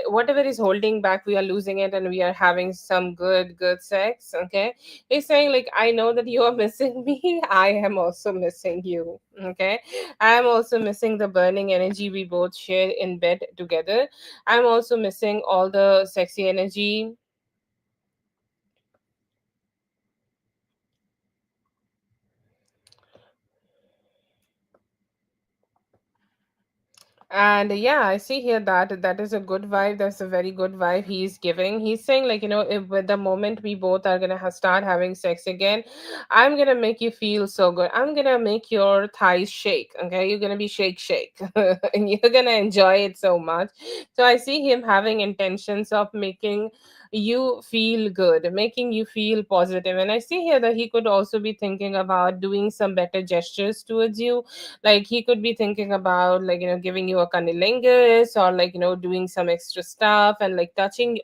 whatever is holding back, we are losing it, and we are having some good sex. Okay, he's saying like I know that you are missing me. I am also missing you. Okay, I am also missing the burning energy we both share in bed together. I'm also missing all the sexy energy. And yeah, I see here that that is a good vibe. That's a very good vibe he's giving. He's saying like if with the moment we both are gonna start having sex again, I'm gonna make you feel so good. I'm gonna make your thighs shake. Okay, you're gonna be shake, and you're gonna enjoy it so much. So I see him having intentions of making you feel good, making you feel positive. And I see here that he could also be thinking about doing some better gestures towards you. Like he could be thinking about, like, giving you a cunnilingus, or, like, doing some extra stuff, and like touching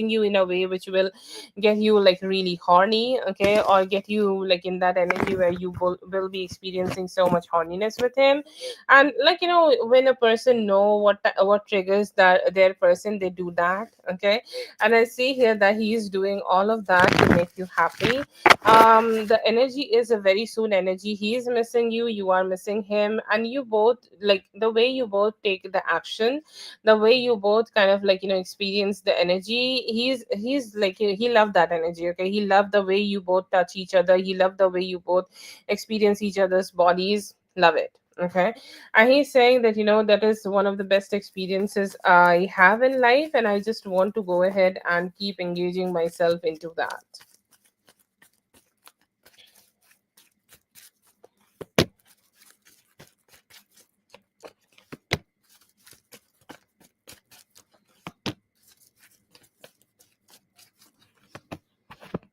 you in a way which will get you like really horny, okay, or get you like in that energy where you will be experiencing so much horniness with him. And like, when a person know what triggers that their person, they do that, okay. And I see here that he is doing all of that to make you happy. The energy is a very soon energy. He is missing you, you are missing him, and you both, like, the way you both take the action, the way you both kind of like, experience the energy. He's like, he loved that energy, okay. He loved the way you both touch each other, he loved the way you both experience each other's bodies, love it, okay. And he's saying that, that is one of the best experiences I have in life, and I just want to go ahead and keep engaging myself into that.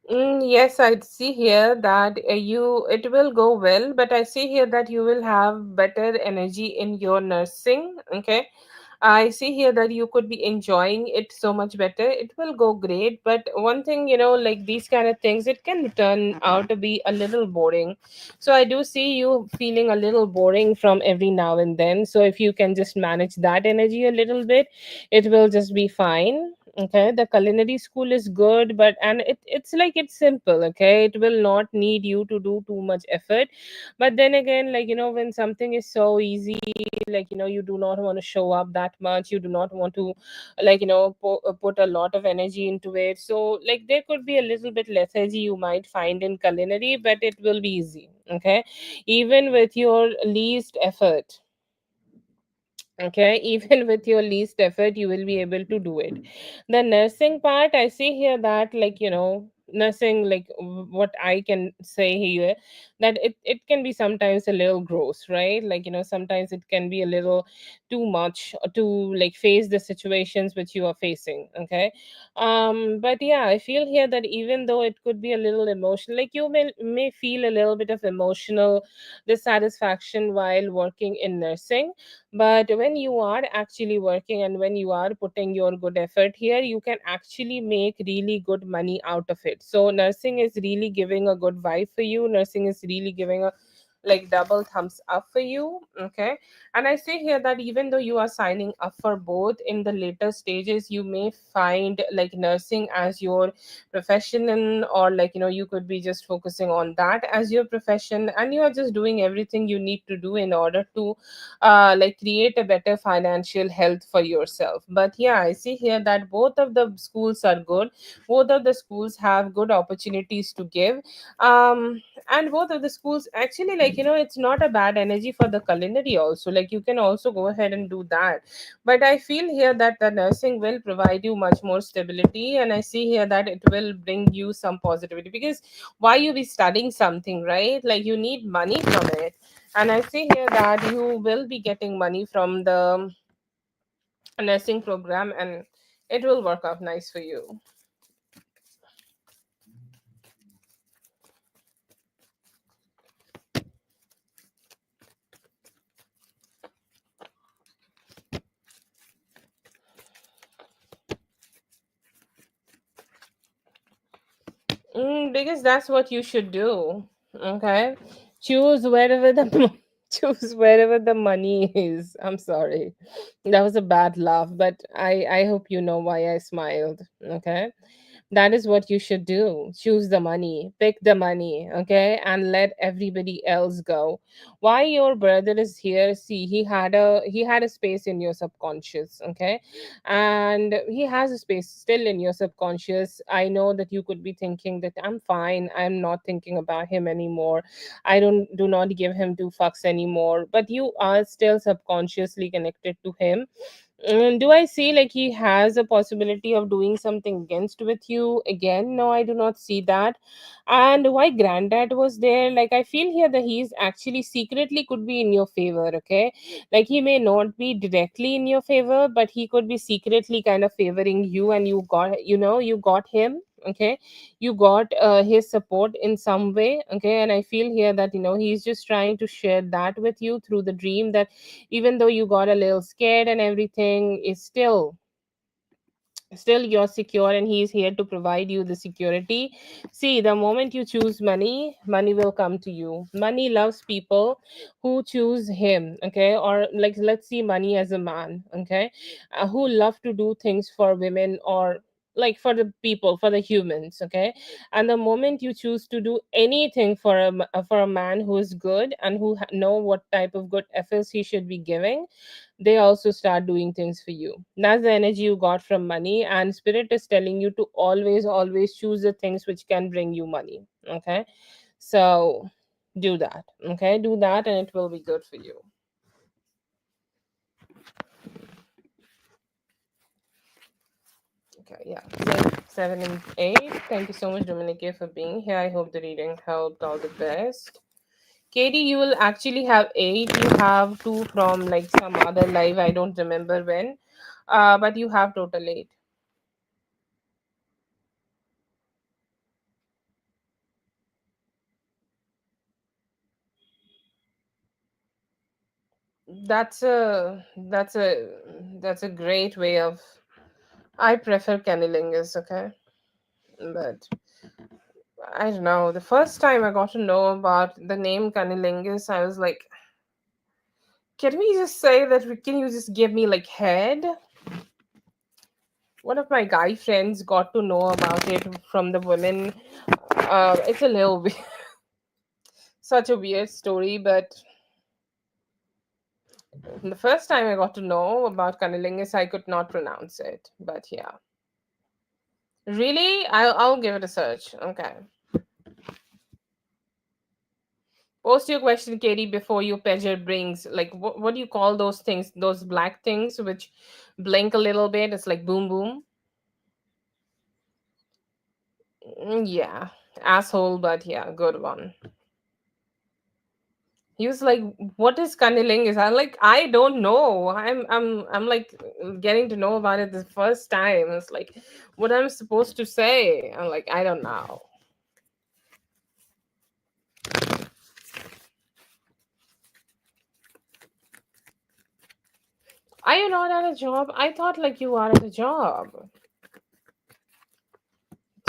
Yes, I see here that it will go well, but I see here that you will have better energy in your nursing. Okay. I see here that you could be enjoying it so much better. It will go great, but one thing, like these kind of things, it can turn out to be a little boring. So I do see you feeling a little boring from every now and then. So if you can just manage that energy a little bit, it will just be fine. Okay, the culinary school is good, but and it's like it's simple. Okay, it will not need you to do too much effort. But then again, like, when something is so easy, like, you do not want to show up that much, you do not want to, like, put a lot of energy into it. So like there could be a little bit lethargy you might find in culinary, but it will be easy, okay, even with your least effort. Okay, even with your least effort, you will be able to do it. The nursing part, I see here that, like, nursing, like, what I can say here, that it can be sometimes a little gross, right? Like, sometimes it can be a little too much to like face the situations which you are facing, okay. But yeah, I feel here that even though it could be a little emotional, like you may feel a little bit of emotional dissatisfaction while working in nursing, but when you are actually working and when you are putting your good effort here, you can actually make really good money out of it. So nursing is really giving a good vibe for you, nursing is really giving a like double thumbs up for you, okay. And I say here that even though you are signing up for both, in the later stages you may find like nursing as your profession, or like, you could be just focusing on that as your profession, and you are just doing everything you need to do in order to like create a better financial health for yourself. But yeah, I see here that both of the schools are good, both of the schools have good opportunities to give. And both of the schools actually, like, it's not a bad energy for the culinary also, like you can also go ahead and do that. But I feel here that the nursing will provide you much more stability, and I see here that it will bring you some positivity, because why you be studying something, right? Like you need money from it. And I see here that you will be getting money from the nursing program, and it will work out nice for you. Because that's what you should do. Okay, choose wherever the choose wherever the money is. I'm sorry, that was a bad laugh, but I hope you know why I smiled. Okay, that is what you should do. Choose the money, pick the money, okay, and let everybody else go. Why your brother is here? See, he had a space in your subconscious, okay, and he has a space still in your subconscious. I know that you could be thinking that I'm fine, I'm not thinking about him anymore, I do not give him two fucks anymore, but you are still subconsciously connected to him. Do I see like he has a possibility of doing something against with you again? No, I do not see that. And why granddad was there? Like I feel here that he's actually secretly could be in your favor, okay? Like he may not be directly in your favor, but he could be secretly kind of favoring you, and you got, you got him, okay? You got his support in some way, okay? And I feel here that he's just trying to share that with you through the dream, that even though you got a little scared and everything, is still you're secure, and he's here to provide you the security. See, the moment you choose money, money will come to you. Money loves people who choose him, okay? Or like, let's see money as a man, okay? Who love to do things for women, or like for the people, for the humans, okay? And the moment you choose to do anything for for a man who is good, and who know what type of good efforts he should be giving, they also start doing things for you. That's the energy you got from money, and spirit is telling you to always choose the things which can bring you money, okay? So do that, okay? Do that, and it will be good for you. Okay, yeah. So 7 and 8. Thank you so much, Dominique, for being here. I hope the reading helped. All the best. Katie, you will actually have 8. You have 2 from like some other live. I don't remember when. But you have total 8. That's a great way of. I prefer cunnilingus, okay, but I don't know. The first time I got to know about the name cunnilingus, I was like, can we just say that? Can you just give me like head? One of my guy friends got to know about it from the women. It's a little such a weird story, but the first time I got to know about cunnilingus, I could not pronounce it. But yeah. Really? I'll give it a search. Okay. Post your question, Katie, before your pager brings. Like, what do you call those things? Those black things which blink a little bit? It's like boom, boom. Yeah. Asshole, but yeah, good one. He was like, "What is cunnilingus?" I'm like, "I don't know. I'm like getting to know about it the first time. It's like, what I'm supposed to say. I'm like, I don't know. Are you not at a job? I thought like you are at a job.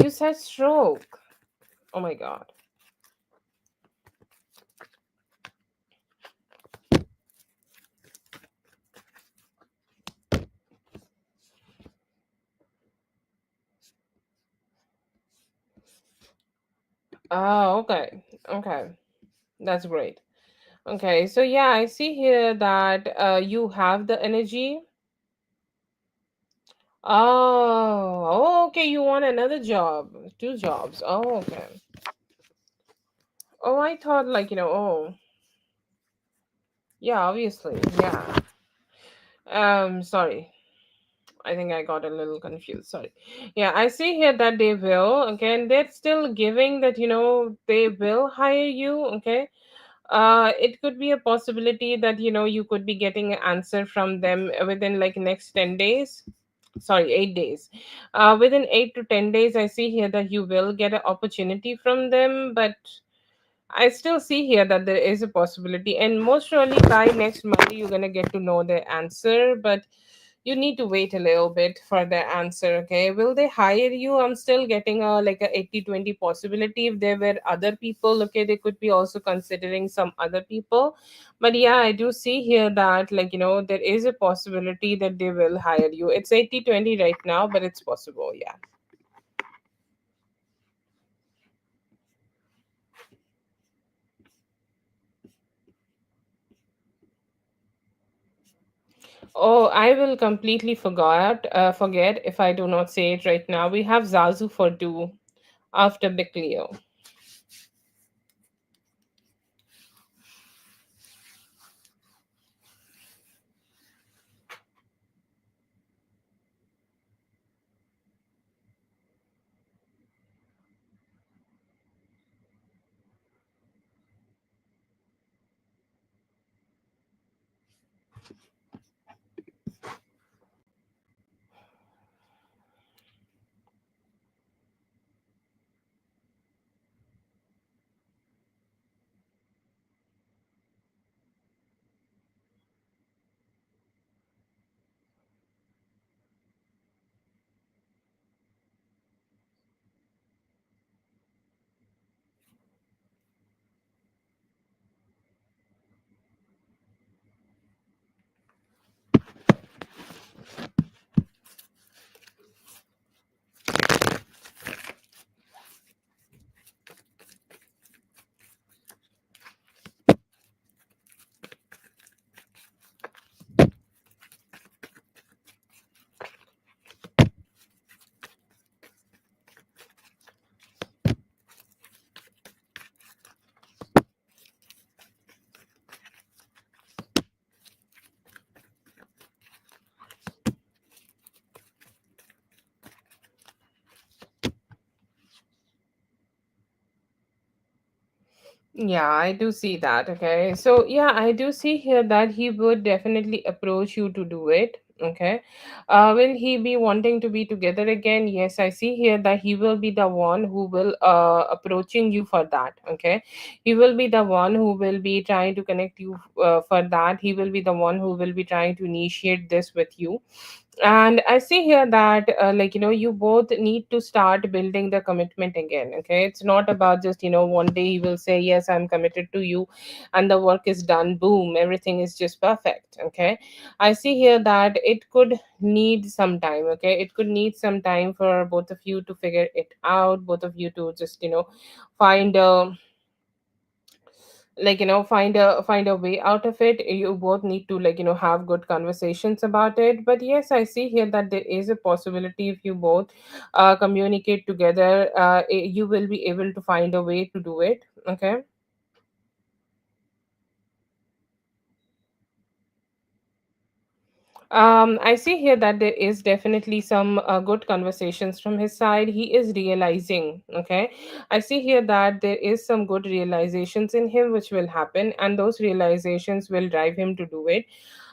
You said stroke. Oh my god. Oh, okay. Okay. That's great. Okay, so yeah, I see here that you have the energy. Oh, okay. You want another job, 2 jobs. Oh, okay. Oh, I thought like oh, yeah, obviously, yeah. Sorry. I think I got a little confused. Sorry. Yeah, I see here that they will. Okay, and they're still giving that they will hire you. Okay, it could be a possibility that you could be getting an answer from them within like next 10 days, sorry, 8 days. Within 8 to 10 days, I see here that you will get an opportunity from them, but I still see here that there is a possibility, and most surely by next Monday you're gonna get to know the answer. But you need to wait a little bit for the answer. Okay, will they hire you? I'm still getting a like a 80-20 possibility. If there were other people, okay, they could be also considering some other people. But yeah, I do see here that like there is a possibility that they will hire you. It's 80-20 right now, but it's possible. Yeah. Oh, I will completely forget if I do not say it right now. We have Zazu for 2 after Big Leo. Yeah, I do see that. Okay. So, yeah, I do see here that he would definitely approach you to do it. Okay. Will he be wanting to be together again? Yes, I see here that he will be the one who will approaching you for that. Okay. He will be the one who will be trying to connect you for that. He will be the one who will be trying to initiate this with you. And I see here that you both need to start building the commitment again. Okay, it's not about just one day he will say yes, I'm committed to you, and the work is done, boom, everything is just perfect. Okay, I see here that it could need some time. Okay, it could need some time for both of you to figure it out, both of you to just find a find a way out of it. You both need to have good conversations about it. But yes, I see here that there is a possibility if you both communicate together, you will be able to find a way to do it. Okay. I see here that there is definitely some good conversations from his side. He is realizing, okay. I see here that there is some good realizations in him which will happen, and those realizations will drive him to do it.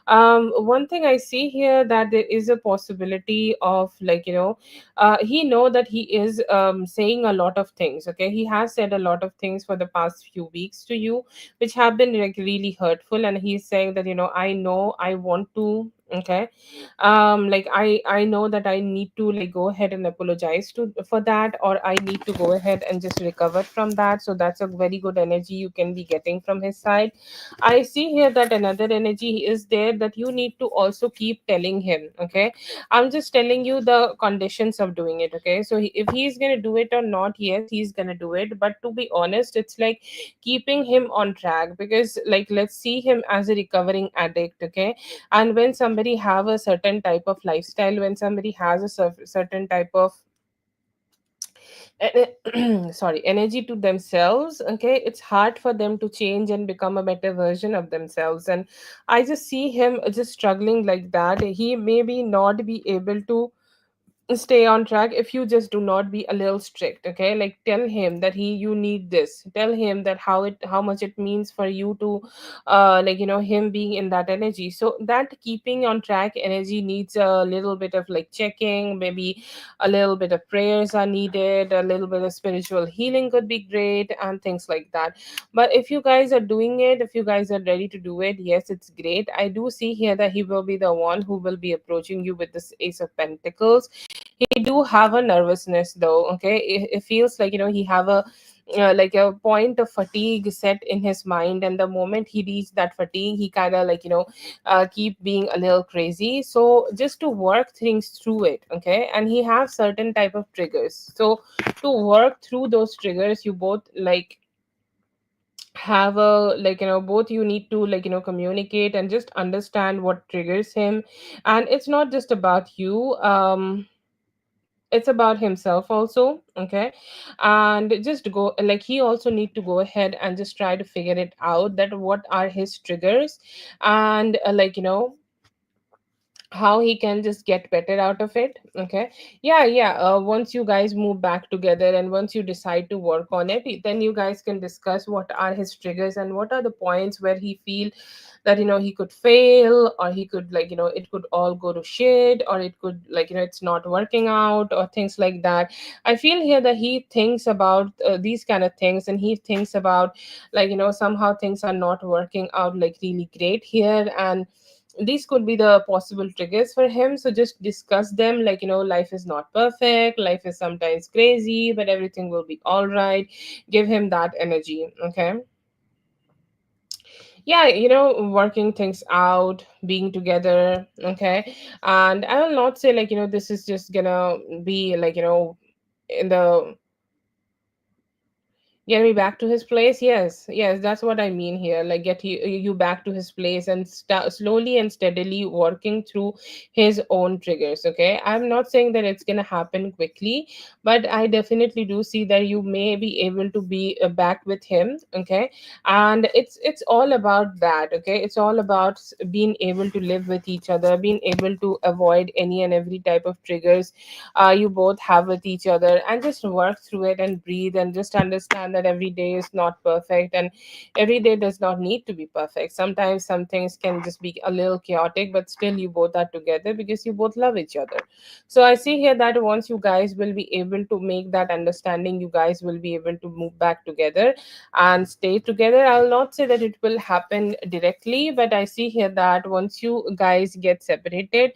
One thing I see here that there is a possibility of he know that he is saying a lot of things. Okay, he has said a lot of things for the past few weeks to you, which have been like really hurtful, and he's saying that I know I want to. Okay, like I know that I need to like go ahead and apologize to for that, or I need to go ahead and just recover from that. So that's a very good energy you can be getting from his side. I see here that another energy is there that you need to also keep telling him. Okay, I'm just telling you the conditions of doing it. Okay, so if he's gonna do it or not, yes, he's gonna do it. But to be honest, it's like keeping him on track, because like let's see him as a recovering addict. Okay, and when somebody have a certain type of lifestyle, when somebody has a certain type of sorry, energy to themselves, okay, it's hard for them to change and become a better version of themselves. And I just see him just struggling like that. He maybe not be able to stay on track if you just do not be a little strict. Okay, like tell him that you need this, tell him that how much it means for you to him being in that energy. So that keeping on track energy needs a little bit of like checking, maybe a little bit of prayers are needed, a little bit of spiritual healing could be great, and things like that. But if you guys are doing it, if you guys are ready to do it, yes, it's great. I do see here that he will be the one who will be approaching you with this Ace of Pentacles. He do have a nervousness though. Okay, it feels like he have a like a point of fatigue set in his mind, and the moment he reaches that fatigue, he kind of keep being a little crazy. So just to work things through it. Okay, and he have certain type of triggers. So to work through those triggers, you both have a both you need to communicate and just understand what triggers him. And it's not just about you, it's about himself also. Okay, and just go like he also need to go ahead and just try to figure it out that what are his triggers, and how he can just get better out of it. Okay. Yeah, yeah, once you guys move back together and once you decide to work on it, then you guys can discuss what are his triggers and what are the points where he feel that he could fail, or he could, it could all go to shit, or it could, it's not working out, or things like that. I feel here that he thinks about these kind of things, and he thinks about, somehow things are not working out like really great here, and these could be the possible triggers for him. So just discuss them, life is not perfect, life is sometimes crazy, but everything will be all right. Give him that energy. Okay. Yeah, working things out, being together. Okay. And I will not say, this is just gonna be, in the get me back to his place. Yes, yes, that's what I mean here. Like, get you back to his place and start slowly and steadily working through his own triggers. Okay, I'm not saying that it's gonna happen quickly, but I definitely do see that you may be able to be back with him. Okay. And it's all about that. Okay, it's all about being able to live with each other, being able to avoid any and every type of triggers you both have with each other, and just work through it and breathe, and just understand that every day is not perfect, and every day does not need to be perfect. Sometimes some things can just be a little chaotic, but still you both are together because you both love each other. So I see here that once you guys will be able to make that understanding, you guys will be able to move back together and stay together. I'll not say that it will happen directly, but I see here that once you guys get separated,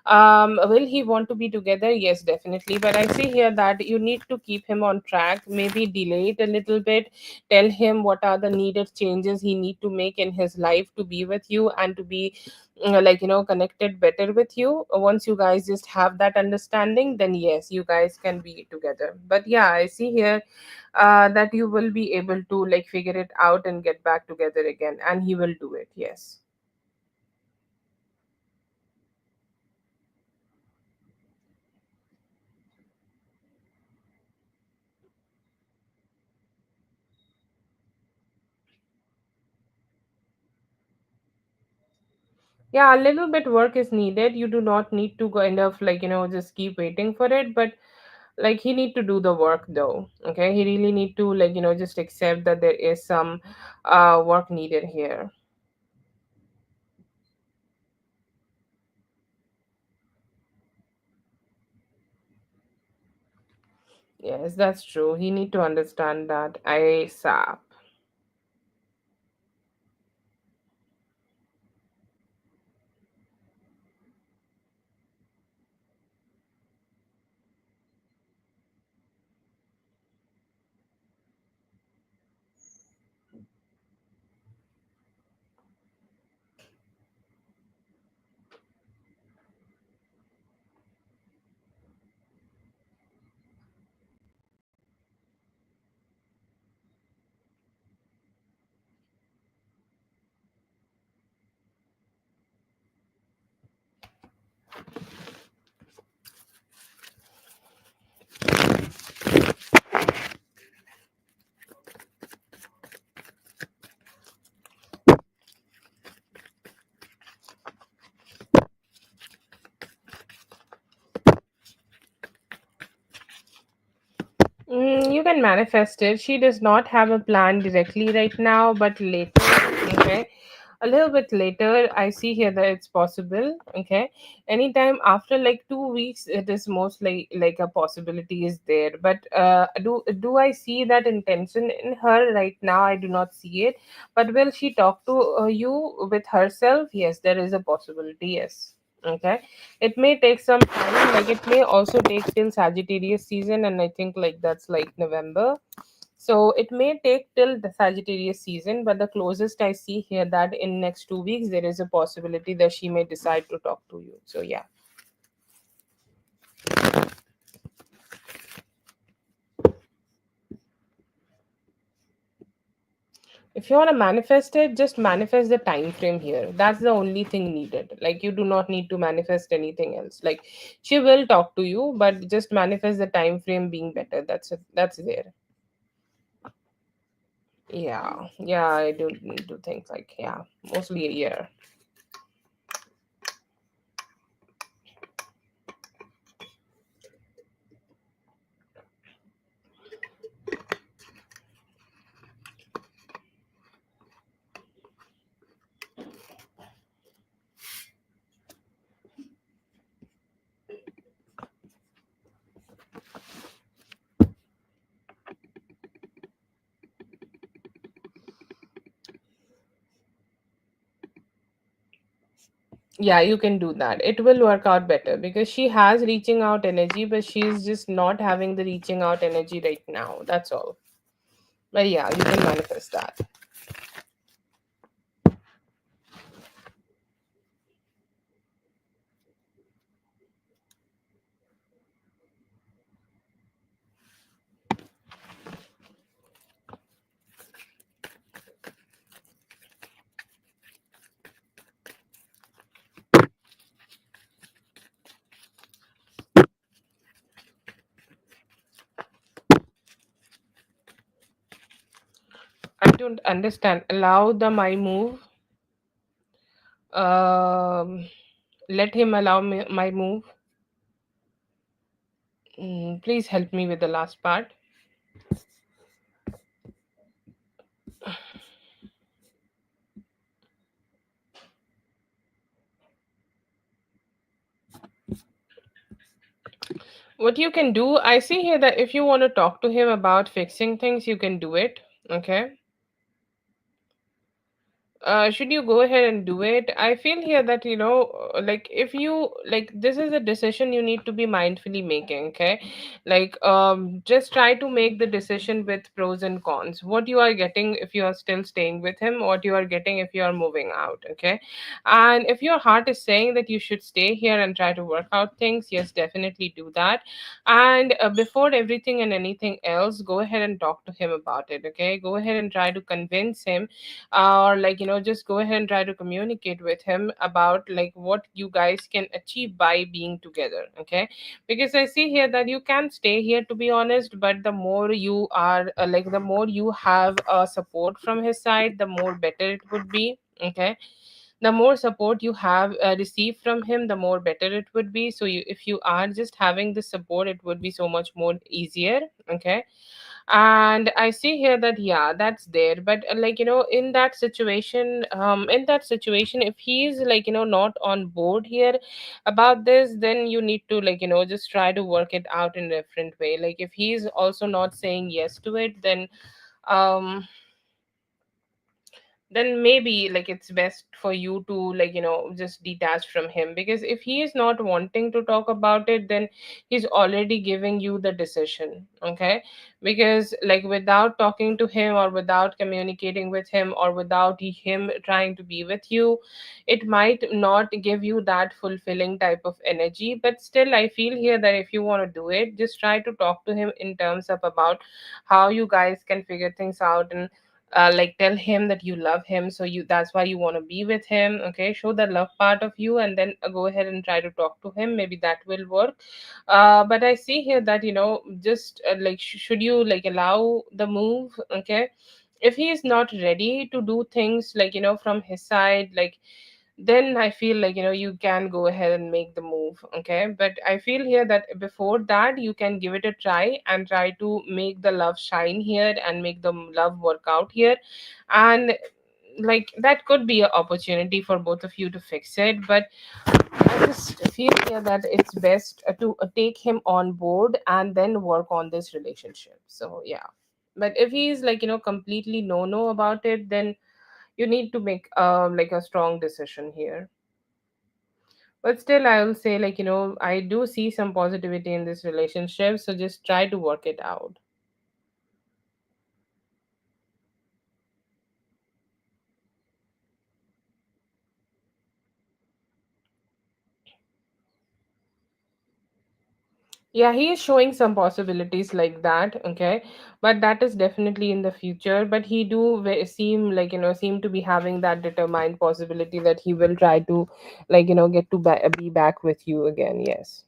will he want to be together? Yes, definitely. But I see here that you need to keep him on track, maybe delay it a little bit. Tell him what are the needed changes he need to make in his life to be with you and to be connected better with you. Once you guys just have that understanding, then yes, you guys can be together. But yeah, I see here that you will be able to figure it out and get back together again, and he will do it. Yes. Yeah, a little bit work is needed. You do not need to kind of just keep waiting for it, but he need to do the work though. Okay, he really need to just accept that there is some work needed here. Yes, that's true. He need to understand that ASAP. You can manifest it. She does not have a plan directly right now, but later, okay, a little bit later, I see here that it's possible. Okay, anytime after 2 weeks, it is most like a possibility is there. But do I see that intention in her right now? I do not see it. But will she talk to you with herself? Yes, there is a possibility. Yes. Okay, it may take some time. It may also take till Sagittarius season, and I think that's November. So it may take till the Sagittarius season, but the closest I see here that in next 2 weeks there is a possibility that she may decide to talk to you. So yeah, if you want to manifest it, just manifest the time frame here. That's the only thing needed. You do not need to manifest anything else. She will talk to you, but just manifest the time frame being better. That's it. That's there. Yeah, yeah, I do think yeah, mostly a year. Yeah, you can do that. It will work out better because she has reaching out energy, but she's just not having the reaching out energy right now. That's all. But yeah, you can manifest that. I don't understand. Allow the my move. Um, Let him allow me, my move. Please help me with the last part. What you can do, I see here that if you want to talk to him about fixing things, you can do it. Okay. Should you go ahead and do it? I feel here that, like if you like, this is a decision you need to be mindfully making. Okay, like just try to make the decision with pros and cons. What you are getting if you are still staying with him, what you are getting if you are moving out. Okay, and if your heart is saying that you should stay here and try to work out things, yes, definitely do that. And before everything and anything else, go ahead and talk to him about it. Okay, go ahead and try to convince him, or like, just go ahead and try to communicate with him about like what you guys can achieve by being together. Okay, because I see here that you can stay here, to be honest, but the more you are like, the more you have support from his side, the more better it would be. Okay, the more support you have received from him, the more better it would be. So you, if you are just having the support, it would be so much more easier. Okay, and I see here that yeah, that's there. But like, in that situation, if he's like, not on board here about this, then you need to like, just try to work it out in a different way. Like if he's also not saying yes to it, um then maybe like it's best for you to like, just detach from him. Because if he is not wanting to talk about it, then he's already giving you the decision. Okay, because like without talking to him, or without communicating with him, or without him trying to be with you, it might not give you that fulfilling type of energy. But still, I feel here that if you want to do it, just try to talk to him in terms of about how you guys can figure things out. And like tell him that you love him, so you, that's why you want to be with him. Okay, show the love part of you, and then go ahead and try to talk to him. Maybe that will work. But I see here that, just like should you like allow the move. Okay, if he is not ready to do things like, from his side, like, then I feel like, you can go ahead and make the move. Okay, but I feel here that before that, you can give it a try and try to make the love shine here and make the love work out here. And like that could be an opportunity for both of you to fix it. But I just feel here that it's best to take him on board and then work on this relationship. So yeah, but if he's like, completely no about it, then you need to make like a strong decision here. But still, I will say, like, I do see some positivity in this relationship, so just try to work it out. Yeah, he is showing some possibilities like that. Okay, but that is definitely in the future. But he do seem like, seem to be having that determined possibility that he will try to like, get to be back with you again. Yes.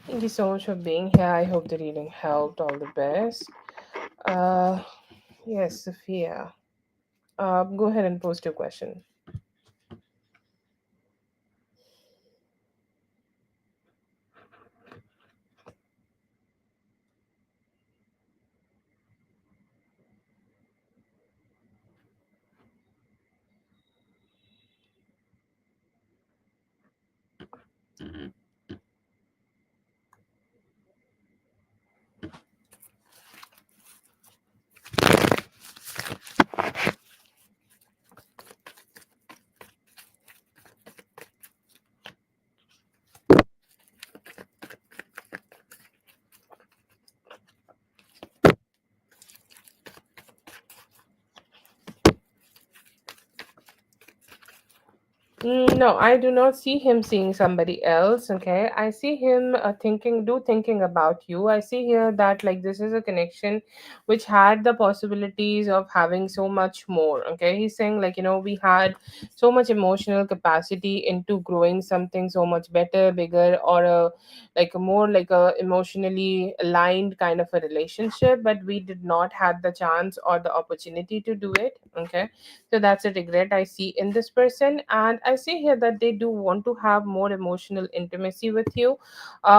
Thank you so much for being here. I hope the reading helped. All the best. Uh, yes, Sophia. Go ahead and post your question. No, I do not see him seeing somebody else. Okay, I see him thinking about you. I see here that like this is a connection which had the possibilities of having so much more. Okay, he's saying like we had so much emotional capacity into growing something so much better, bigger, or a like a more like a emotionally aligned kind of a relationship, but we did not have the chance or the opportunity to do it. Okay, so that's a regret I see in this person. And I see here that they do want to have more emotional intimacy with you,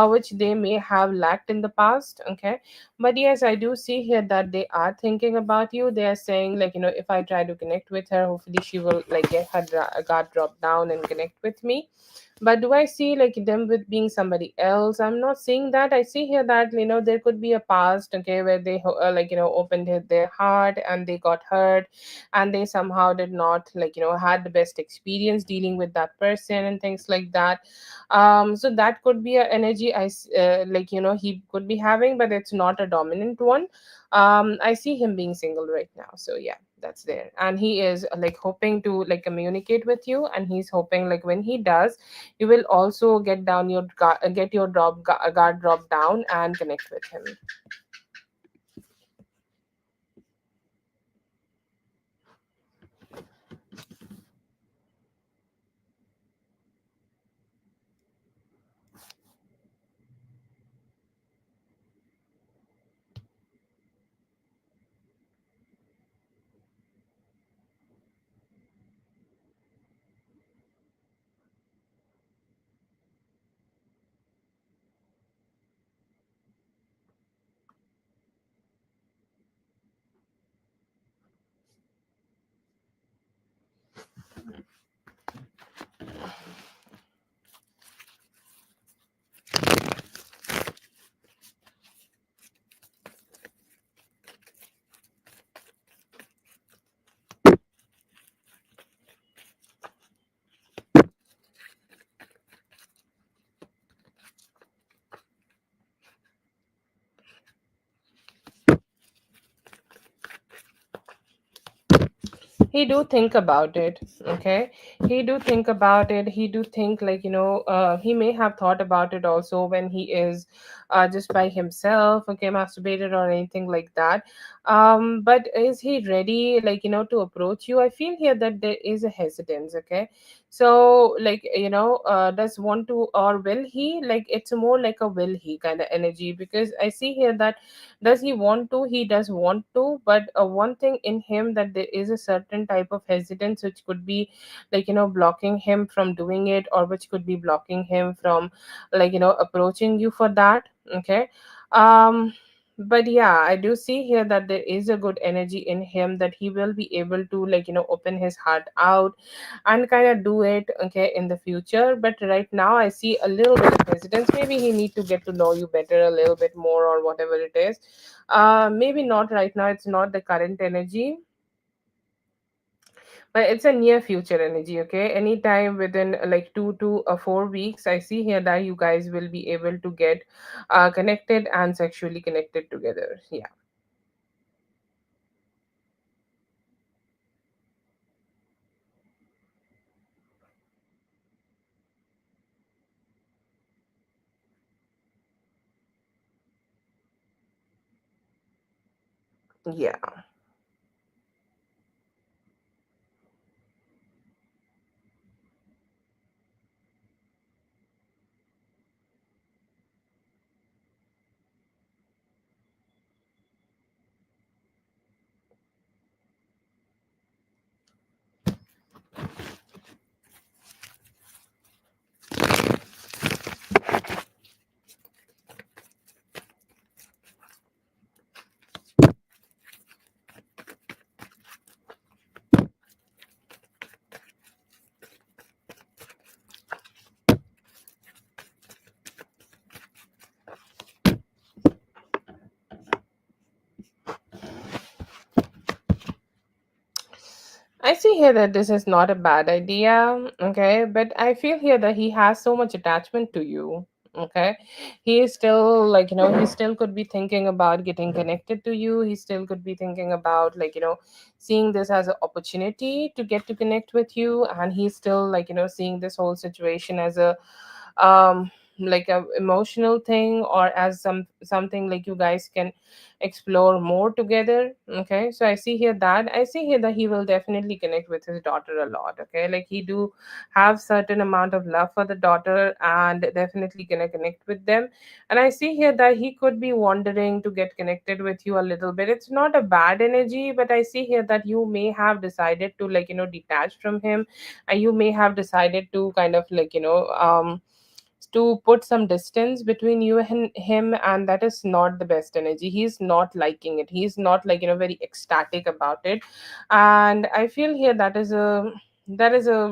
which they may have lacked in the past. Okay. But yes, I do see here that they are thinking about you. They are saying, like, if I try to connect with her, hopefully she will, like, get her guard dropped down and connect with me. But do I see like them with being somebody else? I'm not seeing that. I see here that there could be a past, okay, where they like opened their heart and they got hurt, and they somehow did not like had the best experience dealing with that person and things like that. So that could be a energy like he could be having, but it's not a dominant one. I see him being single right now, so yeah, that's there. And he is like hoping to like communicate with you, and he's hoping like when he does, you will also get your guard dropped down and connect with him. He do think about it. Okay, he do think about it. He do think like he may have thought about it also when he is just by himself, okay, masturbated or anything like that. But is he ready like to approach you? I feel here that there is a hesitance. Okay, so like does want to, or will he, like it's more like a will he kind of energy, because I see here that does he want to, he does want to, but one thing in him that there is a certain type of hesitance which could be like blocking him from doing it, or which could be blocking him from like approaching you for that. Okay. um but yeah, I do see here that there is a good energy in him that he will be able to like open his heart out and kind of do it, okay, in the future. But right now I see a little bit of hesitance. Maybe he need to get to know you better a little bit more, or whatever it is. Maybe not right now, it's not the current energy, but it's a near future energy. Okay, anytime within like 2 to 4 weeks, I see here that you guys will be able to get connected and sexually connected together. Yeah. Yeah. here that this is not a bad idea, okay, but I feel here that he has so much attachment to you. Okay, he is still like, he still could be thinking about getting connected to you. He still could be thinking about, like, seeing this as an opportunity to get to connect with you, and he's still, like, seeing this whole situation as a like a emotional thing, or as something like you guys can explore more together. Okay, so I see here that he will definitely connect with his daughter a lot. Okay, like he do have certain amount of love for the daughter, and definitely gonna connect with them. And I see here that he could be wondering to get connected with you a little bit. It's not a bad energy, but I see here that you may have decided to, like, detach from him, and you may have decided to kind of, like, to put some distance between you and him, and that is not the best energy. He's not liking it. He's not, like, very ecstatic about it. And I feel here that is a,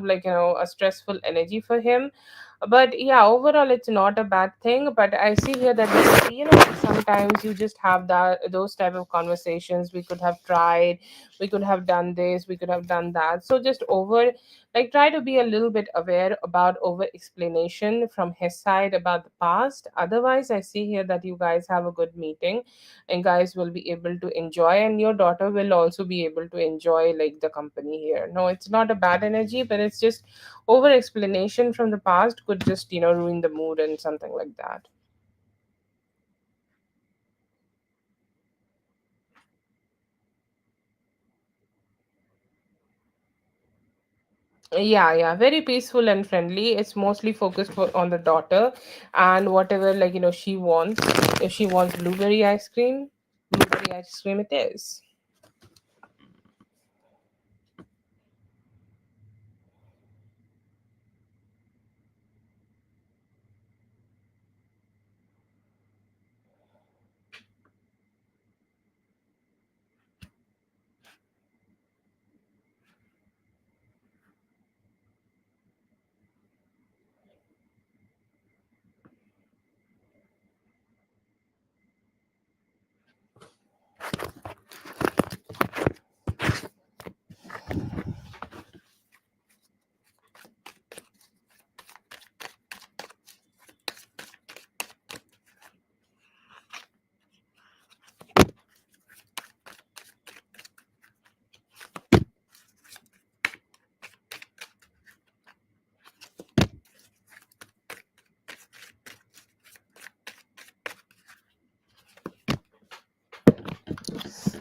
like, a stressful energy for him. But yeah, overall it's not a bad thing. But I see here that sometimes you just have that those type of conversations. We could have tried, we could have done this, we could have done that. So just over, like, try to be a little bit aware about over explanation from his side about the past. Otherwise, I see here that you guys have a good meeting, and guys will be able to enjoy, and your daughter will also be able to enjoy, like, the company here. No, it's not a bad energy, but it's just over explanation from the past could just, ruin the mood and something like that. Yeah, yeah, very peaceful and friendly. It's mostly focused on the daughter, and whatever, like, she wants. If she wants blueberry ice cream it is.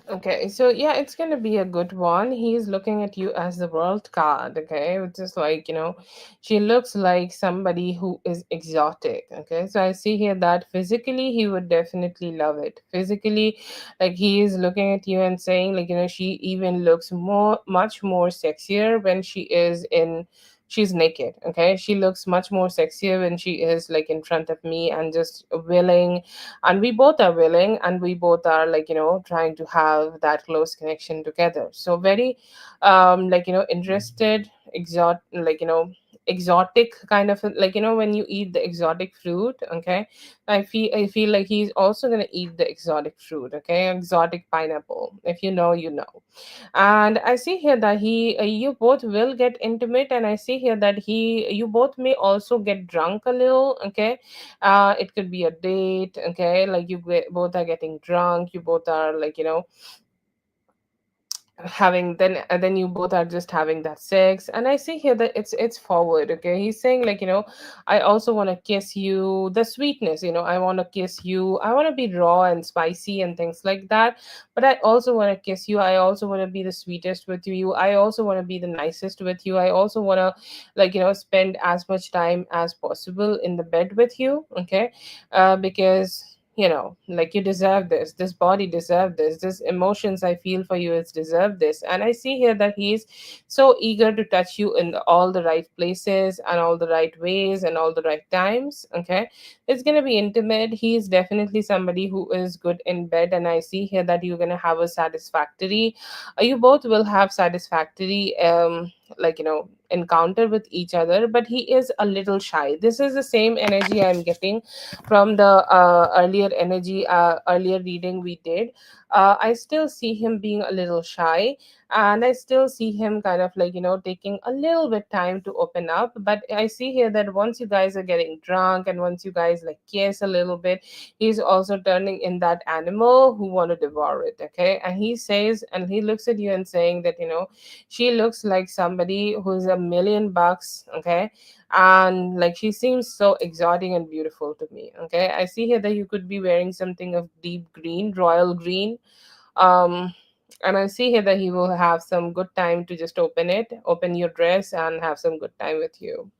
Okay, so yeah, it's gonna be a good one. He's looking at you as the world card, okay? Which is like, she looks like somebody who is exotic, okay? So I see here that physically he would definitely love it. Physically, like, he is looking at you and saying, like, she even looks much more sexier when she's naked, okay? She looks much more sexier when she is, like, in front of me and just willing, and we both are willing, and we both are, like, trying to have that close connection together. So very like, interested, exotic kind of, like, when you eat the exotic fruit, okay? I feel like he's also going to eat the exotic fruit, okay? Exotic pineapple. If you know, you know. And I see here that you both will get intimate, and I see here that you both may also get drunk a little, okay? It could be a date, okay? Like, both are getting drunk, you both are, like, having then you both are just having that sex. And I see here that it's forward, okay? He's saying, like, I also want to kiss you, the sweetness, I want to kiss you, I want to be raw and spicy and things like that. But I also want to kiss you, I also want to be the sweetest with you, I also want to be the nicest with you, I also want to, like, spend as much time as possible in the bed with you, okay? Because, like, you deserve this body deserve this emotions I feel for you is deserve this. And I see here that he's so eager to touch you in all the right places and all the right ways and all the right times, okay? It's going to be intimate. He's definitely somebody who is good in bed, and I see here that you're going to have a satisfactory you both will have satisfactory like, encounter with each other. But he is a little shy. This is the same energy I'm getting from the earlier reading we did. I still see him being a little shy, And I still see him kind of like, taking a little bit time to open up. But I see here that once you guys are getting drunk and once you guys like kiss a little bit, he's also turning in that animal who want to devour it. Okay, and he says, and he looks at you and saying that, she looks like somebody who's $1 million. Okay, and like she seems so exotic and beautiful to me. Okay, I see here that you could be wearing something of deep green, royal green. um and I see here that he will have some good time to just open your dress and have some good time with you.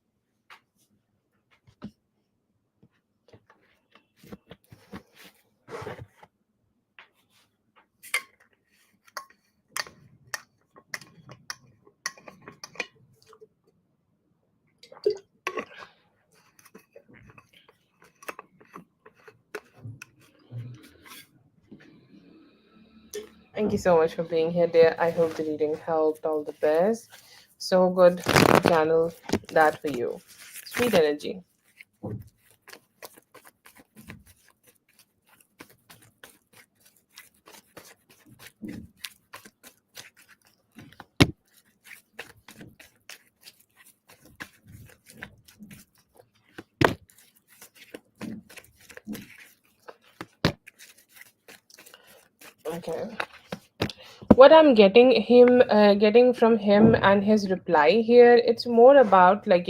Thank you so much for being here, dear. I hope the reading helped. All the best. So good to channel that for you. Sweet energy. Okay. What I'm getting from him and his reply here, it's more about like,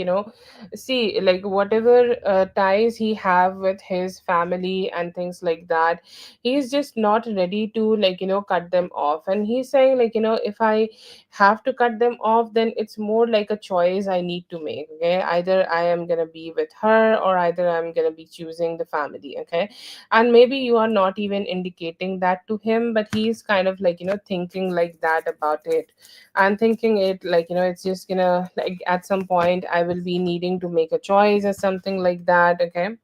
see, like whatever ties he have with his family and things like that, he's just not ready to like, cut them off. And he's saying like, if I have to cut them off, then it's more like a choice I need to make. Okay, either I am gonna be with her or either I'm gonna be choosing the family. Okay, and maybe you are not even indicating that to him, but he's kind of like, thinking like that about it, and thinking it like, it's just gonna like at some point I will be needing to make a choice or something like that. Okay,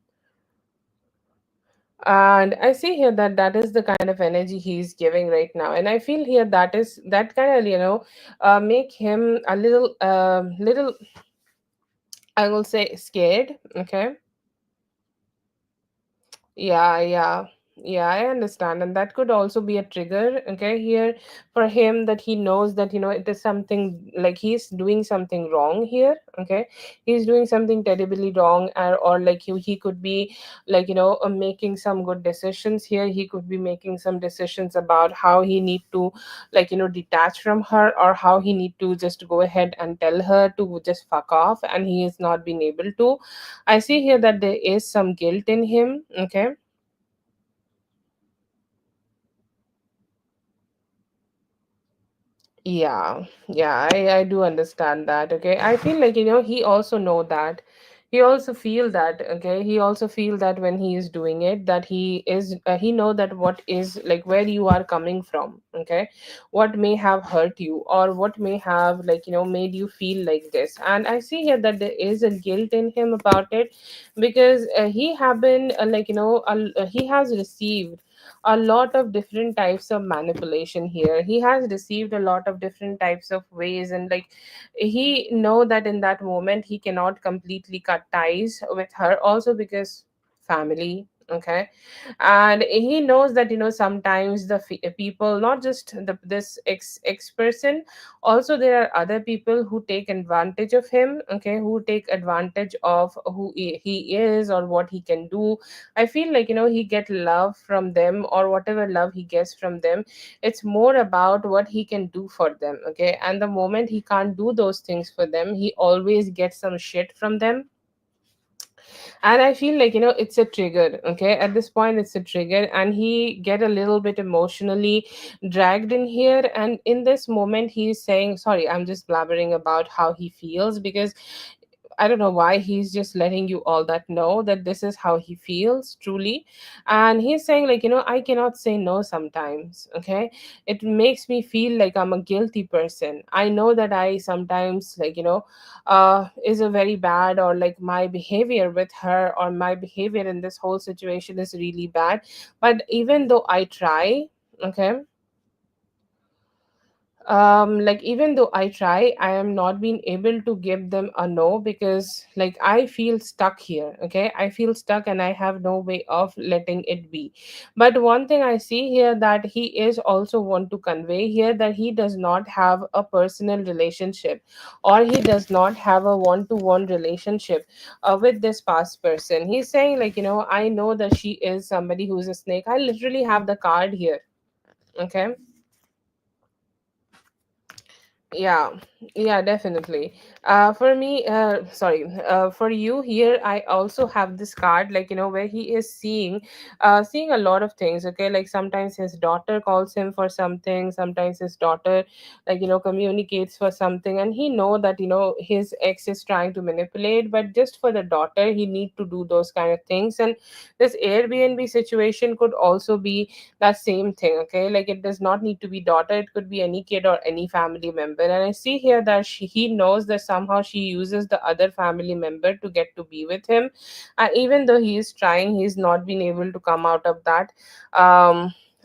and I see here that that is the kind of energy he's giving right now, and I feel here that is that kind of, make him a little, I will say, scared. Okay. Yeah, yeah, yeah, I understand. And that could also be a trigger, okay, here for him, that he knows that, it is something like he's doing something wrong here, okay? He's doing something terribly wrong, or like he could be like, making some good decisions here. He could be making some decisions about how he need to like, detach from her, or how he need to just go ahead and tell her to just fuck off, and he is not being able to. I see here that there is some guilt in him, okay? Yeah, yeah, I do understand that. Okay, I feel like, he also know that. He also feel that. Okay, he also feel that when he is doing it, that he know that what is like where you are coming from. Okay, what may have hurt you, or what may have like, made you feel like this. And I see here that there is a guilt in him about it, because he have been like, he has received a lot of different types of manipulation here. He has received a lot of different types of ways, and like he know that in that moment he cannot completely cut ties with her also, because family. Okay, and he knows that, sometimes the people, not just this ex person, also there are other people who take advantage of him. Okay, who take advantage of who he is or what he can do. I feel like, he get love from them, or whatever love he gets from them, it's more about what he can do for them. Okay, and the moment he can't do those things for them, he always gets some shit from them. And I feel like, it's a trigger. Okay, at this point it's a trigger, and he get a little bit emotionally dragged in here. And in this moment he's saying, sorry, I'm just blabbering about how he feels, because I don't know why he's just letting you all that know that this is how he feels truly. And he's saying, like, I cannot say no sometimes. Okay. It makes me feel like I'm a guilty person. I know that I sometimes, like, is a very bad, or like my behavior with her, or my behavior in this whole situation is really bad. But even though I try, okay, Like even though I try, I am not being able to give them a no, because like I feel stuck here. Okay, I feel stuck and I have no way of letting it be. But one thing I see here, that he is also want to convey here, that he does not have a personal relationship, or he does not have a one-to-one relationship with this past person. He's saying like, I know that she is somebody who's a snake. I literally have the card here. Okay. Yeah, yeah, definitely. For me, sorry, for you here, I also have this card, like, where he is seeing a lot of things. Okay, like sometimes his daughter calls him for something, sometimes his daughter, like, communicates for something, and he know that, his ex is trying to manipulate, but just for the daughter, he need to do those kind of things. And this Airbnb situation could also be that same thing. Okay, like it does not need to be daughter, it could be any kid or any family member. And I see here that he knows that somehow she uses the other family member to get to be with him, even though he is trying, he's not been able to come out of that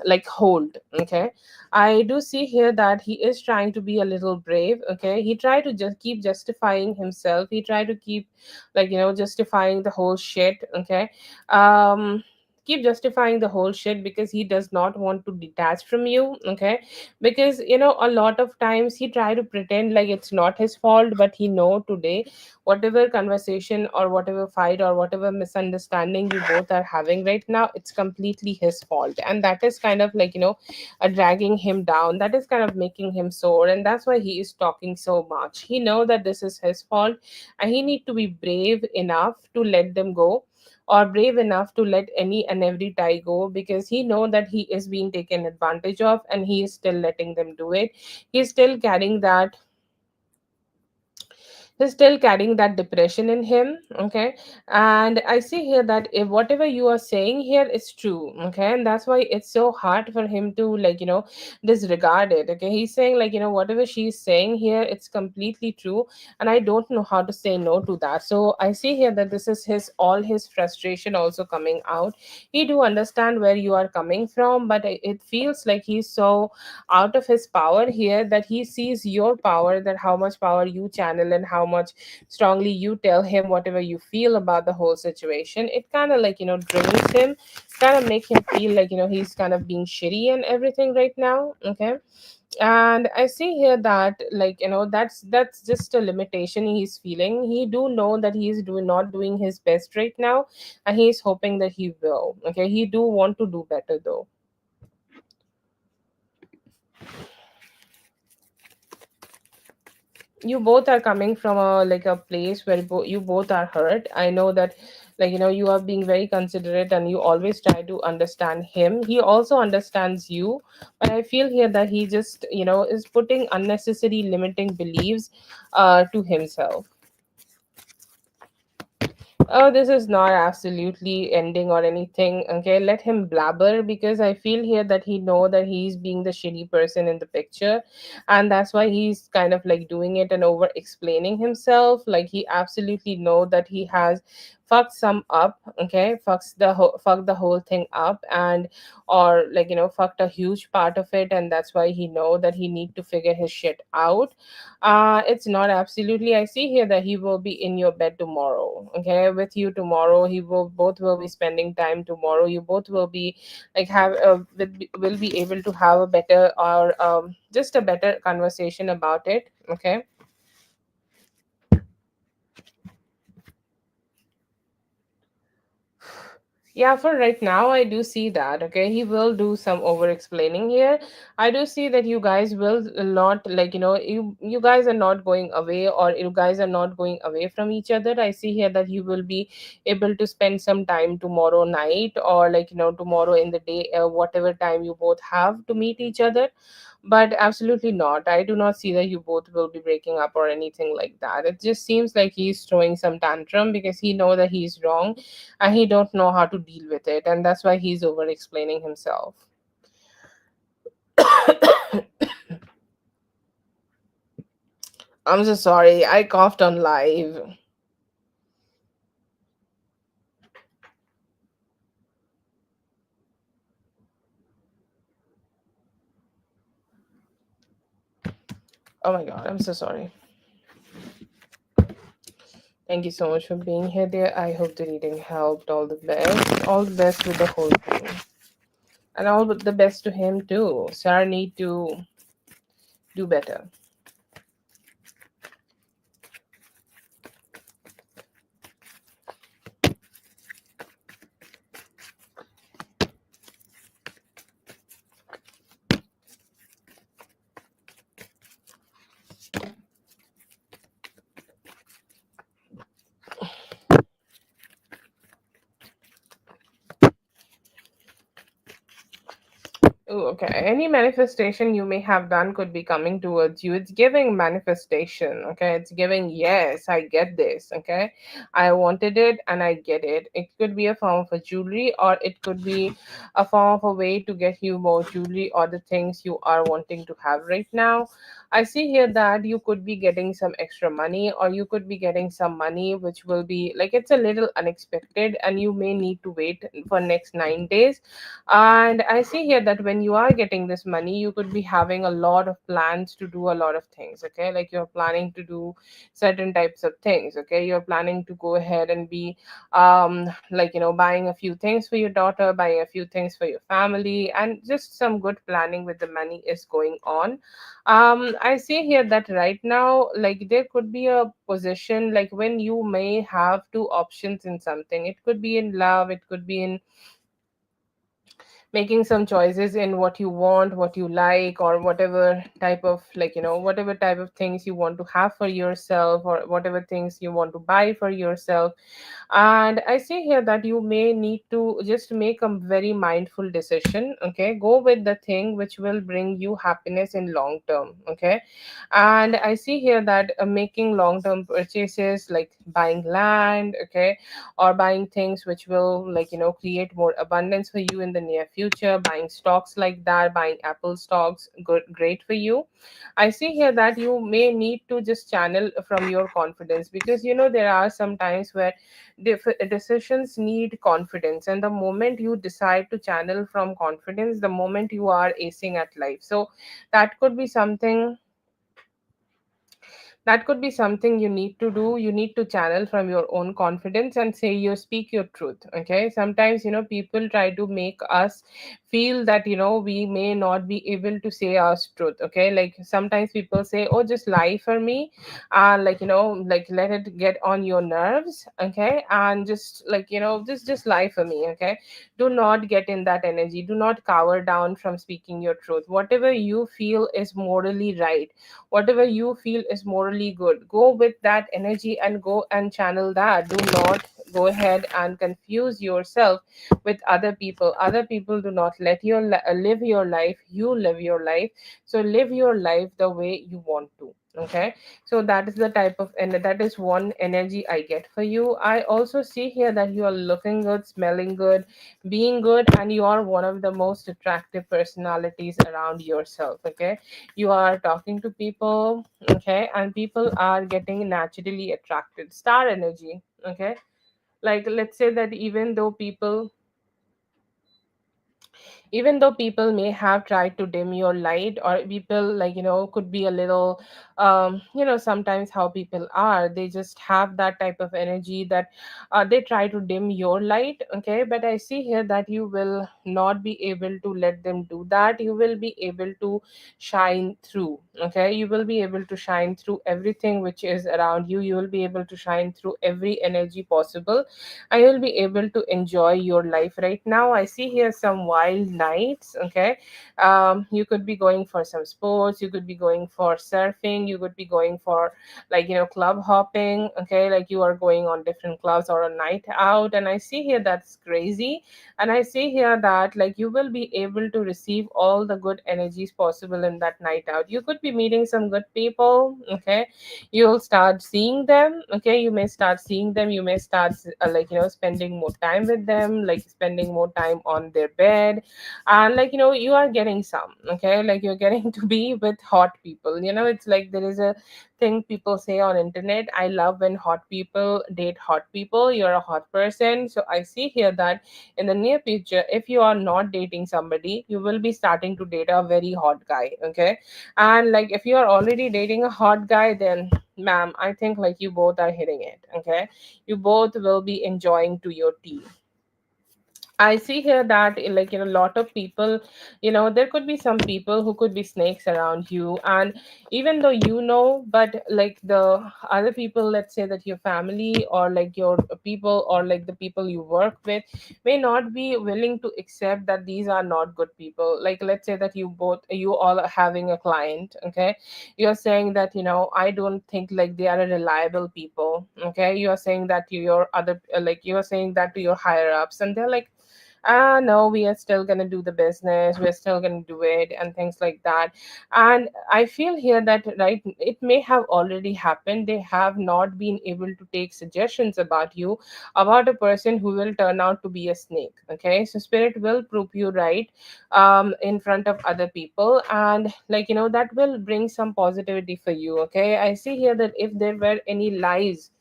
like hold. Okay, I do see here that he is trying to be a little brave. Okay, he tried to just keep justifying himself, he tried to keep, like, justifying the whole shit. Okay, um keep justifying the whole shit because he does not want to detach from you. Okay, because a lot of times he try to pretend like it's not his fault, but he know today whatever conversation or whatever fight or whatever misunderstanding you both are having right now, it's completely his fault, and that is kind of like, dragging him down, that is kind of making him sore, and that's why he is talking so much. He know that this is his fault, and he need to be brave enough to let them go, or brave enough to let any and every tie go, because he know that he is being taken advantage of, and he is still letting them do it. He's still carrying that, he's still carrying that depression in him. Okay, and I see here that if whatever you are saying here is true. Okay, and that's why it's so hard for him to, like, disregard it. Okay, he's saying like, whatever she's saying here, it's completely true, and I don't know how to say no to that. So I see here that this is his all his frustration also coming out. He do understand where you are coming from, but it feels like he's so out of his power here, that he sees your power, that how much power you channel and how much strongly you tell him whatever you feel about the whole situation. It kind of like, drains him, kind of make him feel like, he's kind of being shitty and everything right now. Okay, and I see here that, like, that's just a limitation he's feeling. He do know that he's not doing his best right now, and he's hoping that he will. Okay, he do want to do better though. You both are coming from a, like, a place where you both are hurt. I know that, like, you are being very considerate, and you always try to understand him. He also understands you, but I feel here that he just, is putting unnecessary limiting beliefs to himself. Oh, this is not absolutely ending or anything. Okay, let him blabber, because I feel here that he know that he's being the shitty person in the picture, and that's why he's kind of like doing it and over explaining himself. Like he absolutely know that he has fucked some up. Okay, fuck the whole thing up, and or like, fucked a huge part of it, and that's why he know that he need to figure his shit out. It's not absolutely. I see here that he will be in your bed tomorrow. Okay, with you tomorrow. He will both will be spending time tomorrow. You both will be like will be able to have a better, or just a better conversation about it. Okay. Yeah, for right now, I do see that. Okay, he will do some over explaining here. I do see that you guys will not, like, you guys are not going away, or you guys are not going away from each other. I see here that you will be able to spend some time tomorrow night, or like, tomorrow in the day, whatever time you both have to meet each other. But absolutely not, I do not see that you both will be breaking up or anything like that. It just seems like he's throwing some tantrum because he know that he's wrong, and he don't know how to deal with it, and that's why he's over explaining himself. I'm so sorry, I coughed on live. Oh my god, I'm so sorry. Thank you so much for being here, dear. I hope the reading helped. All the best. All the best with the whole thing. And all the best to him too. Sarah need to do better. Oh, okay. Any manifestation you may have done could be coming towards you. It's giving manifestation. Okay. It's giving, yes, I get this. Okay. I wanted it and I get it. It could be a form of a jewelry, or it could be a form of a way to get you more jewelry or the things you are wanting to have right now. I see here that you could be getting some extra money, or you could be getting some money which will be like it's a little unexpected, and you may need to wait for next 9 days. And I see here that when you are getting this money, you could be having a lot of plans to do a lot of things. Okay, like you're planning to do certain types of things. Okay, you're planning to go ahead and be like buying a few things for your daughter, buying a few things for your family, and just some good planning with the money is going on. I see here that right now, like there could be a position like when you may have two options in something. It could be in love, it could be in making some choices in what you want, what you like, or whatever type of whatever type of things you want to have for yourself, or whatever things you want to buy for yourself. And I see here that you may need to just make a very mindful decision. Okay, go with the thing which will bring you happiness in long term. Okay, and I see here that making long term purchases like buying land, okay, or buying things which will create more abundance for you in the near future, buying stocks like that, buying Apple stocks, good, great for you. I see here that you may need to just channel from your confidence, because there are some times where decisions need confidence, and the moment you decide to channel from confidence, the moment you are acing at life. So that could be something you need to do. You need to channel from your own confidence and say, you speak your truth. Okay, sometimes people try to make us feel that we may not be able to say our truth. Okay, like sometimes people say, oh, just lie for me, and like let it get on your nerves. Okay, and just just lie for me. Okay, do not get in that energy. Do not cower down from speaking your truth. Whatever you feel is morally right, whatever you feel is morally good, go with that energy and go and channel that. Do not go ahead and confuse yourself with other people. Other people do not let you live your life. You live your life. So live your life the way you want to. Okay, so that is the type of, and that is one energy I get for you. I also see here that you are looking good, smelling good, being good, and you are one of the most attractive personalities around yourself. Okay, you are talking to people. Okay, and people are getting naturally attracted, star energy. Okay, like let's say that even though people may have tried to dim your light, or people could be a little sometimes how people are, they just have that type of energy that they try to dim your light. Okay, but I see here that you will not be able to let them do that. You will be able to shine through. Okay, you will be able to shine through everything which is around you. You will be able to shine through every energy possible, and you'll be able to enjoy your life right now. I see here some wild nights. Okay, you could be going for some sports, you could be going for surfing, you could be going for club hopping. Okay, like you are going on different clubs or a night out, and I see here that's crazy. And I see here that you will be able to receive all the good energies possible in that night out. You could be meeting some good people. Okay, you'll start seeing them. Okay, you may start seeing them, you may start spending more time with them, like spending more time on their bed, And like, you are getting some, okay, like you're getting to be with hot people. It's like there is a thing people say on internet, I love when hot people date hot people. You're a hot person, so I see here that in the near future, if you are not dating somebody, you will be starting to date a very hot guy, okay. And like if you are already dating a hot guy, then ma'am, I think like you both are hitting it, okay. You both will be enjoying to your tea. I see here that like a lot of people, there could be some people who could be snakes around you, and even though but like the other people, let's say that your family or like your people or like the people you work with may not be willing to accept that these are not good people. Like let's say that you all are having a client, okay. You're saying that I don't think like they are a reliable people, okay. You are saying that to your other like you are saying that to your higher ups, and they're like, no, we are still going to do the business, we're still going to do it, and things like that. And I feel here that, right, it may have already happened. They have not been able to take suggestions about you, about a person who will turn out to be a snake, okay. So spirit will prove you right in front of other people, and like that will bring some positivity for you, okay. I see here that if there were any lies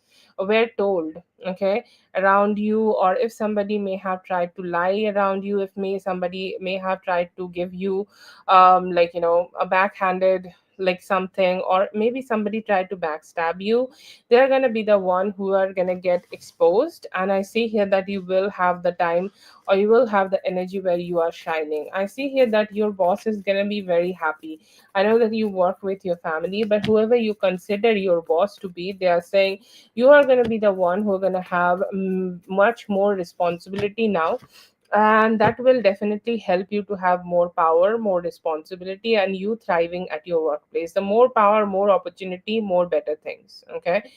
were told, okay, around you, or if somebody may have tried to lie around you, if may somebody may have tried to give you like a backhanded like something, or maybe somebody tried to backstab you, they're going to be the one who are going to get exposed. And I see here that you will have the time, or you will have the energy where you are shining. I see here that your boss is going to be very happy. I know that you work with your family, but whoever you consider your boss to be, they are saying you are going to be the one who are going to have much more responsibility now, and that will definitely help you to have more power, more responsibility, and you thriving at your workplace. The more power, more opportunity, more better things, okay.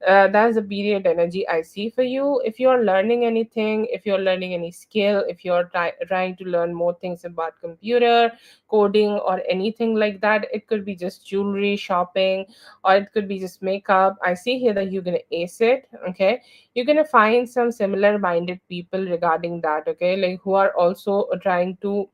That's the period energy I see for you. If you're learning anything, if you're learning any skill, if you're trying to learn more things about computer coding or anything like that, it could be just jewelry shopping, or it could be just makeup. I see here that you're gonna ace it, okay. You're gonna find some similar minded people regarding that, okay, like who are also trying to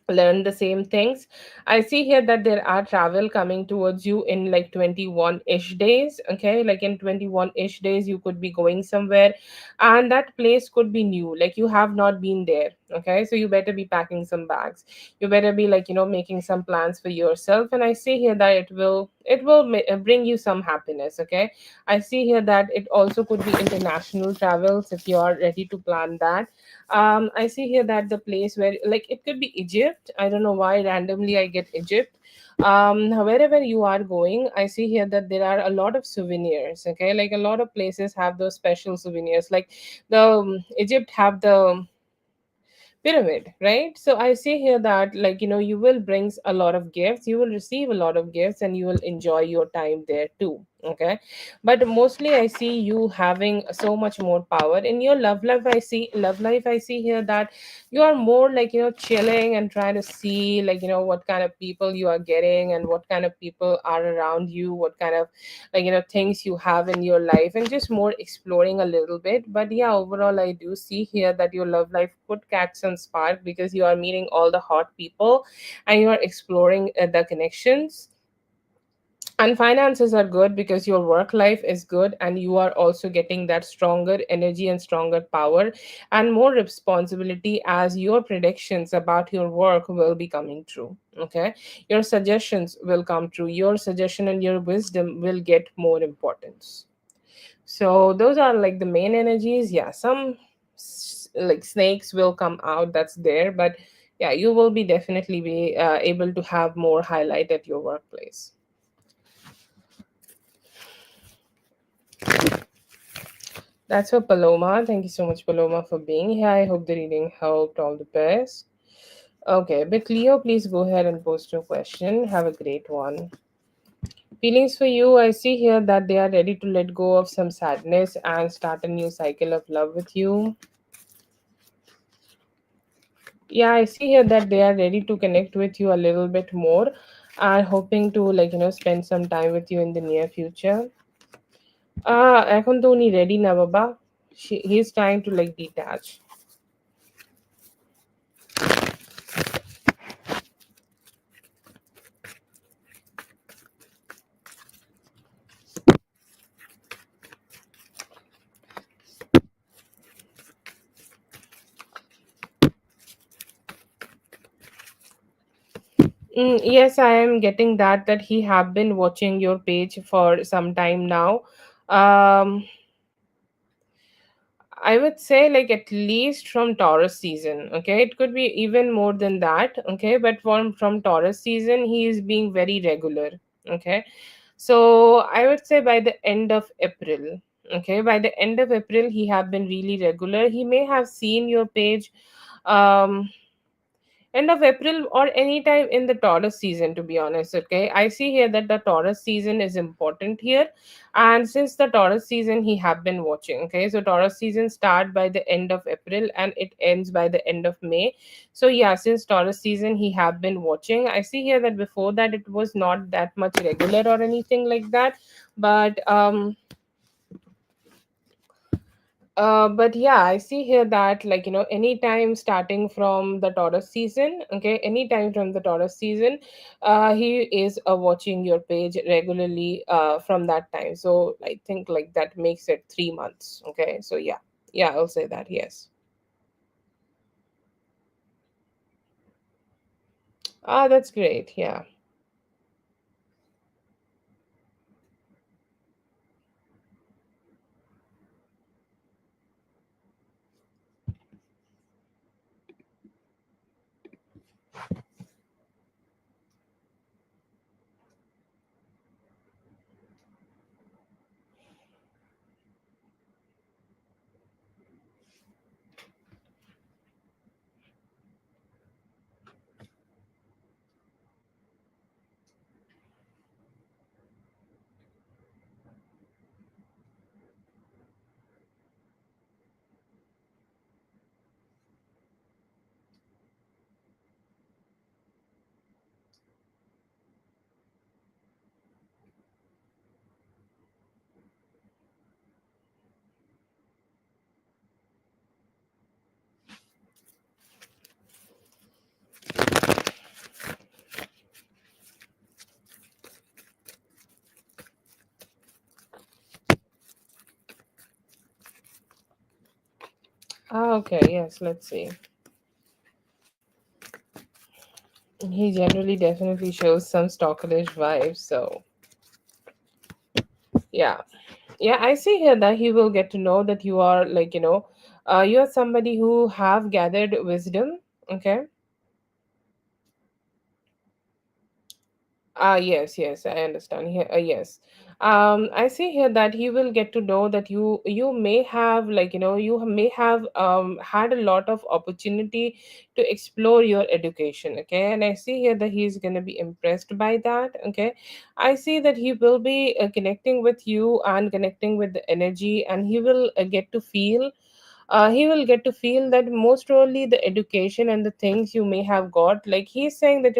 learn the same things. I see here that there are travel coming towards you in like 21-ish days, okay. Like in 21-ish days you could be going somewhere, and that place could be new, like you have not been there, okay. So you better be packing some bags. You better be like making some plans for yourself. And I see here that it will bring you some happiness, okay. I see here that it also could be international travels if you are ready to plan that. I see here that the place where, like, it could be Egypt. I don't know why randomly I get Egypt. Wherever you are going, I see here that there are a lot of souvenirs, okay. Like a lot of places have those special souvenirs, like the Egypt have the pyramid, right? So I see here that, like, you will brings a lot of gifts, you will receive a lot of gifts, and you will enjoy your time there too, okay. But mostly I see you having so much more power in your love life. I see here that you are more like chilling and trying to see, like, what kind of people you are getting, and what kind of people are around you, what kind of, like, things you have in your life, and just more exploring a little bit. But yeah, overall I do see here that your love life could catch some spark, because you are meeting all the hot people, and you are exploring the connections. And finances are good because your work life is good, and you are also getting that stronger energy and stronger power and more responsibility, as your predictions about your work will be coming true, okay. Your suggestions will come true, your suggestion and your wisdom will get more importance. So those are like the main energies. Yeah, some like snakes will come out, that's there, but yeah, you will be definitely be able to have more highlight at your workplace. That's for Paloma. Thank you so much, Paloma, for being here. I hope the reading helped. All the best. Okay, but Leo, please go ahead and post your question. Have a great one. Feelings for you, I see here that they are ready to let go of some sadness and start a new cycle of love with you. Yeah, I see here that they are ready to connect with you a little bit more, and hoping to, like, spend some time with you in the near future. এখন তো উনি ready না বাবা. He's trying to like detach. Yes, I am getting that he have been watching your page for some time now. Um, I would say like at least from Taurus season. Okay, it could be even more than that. Okay, but from Taurus season, he is being very regular. Okay, so I would say by the end of April. Okay, by the end of April, he have been really regular. He may have seen your page. Um, End of April or anytime in the Taurus season, to be honest. Okay, I see here that the Taurus season is important here, and since the Taurus season he have been watching. Okay, so Taurus season start by the end of April and it ends by the end of May. So yeah, since Taurus season he have been watching. I see here that before that it was not that much regular or anything like that, but but yeah, I see here that like anytime starting from the Taurus season, okay, anytime from the Taurus season, he is watching your page regularly from that time. So I think like that makes it 3 months. Okay, so yeah, yeah, I'll say that yes. Ah, that's great. Yeah. Ah, okay. Yes. Let's see. He generally definitely shows some stalkerish vibes. So yeah. Yeah, I see here that he will get to know that you are like you are somebody who have gathered wisdom. Okay. Yes, yes, I understand here. Yes. I see here that he will get to know that you may have like you may have had a lot of opportunity to explore your education. Okay, and I see here that he's gonna be impressed by that. Okay, I see that he will be connecting with you and connecting with the energy, and he will get to feel that most probably the education and the things you may have got, like he's saying that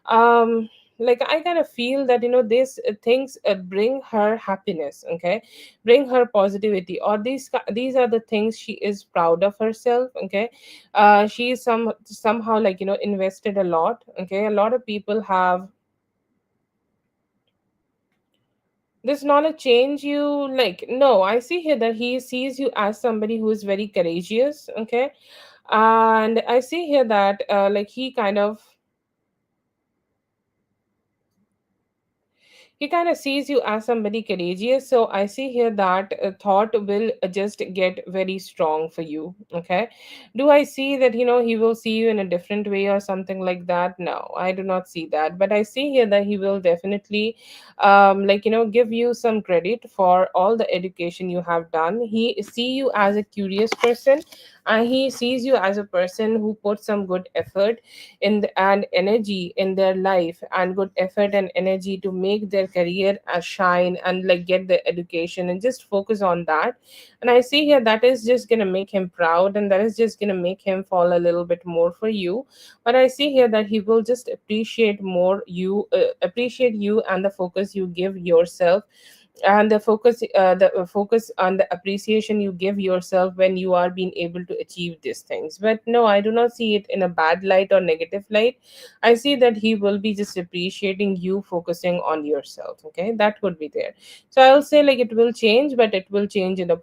um like I kind of feel that these things bring her happiness. Okay, bring her positivity, or these are the things she is proud of herself. Okay, she is somehow like invested a lot. Okay, a lot of people have this knowledge change you. Like, no, I see here that he sees you as somebody who is very courageous. Okay, and I see here that like he kind of sees you as somebody courageous. So I see here that thought will just get very strong for you. Okay, do I see that he will see you in a different way or something like that? No, I do not see that, but I see here that he will definitely like give you some credit for all the education you have done. He see you as a curious person, and he sees you as a person who put some good effort and energy in their life, and good effort and energy to make their career shine and like get the education and just focus on that. And I see here that is just going to make him proud, and that is just going to make him fall a little bit more for you. But I see here that he will just appreciate you and the focus you give yourself and the focus on the appreciation you give yourself when you are being able to achieve these things. But no, I do not see it in a bad light or negative light. I see that he will be just appreciating you focusing on yourself. Okay, that would be there. So I'll say like it will change, but it will change in a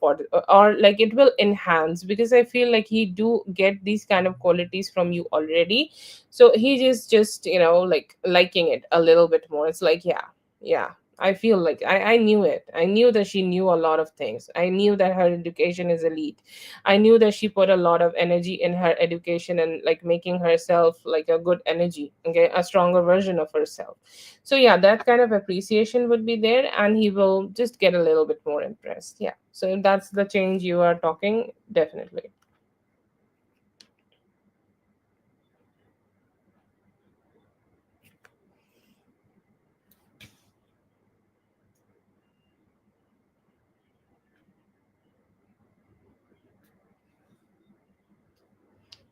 or like it will enhance, because I feel like he do get these kind of qualities from you already. So he just like liking it a little bit more. It's like, yeah, yeah, I feel like I knew it. I knew that she knew a lot of things. I knew that her education is elite. I knew that she put a lot of energy in her education and like making herself like a good energy, okay, a stronger version of herself. So yeah, that kind of appreciation would be there, and he will just get a little bit more impressed. Yeah. So if that's the change you are talking, definitely.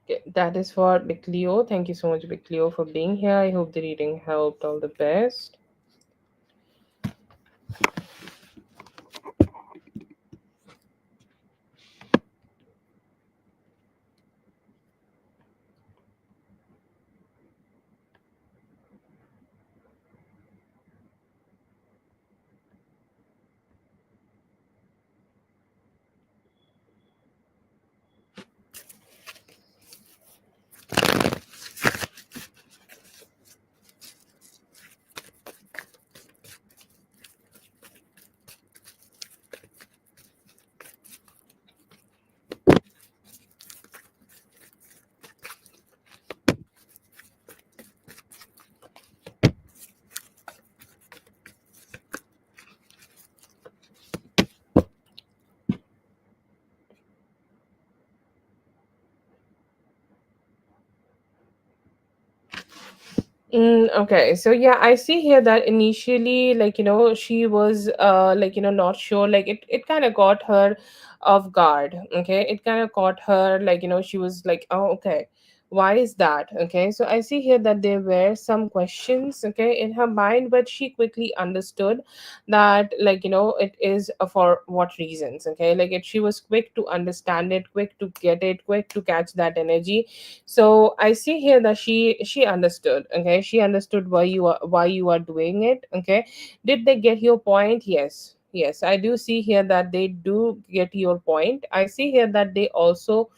Okay, that is for Big Leo. Thank you so much, Big Leo, for being here. I hope the reading helped. All the best. Okay, so yeah, I see here that initially, like, she was like, not sure, like it kind of got her off guard. Okay, it kind of caught her, like, she was like, oh, okay, why is that? Okay, so I see here that there were some questions, okay, in her mind, but she quickly understood that, like, it is for what reasons. Okay, like she was quick to understand it, quick to get it, quick to catch that energy. So I see here that she understood. Okay, she understood why you are doing it. Okay, did they get your point? Yes, yes, I do see here that they do get your point. I see here that they also,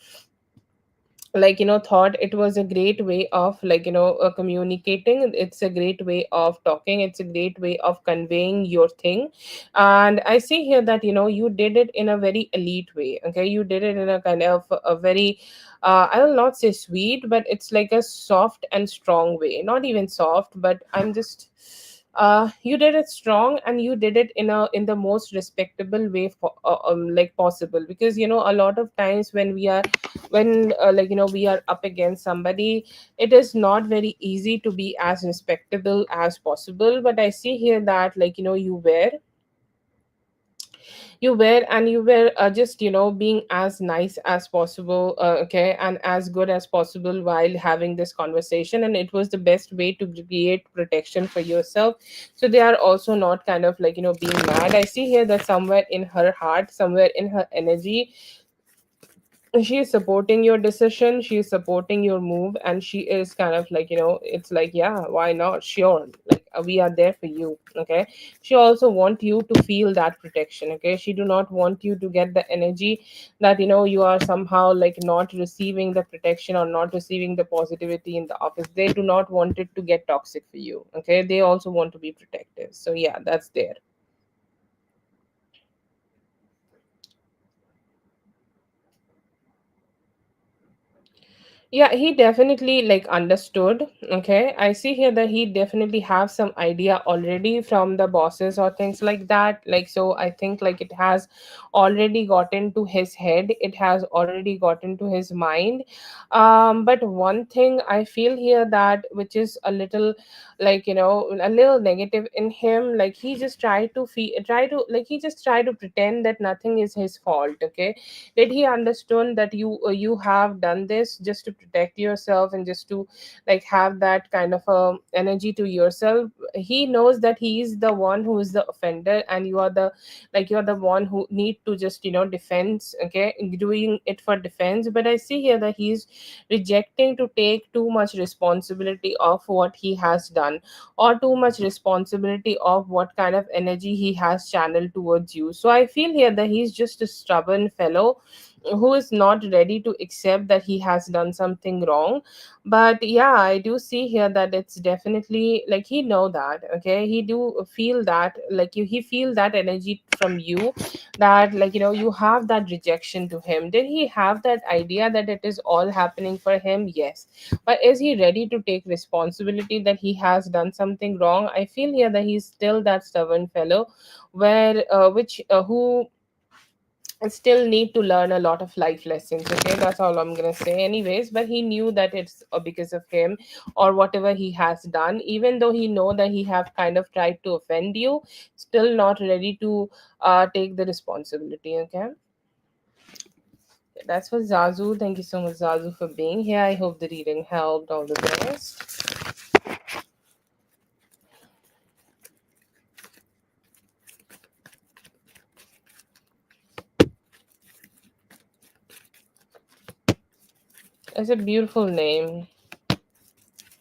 like, thought it was a great way of, like, communicating. It's a great way of talking. It's a great way of conveying your thing. And I see here that, you did it in a very elite way. Okay, you did it in a kind of a very, I will not say sweet, but it's like a soft and strong way. Not even soft, but I'm just, you did it strong, and you did it in the most respectable way for, like, possible. Because, a lot of times when we are, when like, we are up against somebody, it is not very easy to be as respectable as possible. But I see here that, like, you were and you were just, being as nice as possible, okay, and as good as possible while having this conversation, and it was the best way to create protection for yourself. So they are also not kind of, like, being mad. I see here that somewhere in her heart, somewhere in her energy, she is supporting your decision, she is supporting your move, and she is kind of like, it's like, yeah, why not, sure, like, we are there for you. Okay, she also want you to feel that protection. Okay, she do not want you to get the energy that, you are somehow like not receiving the protection or not receiving the positivity in the office. They do not want it to get toxic for you. Okay, they also want to be protective. So yeah, that's there. Yeah, he definitely like understood. Okay, I see here that he definitely have some idea already from the bosses or things like that. Like, so I think like it has already gotten to his head, it has already gotten to his mind. But one thing I feel here that, which is a little, like, a little negative in him, like he just try to, like, he just try to pretend that nothing is his fault. Okay, did he understand that you have done this just to protect yourself and just to like have that kind of energy to yourself. He knows that he is the one who is the offender, and you are the like you're the one who need to just defense, okay, doing it for defense. But I see here that he's rejecting to take too much responsibility of what he has done, or too much responsibility of what kind of energy he has channeled towards you. So I feel here that he's just a stubborn fellow who is not ready to accept that he has done something wrong. But yeah, I do see here that it's definitely like he know that, okay, he do feel that like he feel that energy from you, that you have that rejection to him. Did he have that idea that it is all happening for him? Yes. But is he ready to take responsibility that he has done something wrong? I feel here that he's still that stubborn fellow where which who still need to learn a lot of life lessons. Okay, that's all I'm gonna say anyways. But he knew that it's because of him or whatever he has done, even though he know that he have kind of tried to offend you, still not ready to take the responsibility. Okay, that's for Zazu. Thank you so much, Zazu, for being here. I hope the reading helped. All the best. It's a beautiful name,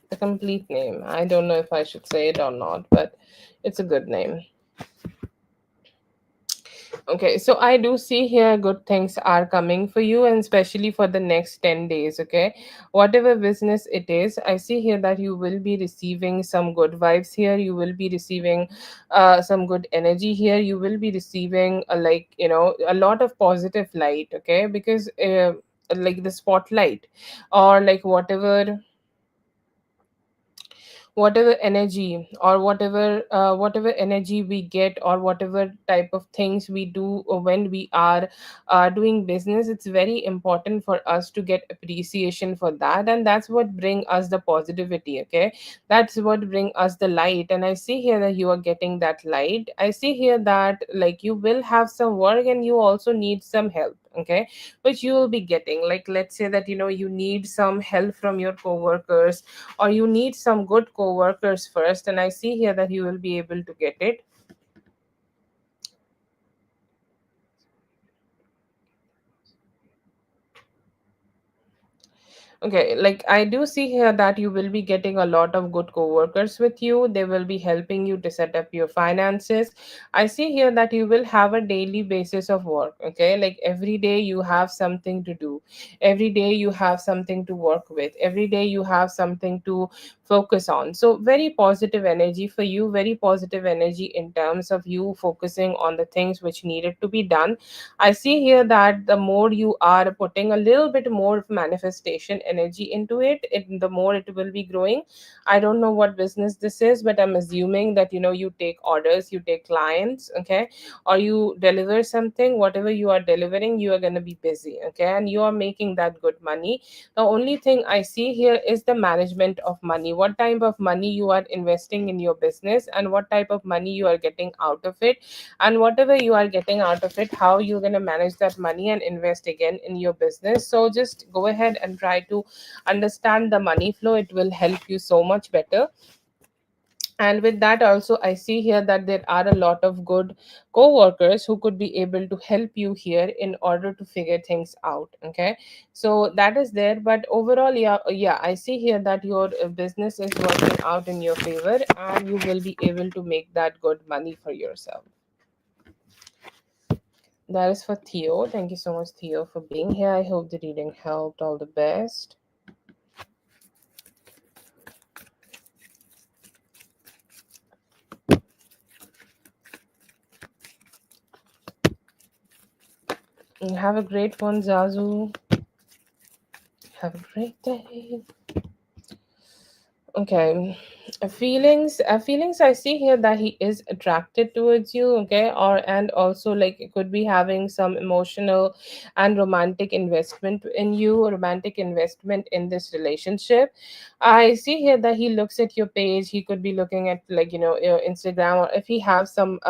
the complete name. I don't know if I should say it or not, but it's a good name. Okay, so I do see here good things are coming for you, and especially for the next 10 days. Okay, whatever business it is, I see here that you will be receiving some good vibes here. You will be receiving some good energy here. You will be receiving a lot of positive light. Okay, because like the spotlight, or like whatever energy, or whatever energy we get, or whatever type of things we do when we are doing business, it's very important for us to get appreciation for that, and that's what bring us the positivity. Okay, that's what bring us the light, and I see here that you are getting that light. I see here that like you will have some work and you also need some help. Okay, which you will be getting, like let's say that you need some help from your coworkers, or you need some good co-workers first, and I see here that you will be able to get it. Okay, like I do see here that you will be getting a lot of good co-workers with you. They will be helping you to set up your finances. I see here that you will have a daily basis of work. Okay, like every day you have something to do. Every day you have something to work with. Every day you have something to focus on. So very positive energy for you, very positive energy in terms of you focusing on the things which needed to be done. I see here that the more you are putting a little bit more of manifestation energy into the more it will be growing. I don't know what business this is, but I'm assuming that you take orders, you take clients, okay, or you deliver something. Whatever you are delivering, you are going to be busy, okay, and you are making that good money. The only thing I see here is the management of money. What type of money you are investing in your business, and what type of money you are getting out of it, and whatever you are getting out of it, how you're going to manage that money and invest again in your business. So just go ahead and try to understand the money flow. It will help you so much better. And with that also, I see here that there are a lot of good co-workers who could be able to help you here in order to figure things out. Okay, so that is there. But overall, yeah, I see here that your business is working out in your favor, and you will be able to make that good money for yourself. That is for Theo. Thank you so much, Theo, for being here. I hope the reading helped. All the best. And have a great one, Zazu. Have a great day. Okay. Feelings, I see here that he is attracted towards you, okay, or and also like it could be having some emotional and romantic investment in you, romantic investment in this relationship. I see here that he looks at your page. He could be looking at, like, your Instagram, or if he have some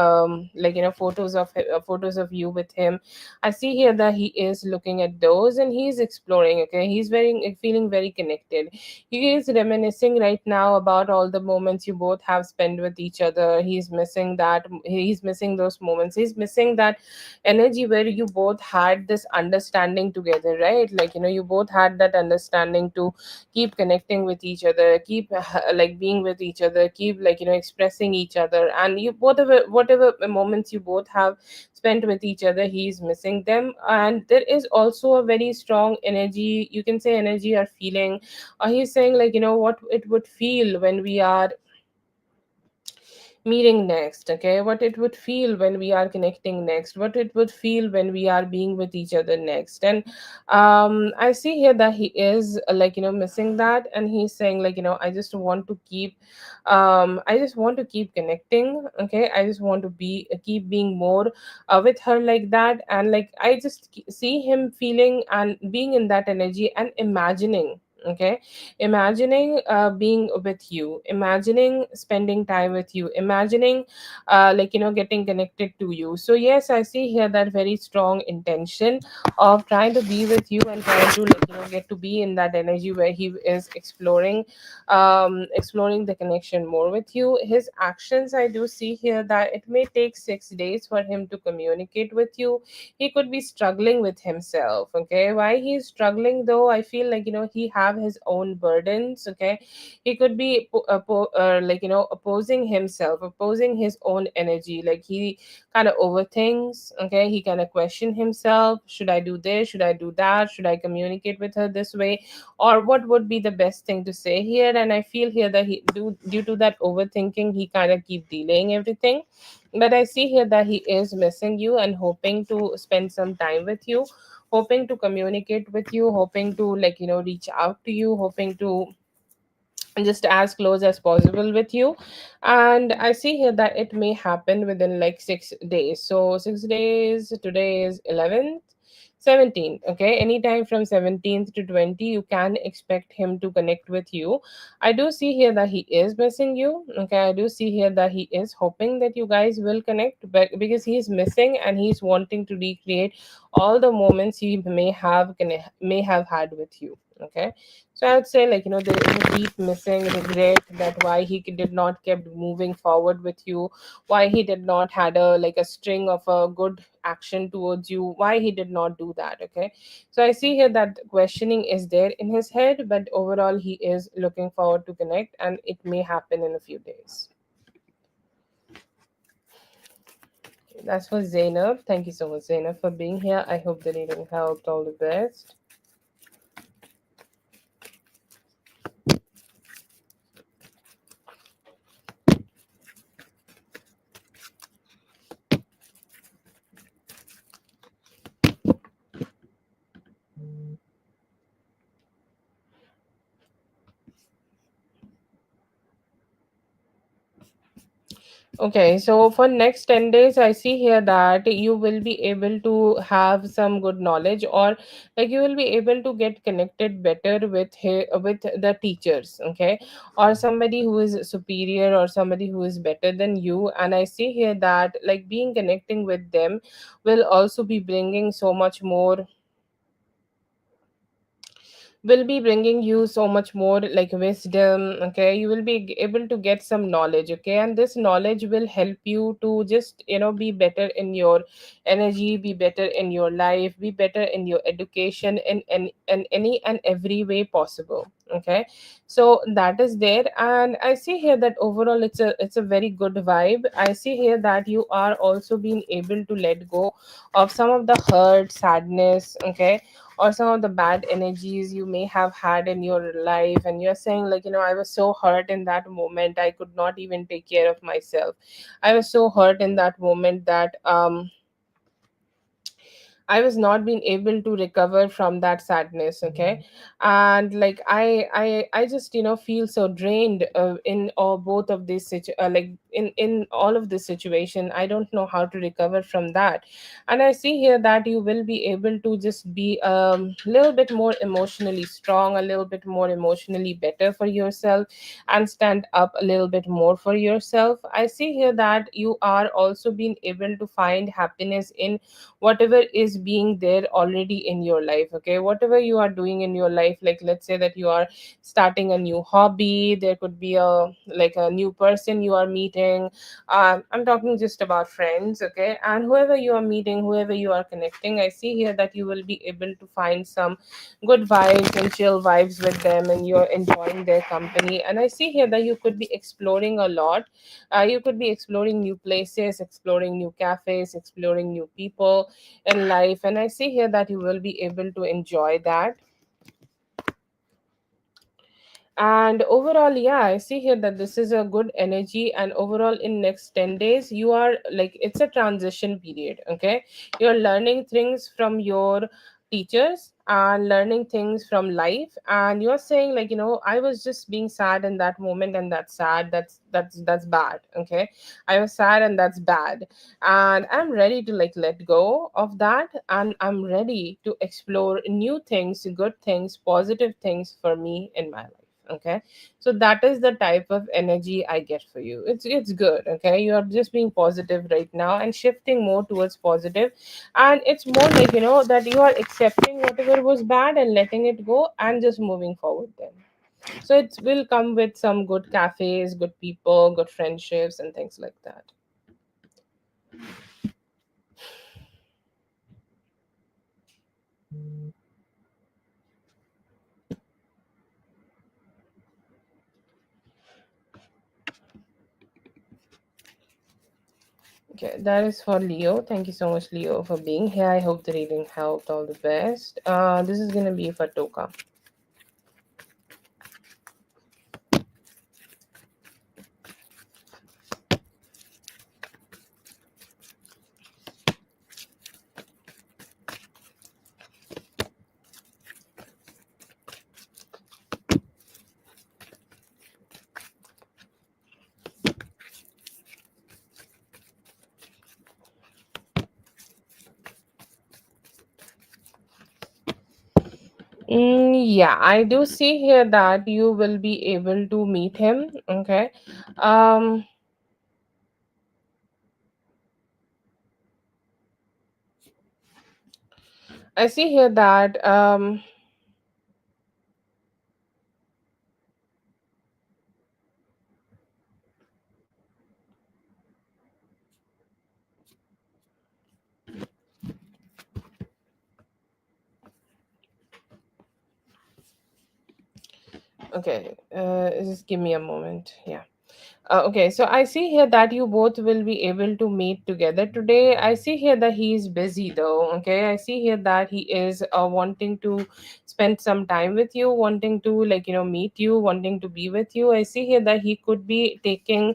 like, photos of you with him. I see here that he is looking at those and he's exploring, okay. He's very feeling very connected. He is reminiscing right now about all the moments you both have spent with each other. He's missing that. He's missing those moments. He's missing that energy where you both had this understanding together, right? Like, you both had that understanding to keep connecting with each other, keep like being with each other, keep, like, expressing each other, and you whatever moments you both have spent with each other, he's missing them. And there is also a very strong energy, you can say energy or feeling. He's saying, like, what it would feel when we are meeting next, okay, what it would feel when we are connecting next, what it would feel when we are being with each other next. And I see here that he is like, missing that, and he's saying, like, I just want to keep I just want to keep connecting, okay. I just want to be keep being more with her like that. And like, I just see him feeling and being in that energy and imagining, okay, imagining being with you, imagining spending time with you, imagining like, getting connected to you. So yes, I see here that very strong intention of trying to be with you and trying to, like, get to be in that energy where he is exploring the connection more with you. His actions, I do see here that it may take 6 days for him to communicate with you. He could be struggling with himself, okay. Why he's struggling, though, I feel like, he have his own burdens, okay. He could be like, opposing himself, opposing his own energy. Like, he kind of overthinks, okay. He kind of question himself, should I do this, should I do that, should I communicate with her this way, or what would be the best thing to say here. And I feel here that due to that overthinking, he kind of keep delaying everything. But I see here that he is missing you and hoping to spend some time with you, hoping to communicate with you, hoping to, like, reach out to you, hoping to just as close as possible with you. And I see here that it may happen within like 6 days. So 6 days, today is 11th, 17th, okay. Anytime from 17th to 20, you can expect him to connect with you. I do see here that he is missing you, okay. I do see here that he is hoping that you guys will connect, but because he's missing and he's wanting to recreate all the moments he may have had with you, okay. So I would say, like, there is a deep missing regret that why he did not kept moving forward with you, why he did not had a like a string of a good action towards you, why he did not do that, okay. So I see here that questioning is there in his head, but overall he is looking forward to connect, and it may happen in a few days. That's for Zainab. Thank you so much, Zainab, for being here. I hope the reading helped. All the best. Okay, so for next 10 days, I see here that you will be able to have some good knowledge, or like you will be able to get connected better with the teachers, okay, or somebody who is superior or somebody who is better than you. And I see here that like being connecting with them will also be bringing so much more, will be bringing you so much more like wisdom, okay. You will be able to get some knowledge, okay, and this knowledge will help you to just be better in your energy, be better in your life, be better in your education, in any and every way possible, okay. So that is there. And I see here that overall it's a very good vibe. I see here that you are also being able to let go of some of the hurt, sadness, okay, or some of the bad energies you may have had in your life. And you're saying, like, I was so hurt in that moment, I could not even take care of myself. I was so hurt in that moment that I was not being able to recover from that sadness. Okay. And like I just feel so drained in all both of these like in all of this situation. I don't know how to recover from that. And I see here that you will be able to just be a little bit more emotionally strong, a little bit more emotionally better for yourself, and stand up a little bit more for yourself. I see here that you are also being able to find happiness in whatever is being there already in your life. Okay, whatever you are doing in your life, like let's say that you are starting a new hobby, there could be a like a new person you are meeting. I'm talking just about friends. Okay, and whoever you are meeting, whoever you are connecting, I see here that you will be able to find some good vibes and chill vibes with them, and you're enjoying their company. And I see here that you could be exploring a lot. You could be exploring new places, exploring new cafes, exploring new people in life. And I see here that you will be able to enjoy that. And overall, yeah, I see here that this is a good energy. And overall, in next 10 days, you are like, it's a transition period. Okay, you're learning things from your teachers and learning things from life. And you're saying like, I was just being sad in that moment, and that's sad, that's bad. Okay, I was sad and that's bad, and I'm ready to like let go of that, and I'm ready to explore new things, good things, positive things for me in my life. Okay, so that is the type of energy I get for you. It's good. Okay, you are just being positive right now and shifting more towards positive. And it's more like, that you are accepting whatever was bad and letting it go and just moving forward then. So it will come with some good cafes, good people, good friendships, and things like that. Okay, that is for Leo. Thank you so much, Leo, for being here. I hope the reading helped. All the best. This is gonna be for Toka. Yeah, I do see here that you will be able to meet him. Okay. Um, I see here that okay, just give me a moment. Yeah. Okay, so I see here that you both will be able to meet together today. I see here that he is busy though. Okay, I see here that he is wanting to spend some time with you, wanting to like meet you, wanting to be with you. I see here that he could be taking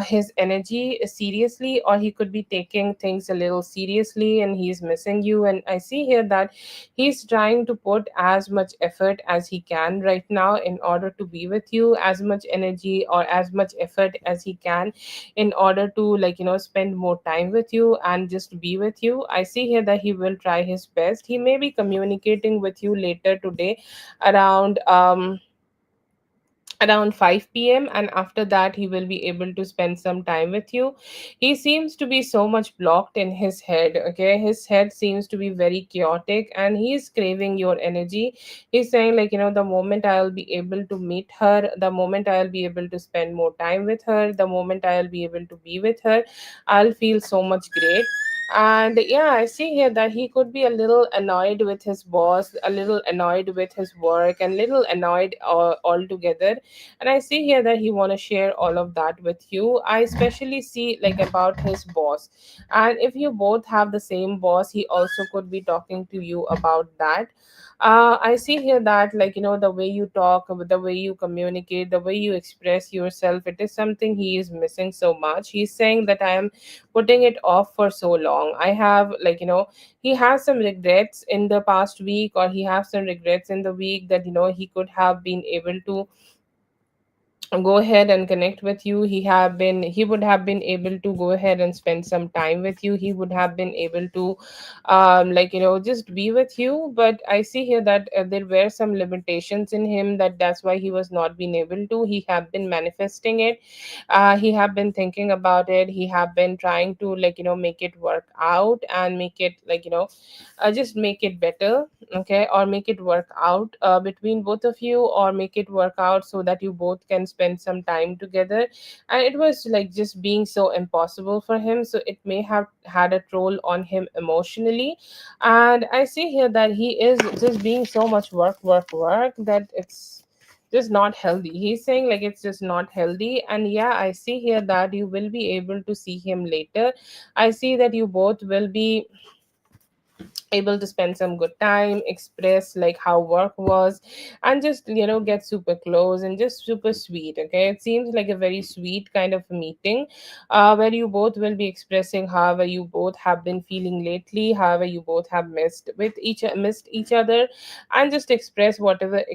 his energy seriously, or he could be taking things a little seriously, and he's missing you. And I see here that he's trying to put as much effort as he can right now in order to be with you, as much energy or as much effort as he can in order to like spend more time with you and just be with you. I see here that he will try his best. He may be communicating with you later today around around 5 p.m., and after that he will be able to spend some time with you. He seems to be so much blocked in his head. Okay, his head seems to be very chaotic, and he's craving your energy. He's saying like, the moment I'll be able to meet her, the moment I'll be able to spend more time with her, the moment I'll be able to be with her, I'll feel so much great. And yeah, I see here that he could be a little annoyed with his boss, a little annoyed with his work, and little annoyed altogether. And I see here that he want to share all of that with you. I especially see like about his boss. And if you both have the same boss, he also could be talking to you about that. I see here that, like, the way you talk, the way you communicate, the way you express yourself, it is something he is missing so much. He's saying that I am putting it off for so long. I have, like, he has some regrets in the past week, or he has some regrets in the week, that he could have been able to go ahead and connect with you. He would have been able to go ahead and spend some time with you. He would have been able to like, just be with you. But I see here that there were some limitations in him, that's why he was not being able to. He have been manifesting it. He have been thinking about it. He have been trying to, like, make it work out, and make it, like, just make it better, okay, or make it work out between both of you, or make it work out so that you both can spend some time together. And it was like just being so impossible for him, so it may have had a toll on him emotionally. And I see here that he is just being so much work that it's just not healthy. He's saying like it's just not healthy. And yeah, I see here that you will be able to see him later. I see that you both will be able to spend some good time, express like how work was, and just get super close and just super sweet. Okay, it seems like a very sweet kind of a meeting, where you both will be expressing however you both have been feeling lately, however you both have missed each other, and just express whatever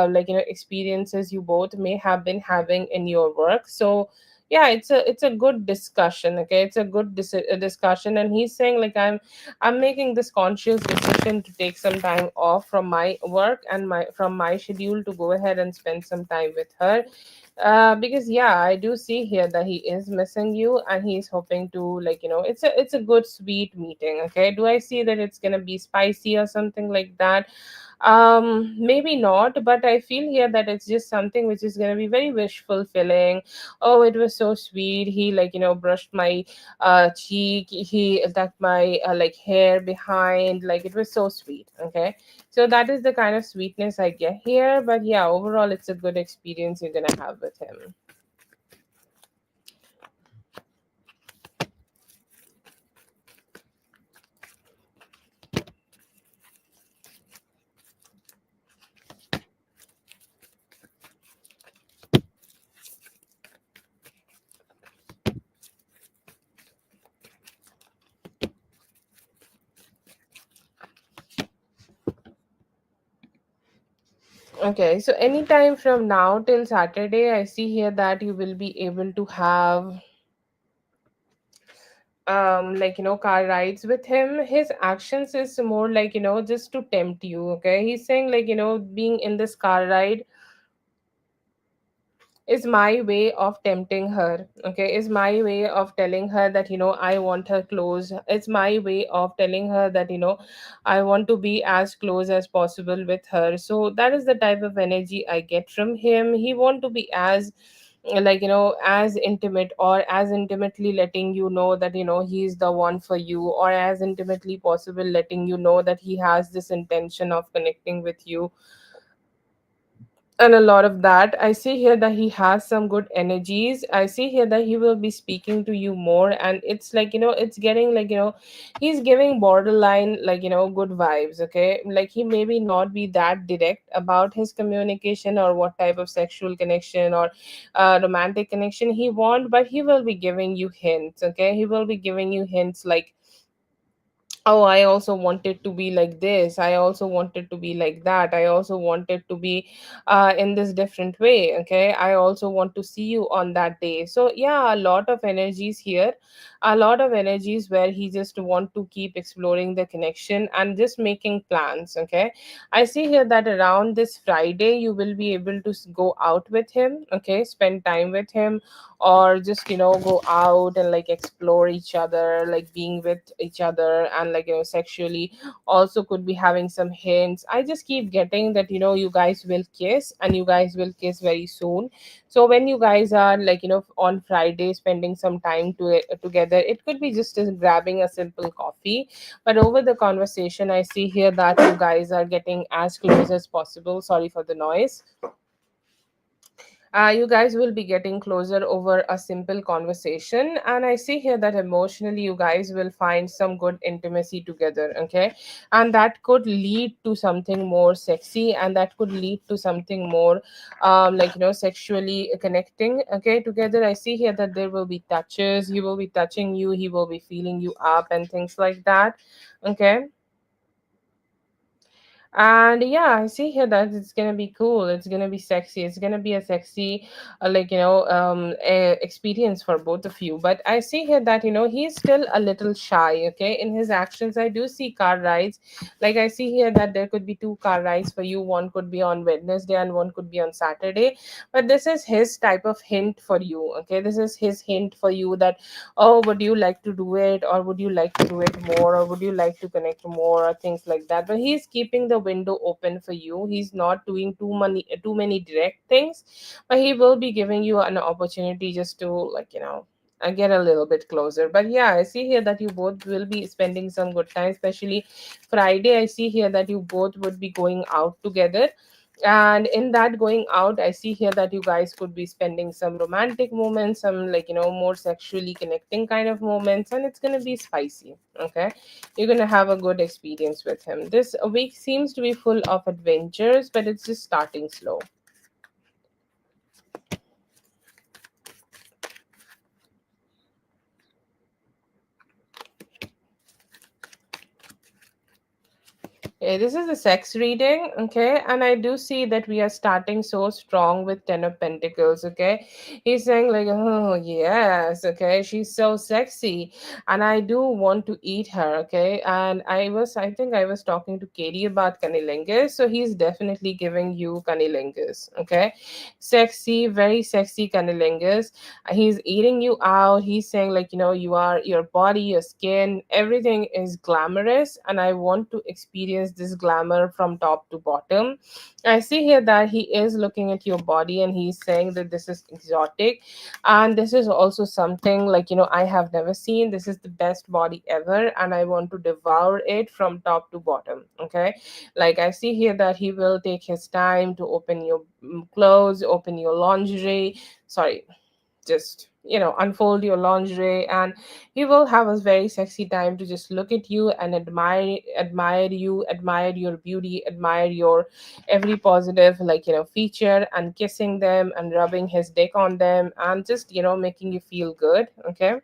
like, experiences you both may have been having in your work. So yeah, it's a good discussion. Okay, it's a good discussion. And he's saying like, I'm making this conscious decision to take some time off from my work and my schedule, to go ahead and spend some time with her. Because yeah, I do see here that he is missing you, and he's hoping to, like, it's a good sweet meeting. Okay, do I see that it's gonna be spicy or something like that? Maybe not, but I feel here that it's just something which is gonna be very wish fulfilling. Oh, it was so sweet. He, like, brushed my cheek. He tucked my like hair behind. Like, it was so sweet. Okay, so that is the kind of sweetness I get here. But yeah, overall, it's a good experience you're gonna have with him. Okay, so anytime from now till Saturday, I see here that you will be able to have like, car rides with him. His actions is more like, just to tempt you. Okay, he's saying like, being in this car ride is my way of tempting her. Okay, is my way of telling her that, I want her close. It's my way of telling her that, I want to be as close as possible with her. So that is the type of energy I get from him. He want to be as, like, as intimate, or as intimately letting you know that, he's the one for you, or as intimately possible letting you know that he has this intention of connecting with you. And a lot of that, I see here that he has some good energies. I see here that he will be speaking to you more, and it's like, it's getting like, he's giving borderline, like, good vibes. Okay, like, he maybe not be that direct about his communication, or what type of sexual connection, or romantic connection he want, but he will be giving you hints. Okay, he will be giving you hints like, oh, I also wanted to be like this, I also wanted to be like that, I also wanted to be in this different way. Okay, I also want to see you on that day. So yeah, a lot of energies here, a lot of energies where he just want to keep exploring the connection and just making plans. Okay, I see here that around this Friday you will be able to go out with him. Okay, spend time with him, or just, go out and like explore each other, like being with each other, and like, sexually also could be having some hints. I just keep getting that, you guys will kiss, and you guys will kiss very soon. So when you guys are like, on Friday spending some time together, it could be just as grabbing a simple coffee, but over the conversation I see here that you guys are getting as close as possible. Sorry for the noise. You guys will be getting closer over a simple conversation, and I see here that emotionally you guys will find some good intimacy together, okay? And that could lead to something more sexy, and that could lead to something more sexually connecting, okay, together. I see here that there will be touches, he will be touching you, he will be feeling you up and things like that, okay? And yeah, I see here that it's gonna be cool, it's gonna be sexy, it's gonna be a sexy experience for both of you. But I see here that he's still a little shy, okay, in his actions. I do see car rides, like I see here that there could be two car rides for you, one could be on Wednesday and one could be on Saturday. But this is his type of hint for you, okay, this is his hint for you that, oh, would you like to do it, or would you like to do it more, or would you like to connect more, or things like that. But he's keeping the window open for you, he's not doing too many direct things, but he will be giving you an opportunity just to get a little bit closer. But yeah, I see here that you both will be spending some good time, especially Friday. I see here that you both would be going out together, and in that going out, I see here that you guys could be spending some romantic moments, some more sexually connecting kind of moments, and it's going to be spicy, okay? You're going to have a good experience with him. This week seems to be full of adventures, but it's just starting slow. Okay, this is a sex reading, okay, and I do see that we are starting so strong with Ten of Pentacles, okay. He's saying like, oh yes, okay, she's so sexy, and I do want to eat her, okay. And I think I was talking to Katie about cunnilingus, so he's definitely giving you cunnilingus, okay. Sexy, very sexy cunnilingus. He's eating you out. He's saying like, your body, your skin, everything is glamorous, and I want to experience this glamour from top to bottom. I see here that he is looking at your body, and he's saying that this is exotic, and this is also something like, I have never seen. This is the best body ever, and I want to devour it from top to bottom, okay. Like I see here that he will take his time to open your clothes, open your lingerie, sorry, just unfold your lingerie, and he will have a very sexy time to just look at you and admire you, admire your beauty, admire your every positive feature, and kissing them and rubbing his dick on them, and just making you feel good, okay.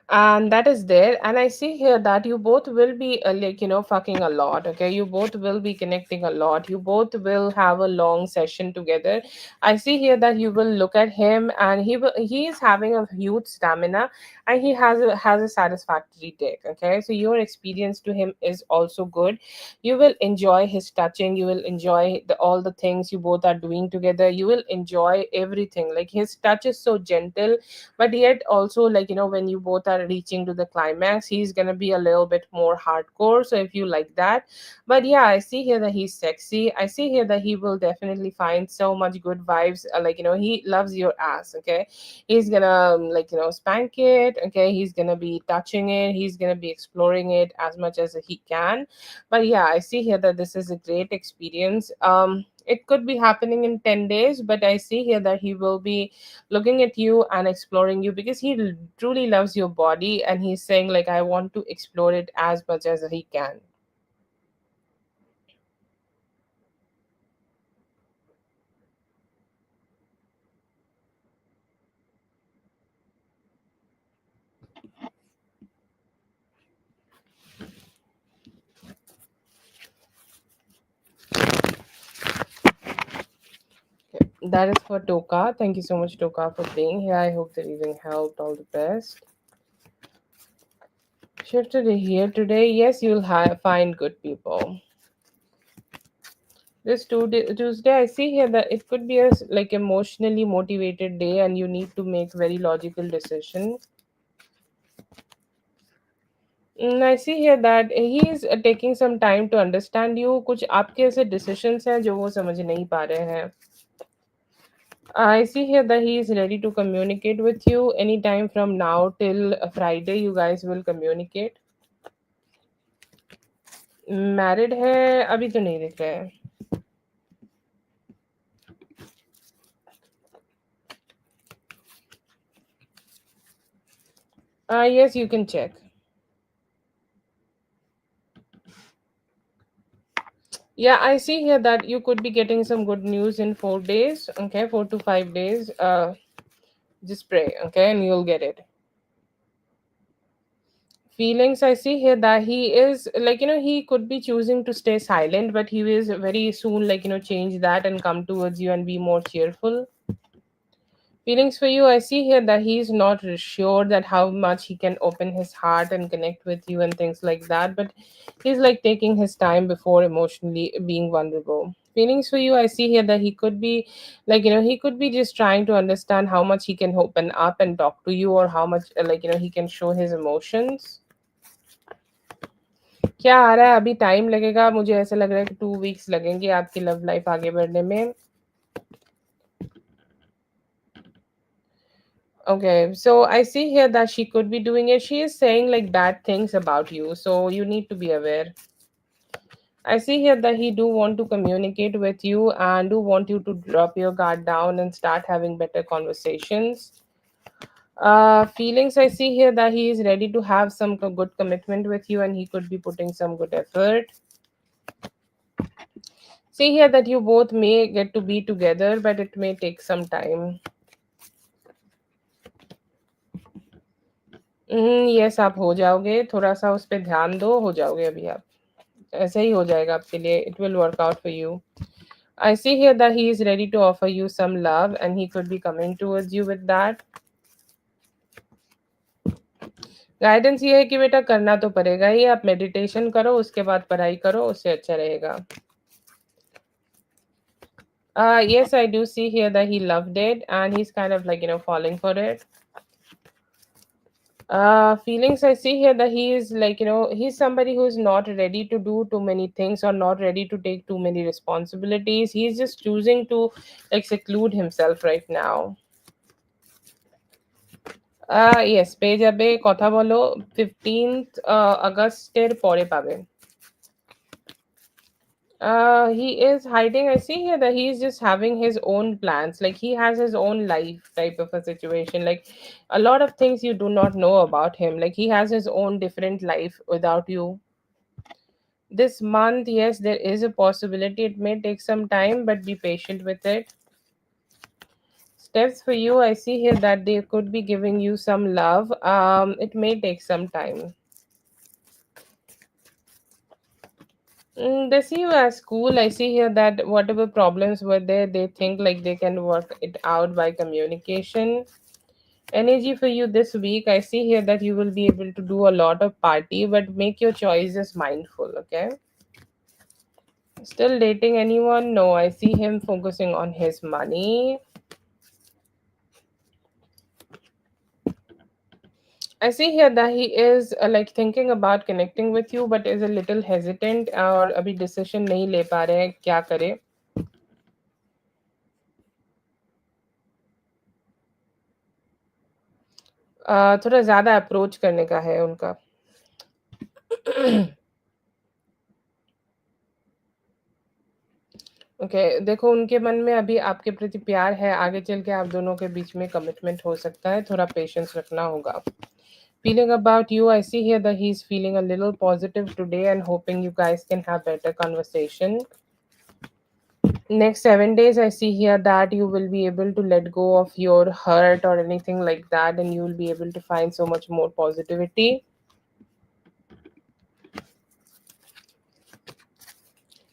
And that is there, and I see here that you both will be fucking a lot, okay. You both will be connecting a lot, you both will have a long session together. I see here that you will look at him, and he is having a huge stamina, and he has a satisfactory dick, okay. So your experience to him is also good. You will enjoy his touching, you will enjoy all the things you both are doing together, you will enjoy everything. Like his touch is so gentle, but yet also when you both are reaching to the climax, he's gonna be a little bit more hardcore, so if you like that. But yeah, I see here that he's sexy, I see here that he will definitely find so much good vibes, he loves your ass, okay. He's gonna spank it, okay. He's gonna be touching it, he's gonna be exploring it as much as he can. But yeah, I see here that this is a great experience. It could be happening in 10 days, but I see here that he will be looking at you and exploring you, because he truly loves your body, and he's saying like, I want to explore it as much as he can. That is for Toka. Thank you so much, Toka, for being here. I hope the reading helped. All the best. Shifted here today. Yes, you'll find good people. This Tuesday, I see here that it could be a emotionally motivated day, and you need to make very logical decisions. I see here that he is taking some time to understand you. कुछ आपके ऐसे decisions हैं जो वो समझ नहीं पा रहे हैं. I see here that he is ready to communicate with you anytime from now till Friday. You guys will communicate. Married है अभी तो नहीं दिख रहा है. Yes, you can check. Yeah, I see here that you could be getting some good news in 4 days. Okay, 4 to 5 days. Just pray, okay, and you'll get it. Feelings, I see here that he is like, he could be choosing to stay silent, but he will very soon, like, change that and come towards you and be more cheerful. Feelings for you, I see here that he's not sure that how much he can open his heart and connect with you and things like that, but he's like taking his time before emotionally being vulnerable. Feelings for you, I see here that he could be like, he could be just trying to understand how much he can open up and talk to you, or how much like, he can show his emotions. क्या आ रहा है अभी? Time लगेगा, मुझे ऐसा लग रहा है कि 2 वीक्स लगेंगे आपकी लव लाइफ आगे बढ़ने में. Okay, so I see here that she could be doing it. She is saying like bad things about you, so you need to be aware. I see here that he do want to communicate with you and do want you to drop your guard down and start having better conversations. Feelings, I see here that he is ready to have some good commitment with you, and he could be putting some good effort. See here that you both may get to be together, but it may take some time. Yes, आप हो जाओगे. थोड़ा सा उस पर ध्यान दो, हो जाओगे अभी आप. ऐसे ही हो जाएगा आपके लिए. It will work out for you. I see here that he is ready to offer you some love, and he could be coming towards you with that. Guidance ये है कि बेटा करना तो पड़ेगा ही. आप मेडिटेशन करो, उसके बाद पढ़ाई करो, उससे अच्छा रहेगा. Yes, I do see here that he loved it, and he's kind of like, falling for it. Feelings, I see here that he is like, he's somebody who's not ready to do too many things, or not ready to take too many responsibilities. He's just choosing to like seclude himself right now. Yes, পেয়ে যাবে. কথা বলো. 15th আগস্টের পরে পাবে. He is hiding. I see here that he is just having his own plans. Like he has his own life type of a situation. Like a lot of things you do not know about him. Like he has his own different life without you. This month, yes, there is a possibility. It may take some time, but be patient with it. Steps for you, I see here that they could be giving you some love. It may take some time. They see you as cool. I see here that whatever problems were there, they think like they can work it out by communication. Energy for you this week, I see here that you will be able to do a lot of party, but make your choices mindful, okay? Still dating anyone? No, I see him focusing on his money. I see here that he is like thinking about connecting with you, but is a little hesitant, और अभी decision नहीं ले पा रहे हैं क्या करे. थोड़ा ज़्यादा अप्रोच करने का है उनका. ओके, देखो उनके मन में अभी आपके प्रति प्यार है. आगे चल के आप दोनों के बीच में कमिटमेंट हो सकता है. थोड़ा पेशेंस रखना होगा. Feeling about you, I see here that he's feeling a little positive today and hoping you guys can have better conversation. Next 7 days, I see here that you will be able to let go of your hurt or anything like that, and you will be able to find so much more positivity.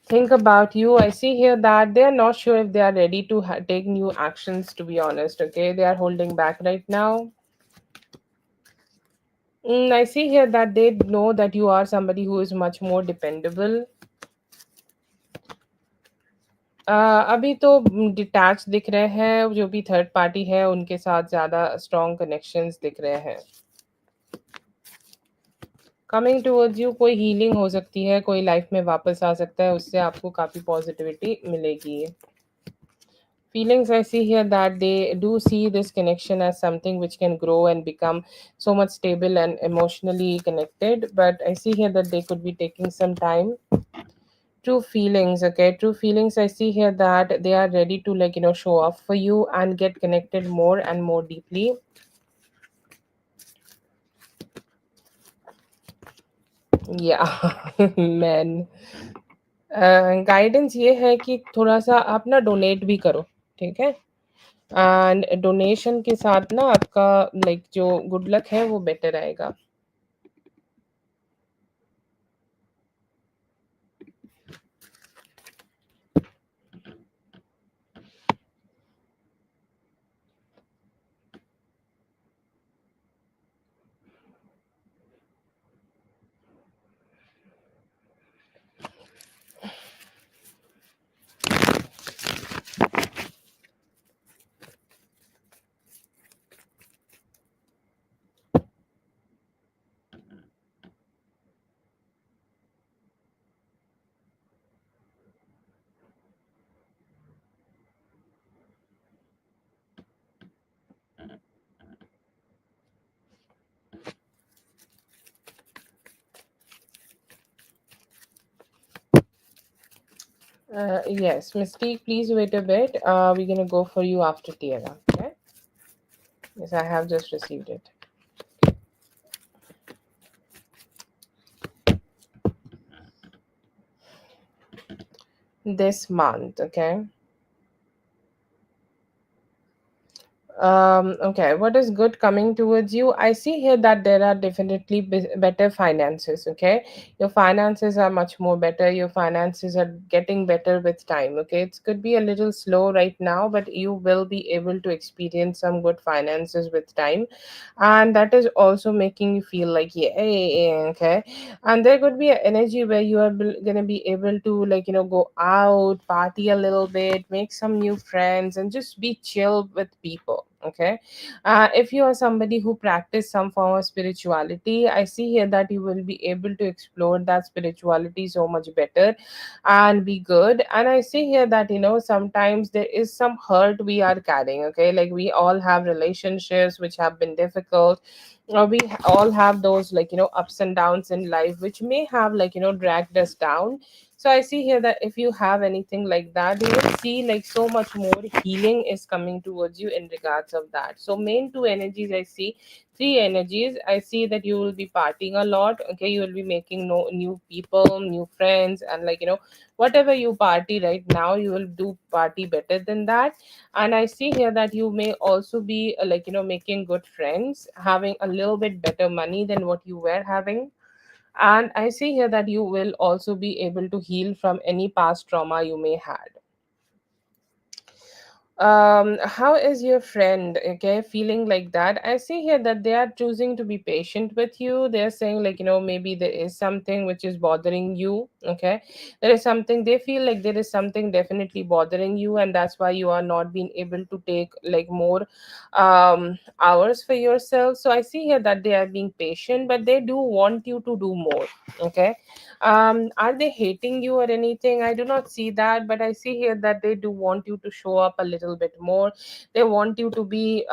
Think about you, I see here that they are not sure if they are ready to take new actions, to be honest. Okay, they are holding back right now. I see here that they know that you are somebody who is much more dependable. अभी तो detach दिख रहे हैं. जो भी third party है उनके साथ ज़्यादा स्ट्रॉन्ग कनेक्शंस दिख रहे हैं. कमिंग टुवर्ड्स यू, कोई हीलिंग हो सकती है, कोई लाइफ में वापस आ सकता है, उससे आपको काफ़ी पॉजिटिविटी मिलेगी. Feelings, I see here that they do see this connection as something which can grow and become so much stable and emotionally connected. But I see here that they could be taking some time. True feelings, okay, true feelings, I see here that they are ready to, show off for you and get connected more and more deeply. Yeah. Man, guidance ये है कि थोड़ा सा आप ना donate भी करो, ठीक है? एंड डोनेशन के साथ ना आपका जो गुड लक है वो बेटर आएगा. Yes, Mystique, please wait a bit. We're gonna go for you after Tiara. Okay. Yes, I have just received it. This month, okay. Okay, what is good coming towards you? I see here that there are definitely better finances, okay? Your finances are much more better. Your finances are getting better with time, okay? It could be a little slow right now, but you will be able to experience some good finances with time. And that is also making you feel like, yeah, okay? And there could be an energy where you are gonna be able to, go out, party a little bit, make some new friends, and just be chill with people, okay. If you are somebody who practice some form of spirituality, I see here that you will be able to explore that spirituality so much better and be good. And I see here that, sometimes there is some hurt we are carrying, okay, like we all have relationships which have been difficult, or we all have those, ups and downs in life which may have, dragged us down. So I see here that if you have anything like that, you will see like so much more healing is coming towards you in regards of that. So main two energies I see, three energies. I see that you will be partying a lot. Okay, you will be making no new people, new friends, and whatever you party right now, you will do party better than that. And I see here that you may also be making good friends, having a little bit better money than what you were having. And I see here that you will also be able to heal from any past trauma you may had. How is your friend, okay, feeling like that? I see here that they are choosing to be patient with you. They're saying maybe there is something which is bothering you, okay. There is something, they feel like there is something definitely bothering you, and that's why you are not being able to take more hours for yourself. So I see here that they are being patient, but they do want you to do more, okay. Are they hating you or anything? I do not see that, but I see here that they do want you to show up a little bit more. They want you to be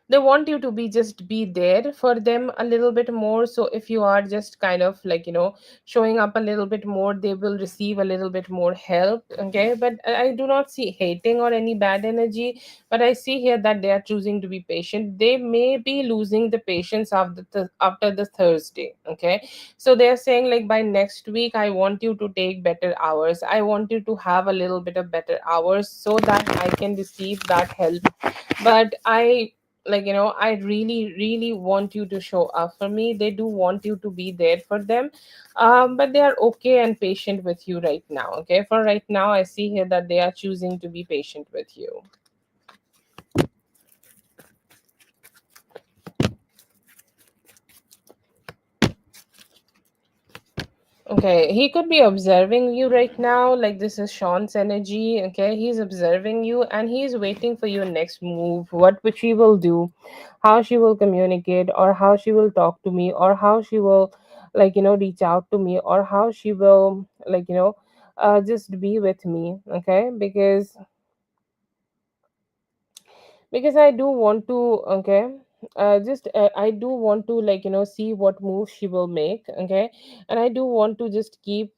they want you to be just be there for them a little bit more. So if you are just kind of showing up a little bit more, they will receive a little bit more help, okay. But I do not see hating or any bad energy, but I see here that they are choosing to be patient. They may be losing the patience after the Thursday, okay. So they are saying like by next week I want you to take better hours, I want you to have a little bit of better hours so that I can receive that help. But I I really really want you to show up for me. They do want you to be there for them. But they are okay and patient with you right now, okay. For right now I see here that they are choosing to be patient with you. Okay, he could be observing you right now. Like this is Sean's energy. Okay, he's observing you and he's waiting for your next move. What which she will do, how she will communicate, or how she will talk to me, or how she will reach out to me, or how she will just be with me, okay? Because I do want to, okay, just I do want to, like, see what move she will make, okay? And I do want to just keep,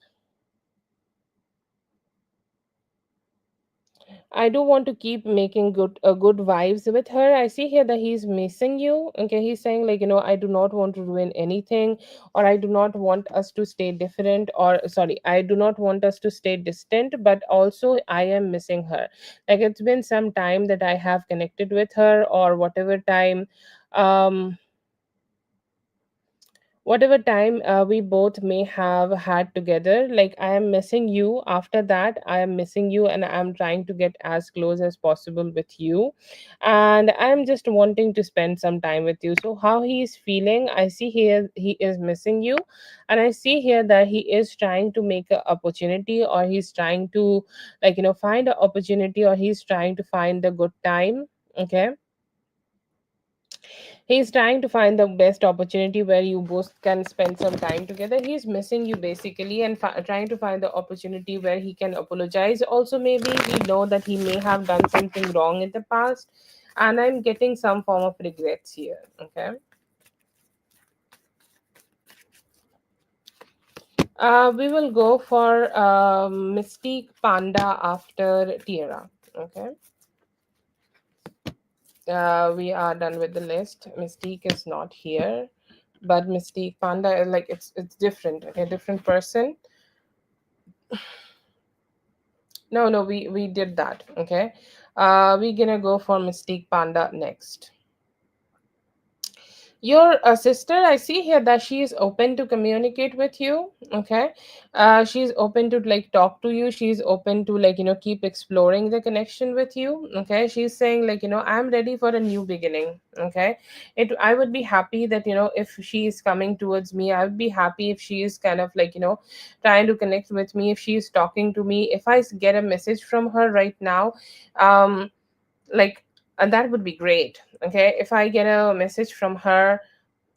I do want to keep making good vibes with her. I see here that he's missing you. Okay, he's saying, like, I do not want to ruin anything, or I do not want us to stay different, or sorry, I do not want us to stay distant, but also I am missing her. Like, it's been some time that I have connected with her, or whatever time we both may have had together. Like, I am missing you. After that, I am missing you, and I'm trying to get as close as possible with you, and I'm just wanting to spend some time with you. So how he is feeling, I see here he is missing you, and I see here that he is trying to make an opportunity, or he's trying to, like, find an opportunity, or he's trying to find a good time, okay? He's trying to find the best opportunity where you both can spend some time together. He's missing you basically, and trying to find the opportunity where he can apologize. Also, maybe he know that he may have done something wrong in the past, and I'm getting some form of regrets here. Okay. We will go for Mystique Panda after Tiara. Okay. We are done with the list. Mystique is not here, but Mystique Panda, like, it's different. Okay, different person. No, we did that. Okay, we're gonna go for Mystique Panda next. Your sister, I see here that she is open to communicate with you. Okay, she's open to, like, talk to you. She's open to, like, keep exploring the connection with you. Okay, she's saying, like, I'm ready for a new beginning. Okay, I would be happy that, if she is coming towards me, I would be happy if she is kind of, like, trying to connect with me. If she is talking to me, if I get a message from her right now, um, like, and that would be great. Okay, if I get a message from her,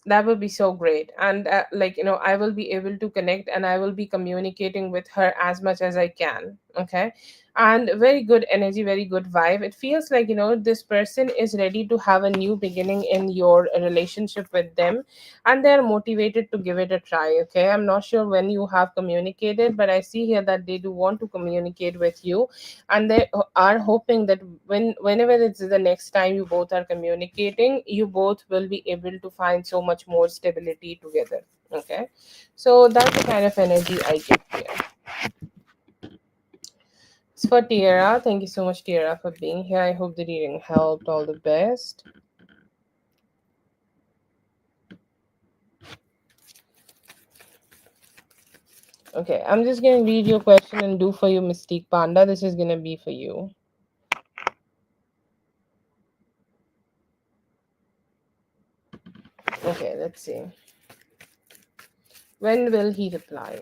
that would be so great. And like, I will be able to connect, and I will be communicating with her as much as I can. Okay, and very good energy, very good vibe. It feels like, this person is ready to have a new beginning in your relationship with them, and they're motivated to give it a try. Okay, I'm not sure when you have communicated, but I see here that they do want to communicate with you, and they are hoping that whenever it's the next time you both are communicating, you both will be able to find so much more stability together. Okay, so that's the kind of energy I get here. It's for Tiara. Thank you so much, Tiara, for being here. I hope the reading helped. All the best. Okay, I'm just gonna read your question and do for you, Mystique Panda. This is gonna be for you. Okay, let's see. When will he reply?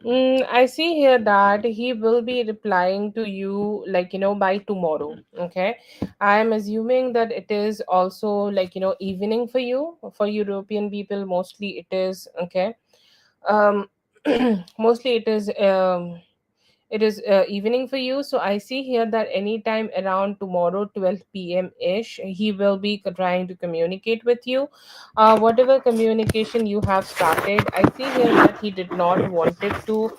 I see here that he will be replying to you, like, by tomorrow. Okay. I am assuming that it is also, like, evening for you. For European people, mostly it is. Okay. Um, mostly it is evening for you. So I see here that anytime around tomorrow 12 p.m. ish, he will be trying to communicate with you. Whatever communication you have started, I see here that he did not wanted to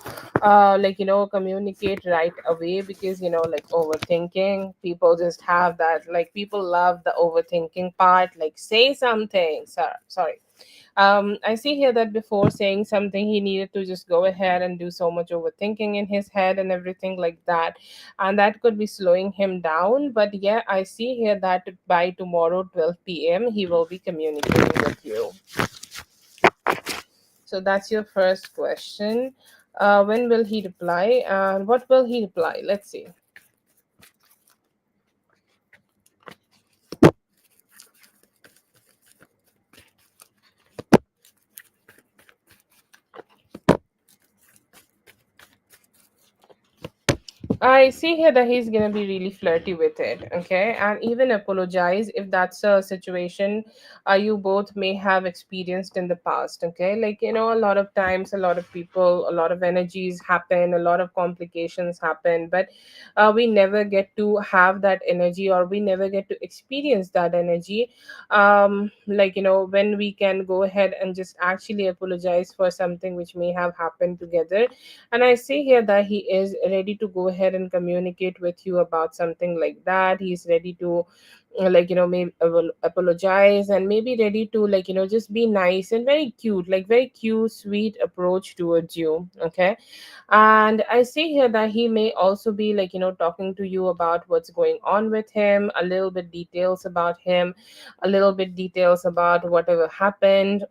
like, communicate right away, because, like, overthinking. People just have that, like, people love the overthinking part. Like, say something, sir, sorry. I see here that before saying something, he needed to just go ahead and do so much overthinking in his head and everything like that. And that could be slowing him down. But yeah, I see here that by tomorrow, 12 p.m., he will be communicating with you. So that's your first question. When will he reply? And what will he reply? Let's see. I see here that he's gonna be really flirty with it, okay, and even apologize if that's a situation you both may have experienced in the past, okay. Like, a lot of times, a lot of people, a lot of energies happen, a lot of complications happen, but we never get to have that energy, or we never get to experience that energy. Like, when we can go ahead and just actually apologize for something which may have happened together. And I see here that he is ready to go ahead and communicate with you about something like that. He's ready to, like, maybe apologize, and maybe ready to, like, just be nice and very cute, like very cute, sweet approach towards you, okay. And I see here that he may also be, like, talking to you about what's going on with him, a little bit details about him, a little bit details about whatever happened,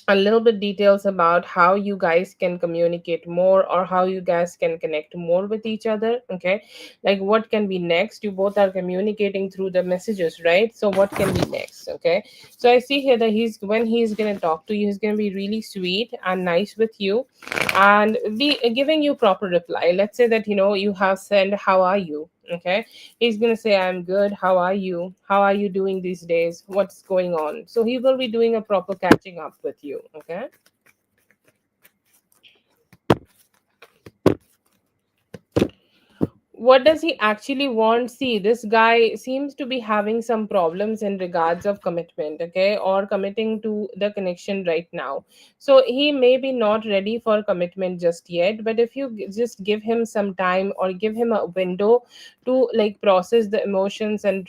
a little bit details about how you guys can communicate more, or how you guys can connect more with each other, okay. Like, what can be next? You both are communicating through the messages, right? So what can be next, okay. So I see here that when he's going to talk to you, he's going to be really sweet and nice with you, and be giving you proper reply. Let's say that, you have said, how are you, okay. He's gonna say, I'm good, how are you, how are you doing these days, what's going on. So he will be doing a proper catching up with you, okay. What does he actually want? See, this guy seems to be having some problems in regards of commitment, okay, or committing to the connection right now. So he may be not ready for commitment just yet, but if you just give him some time, or give him a window to, like, process the emotions, and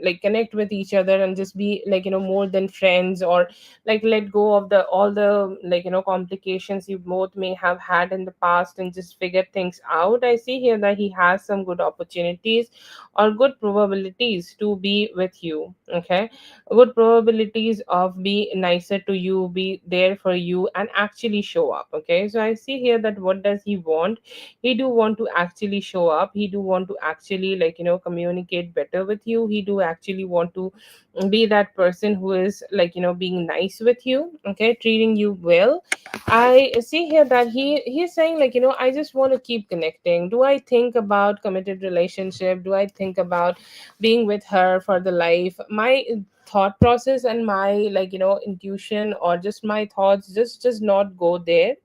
like connect with each other, and just be, like, more than friends, or like let go of the all the, like, complications you both may have had in the past, and just figure things out. I see here that he has some good opportunities, or good probabilities to be with you, okay. Good probabilities of be nicer to you, be there for you, and actually show up, okay. So I see here that what does he want? He do want to actually show up, he do want to actually, like, communicate better with you, he do actually want to be that person who is, like, being nice with you, okay, treating you well. I see here that he's saying, like, I just want to keep connecting. Do I think about committed relationship? Do I think about being with her for the life? My thought process and my, like, intuition, or just my thoughts, just does not go there.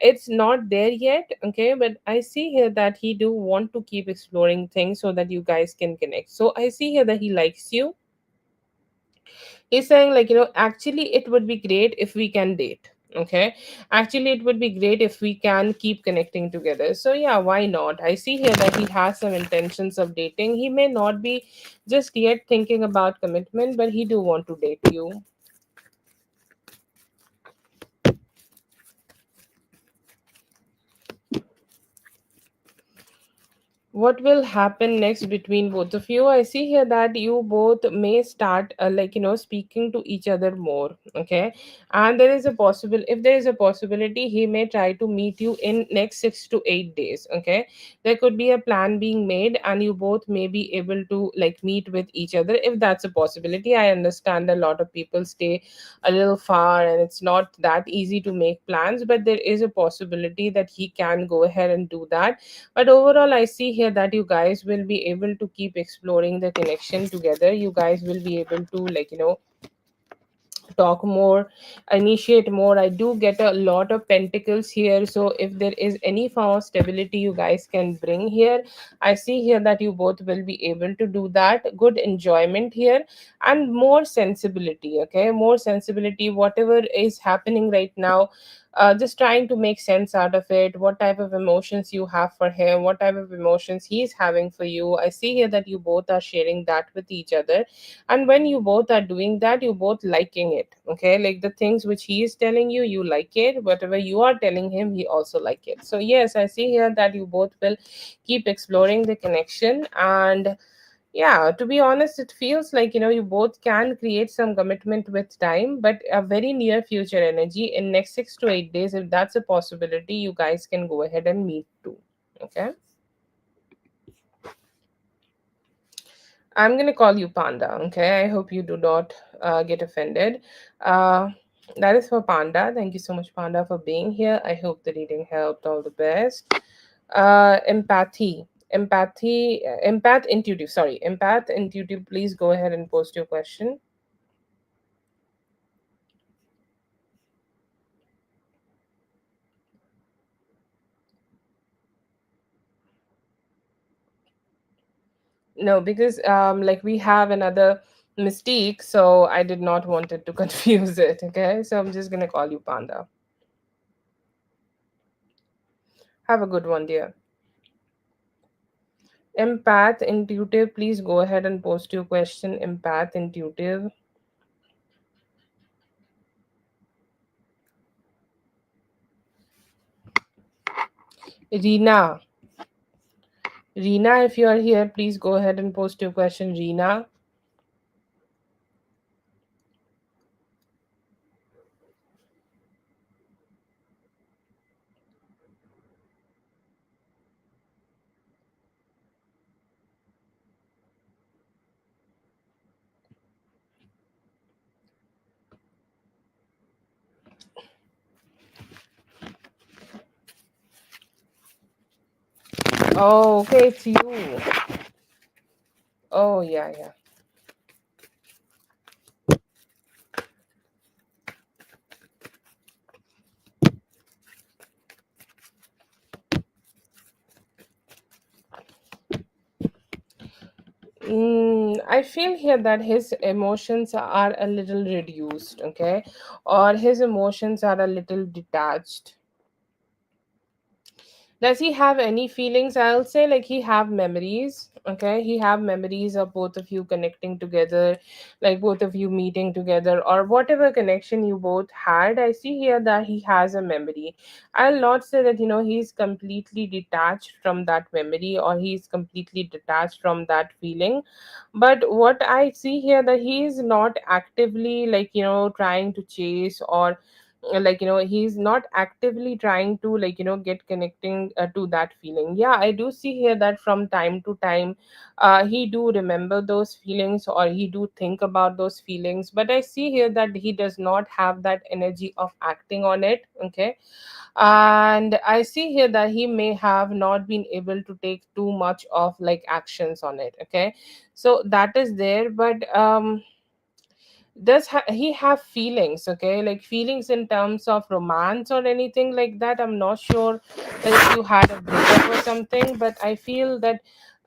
It's not there yet, okay. But I see here that he do want to keep exploring things so that you guys can connect. So I see here that he likes you. He's saying, like, actually it would be great if we can date, okay. Actually it would be great if we can keep connecting together. So yeah, why not? I see here that he has some intentions of dating. He may not be just yet thinking about commitment, but he do want to date you. What will happen next between both of you? I see here that you both may start, like, speaking to each other more, okay. And there is a possible if there is a possibility, he may try to meet you in next 6 to 8 days, okay. There could be a plan being made, and you both may be able to, like, meet with each other, if that's a possibility. I understand a lot of people stay a little far, and it's not that easy to make plans, but there is a possibility that he can go ahead and do that. But overall, I see here that you guys will be able to keep exploring the connection together. You guys will be able to, like, talk more, initiate more. I do get a lot of pentacles here, so if there is any form of stability you guys can bring here, I see here that you both will be able to do that. Good enjoyment here, and more sensibility, okay. More sensibility, whatever is happening right now, just trying to make sense out of it. What type of emotions you have for him, what type of emotions he's having for you. I see here that you both are sharing that with each other, and when you both are doing that, you both liking it, okay. Like, the things which he is telling you, you like it. Whatever you are telling him, he also like it. So yes, I see here that you both will keep exploring the connection. And yeah, to be honest, it feels like, you both can create some commitment with time, but a very near future energy in next 6 to 8 days, if that's a possibility, you guys can go ahead and meet too, okay. I'm gonna call you Panda, okay? I hope you do not get offended. Uh, that is for Panda. Thank you so much, Panda, for being here. I hope the reading helped. All the best. Empathy. Empath intuitive. Sorry, empath intuitive. Please go ahead and post your question. No, because like we have another Mystique, so I did not want it to confuse it. Okay, so I'm just gonna call you Panda. Have a good one, dear. Empath intuitive, please go ahead and post your question. Empath intuitive. Reena. Reena, if you are here, please go ahead and post your question. Reena. Oh, okay, it's you. Oh, yeah, yeah. I feel here that his emotions are a little reduced, okay, or his emotions are a little detached. Does he have any feelings? I'll say like he have memories. Okay, he have memories of both of you connecting together, like both of you meeting together, or whatever connection you both had. I see here that he has a memory. I'll not say that he's completely detached from that memory or he's completely detached from that feeling. But what I see here that he is not actively like trying to chase or he's not actively trying to get connecting to that feeling. Yeah, I do see here that from time to time he do remember those feelings or he do think about those feelings, but I see here that he does not have that energy of acting on it. Okay, and I see here that he may have not been able to take too much of like actions on it. Okay, so that is there, but he have feelings? Okay, like feelings in terms of romance or anything like that, I'm not sure if you had a breakup or something, but I feel that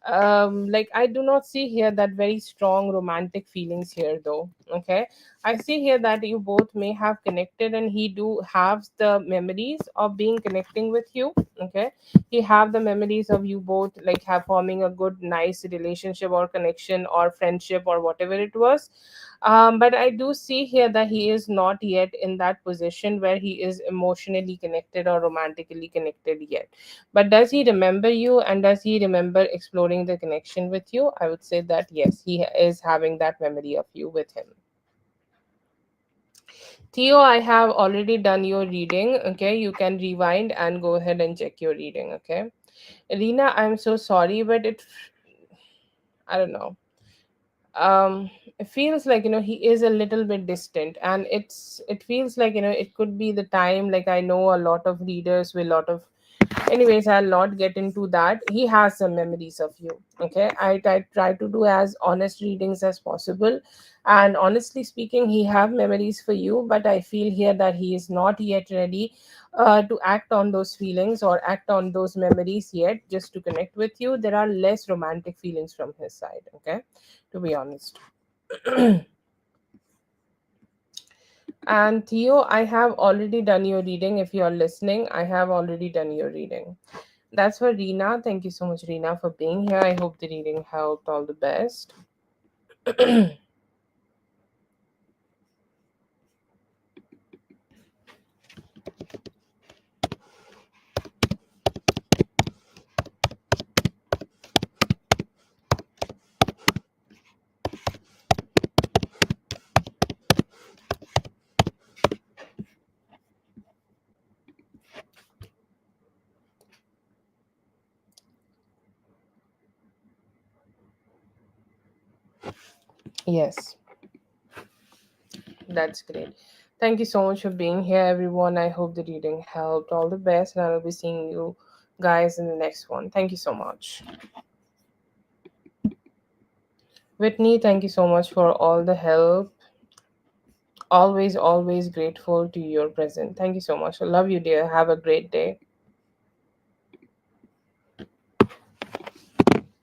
like I do not see here that very strong romantic feelings here though. Okay, I see here that you both may have connected and he do have the memories of being connecting with you. Okay, he have the memories of you both like have forming a good nice relationship or connection or friendship or whatever it was. But I do see here that he is not yet in that position where he is emotionally connected or romantically connected yet. But does he remember you and does he remember exploring the connection with you? I would say that yes, he is having that memory of you with him. Theo, I have already done your reading. Okay, you can rewind and go ahead and check your reading. Okay, Rina, I'm so sorry, but I don't know, it feels like he is a little bit distant, and it feels like it could be the time. Like I know a lot of readers with a lot of, anyways, I'll not get into that. He has some memories of you. Okay, I try to do as honest readings as possible, and honestly speaking he have memories for you, but I feel here that he is not yet ready to act on those feelings or act on those memories yet just to connect with you. There are less romantic feelings from his side. Okay, to be honest. And Theo, I have already done your reading. If you are listening, I have already done your reading. That's for Reena. Thank you so much, Reena, for being here. I hope the reading helped. All the best. Yes, that's great. Thank you so much for being here, everyone. I hope the reading helped. All the best, and I'll be seeing you guys in the next one. Thank you so much. Whitney, thank you so much for all the help. Always, always grateful to your present. Thank you so much. I love you, dear. Have a great day.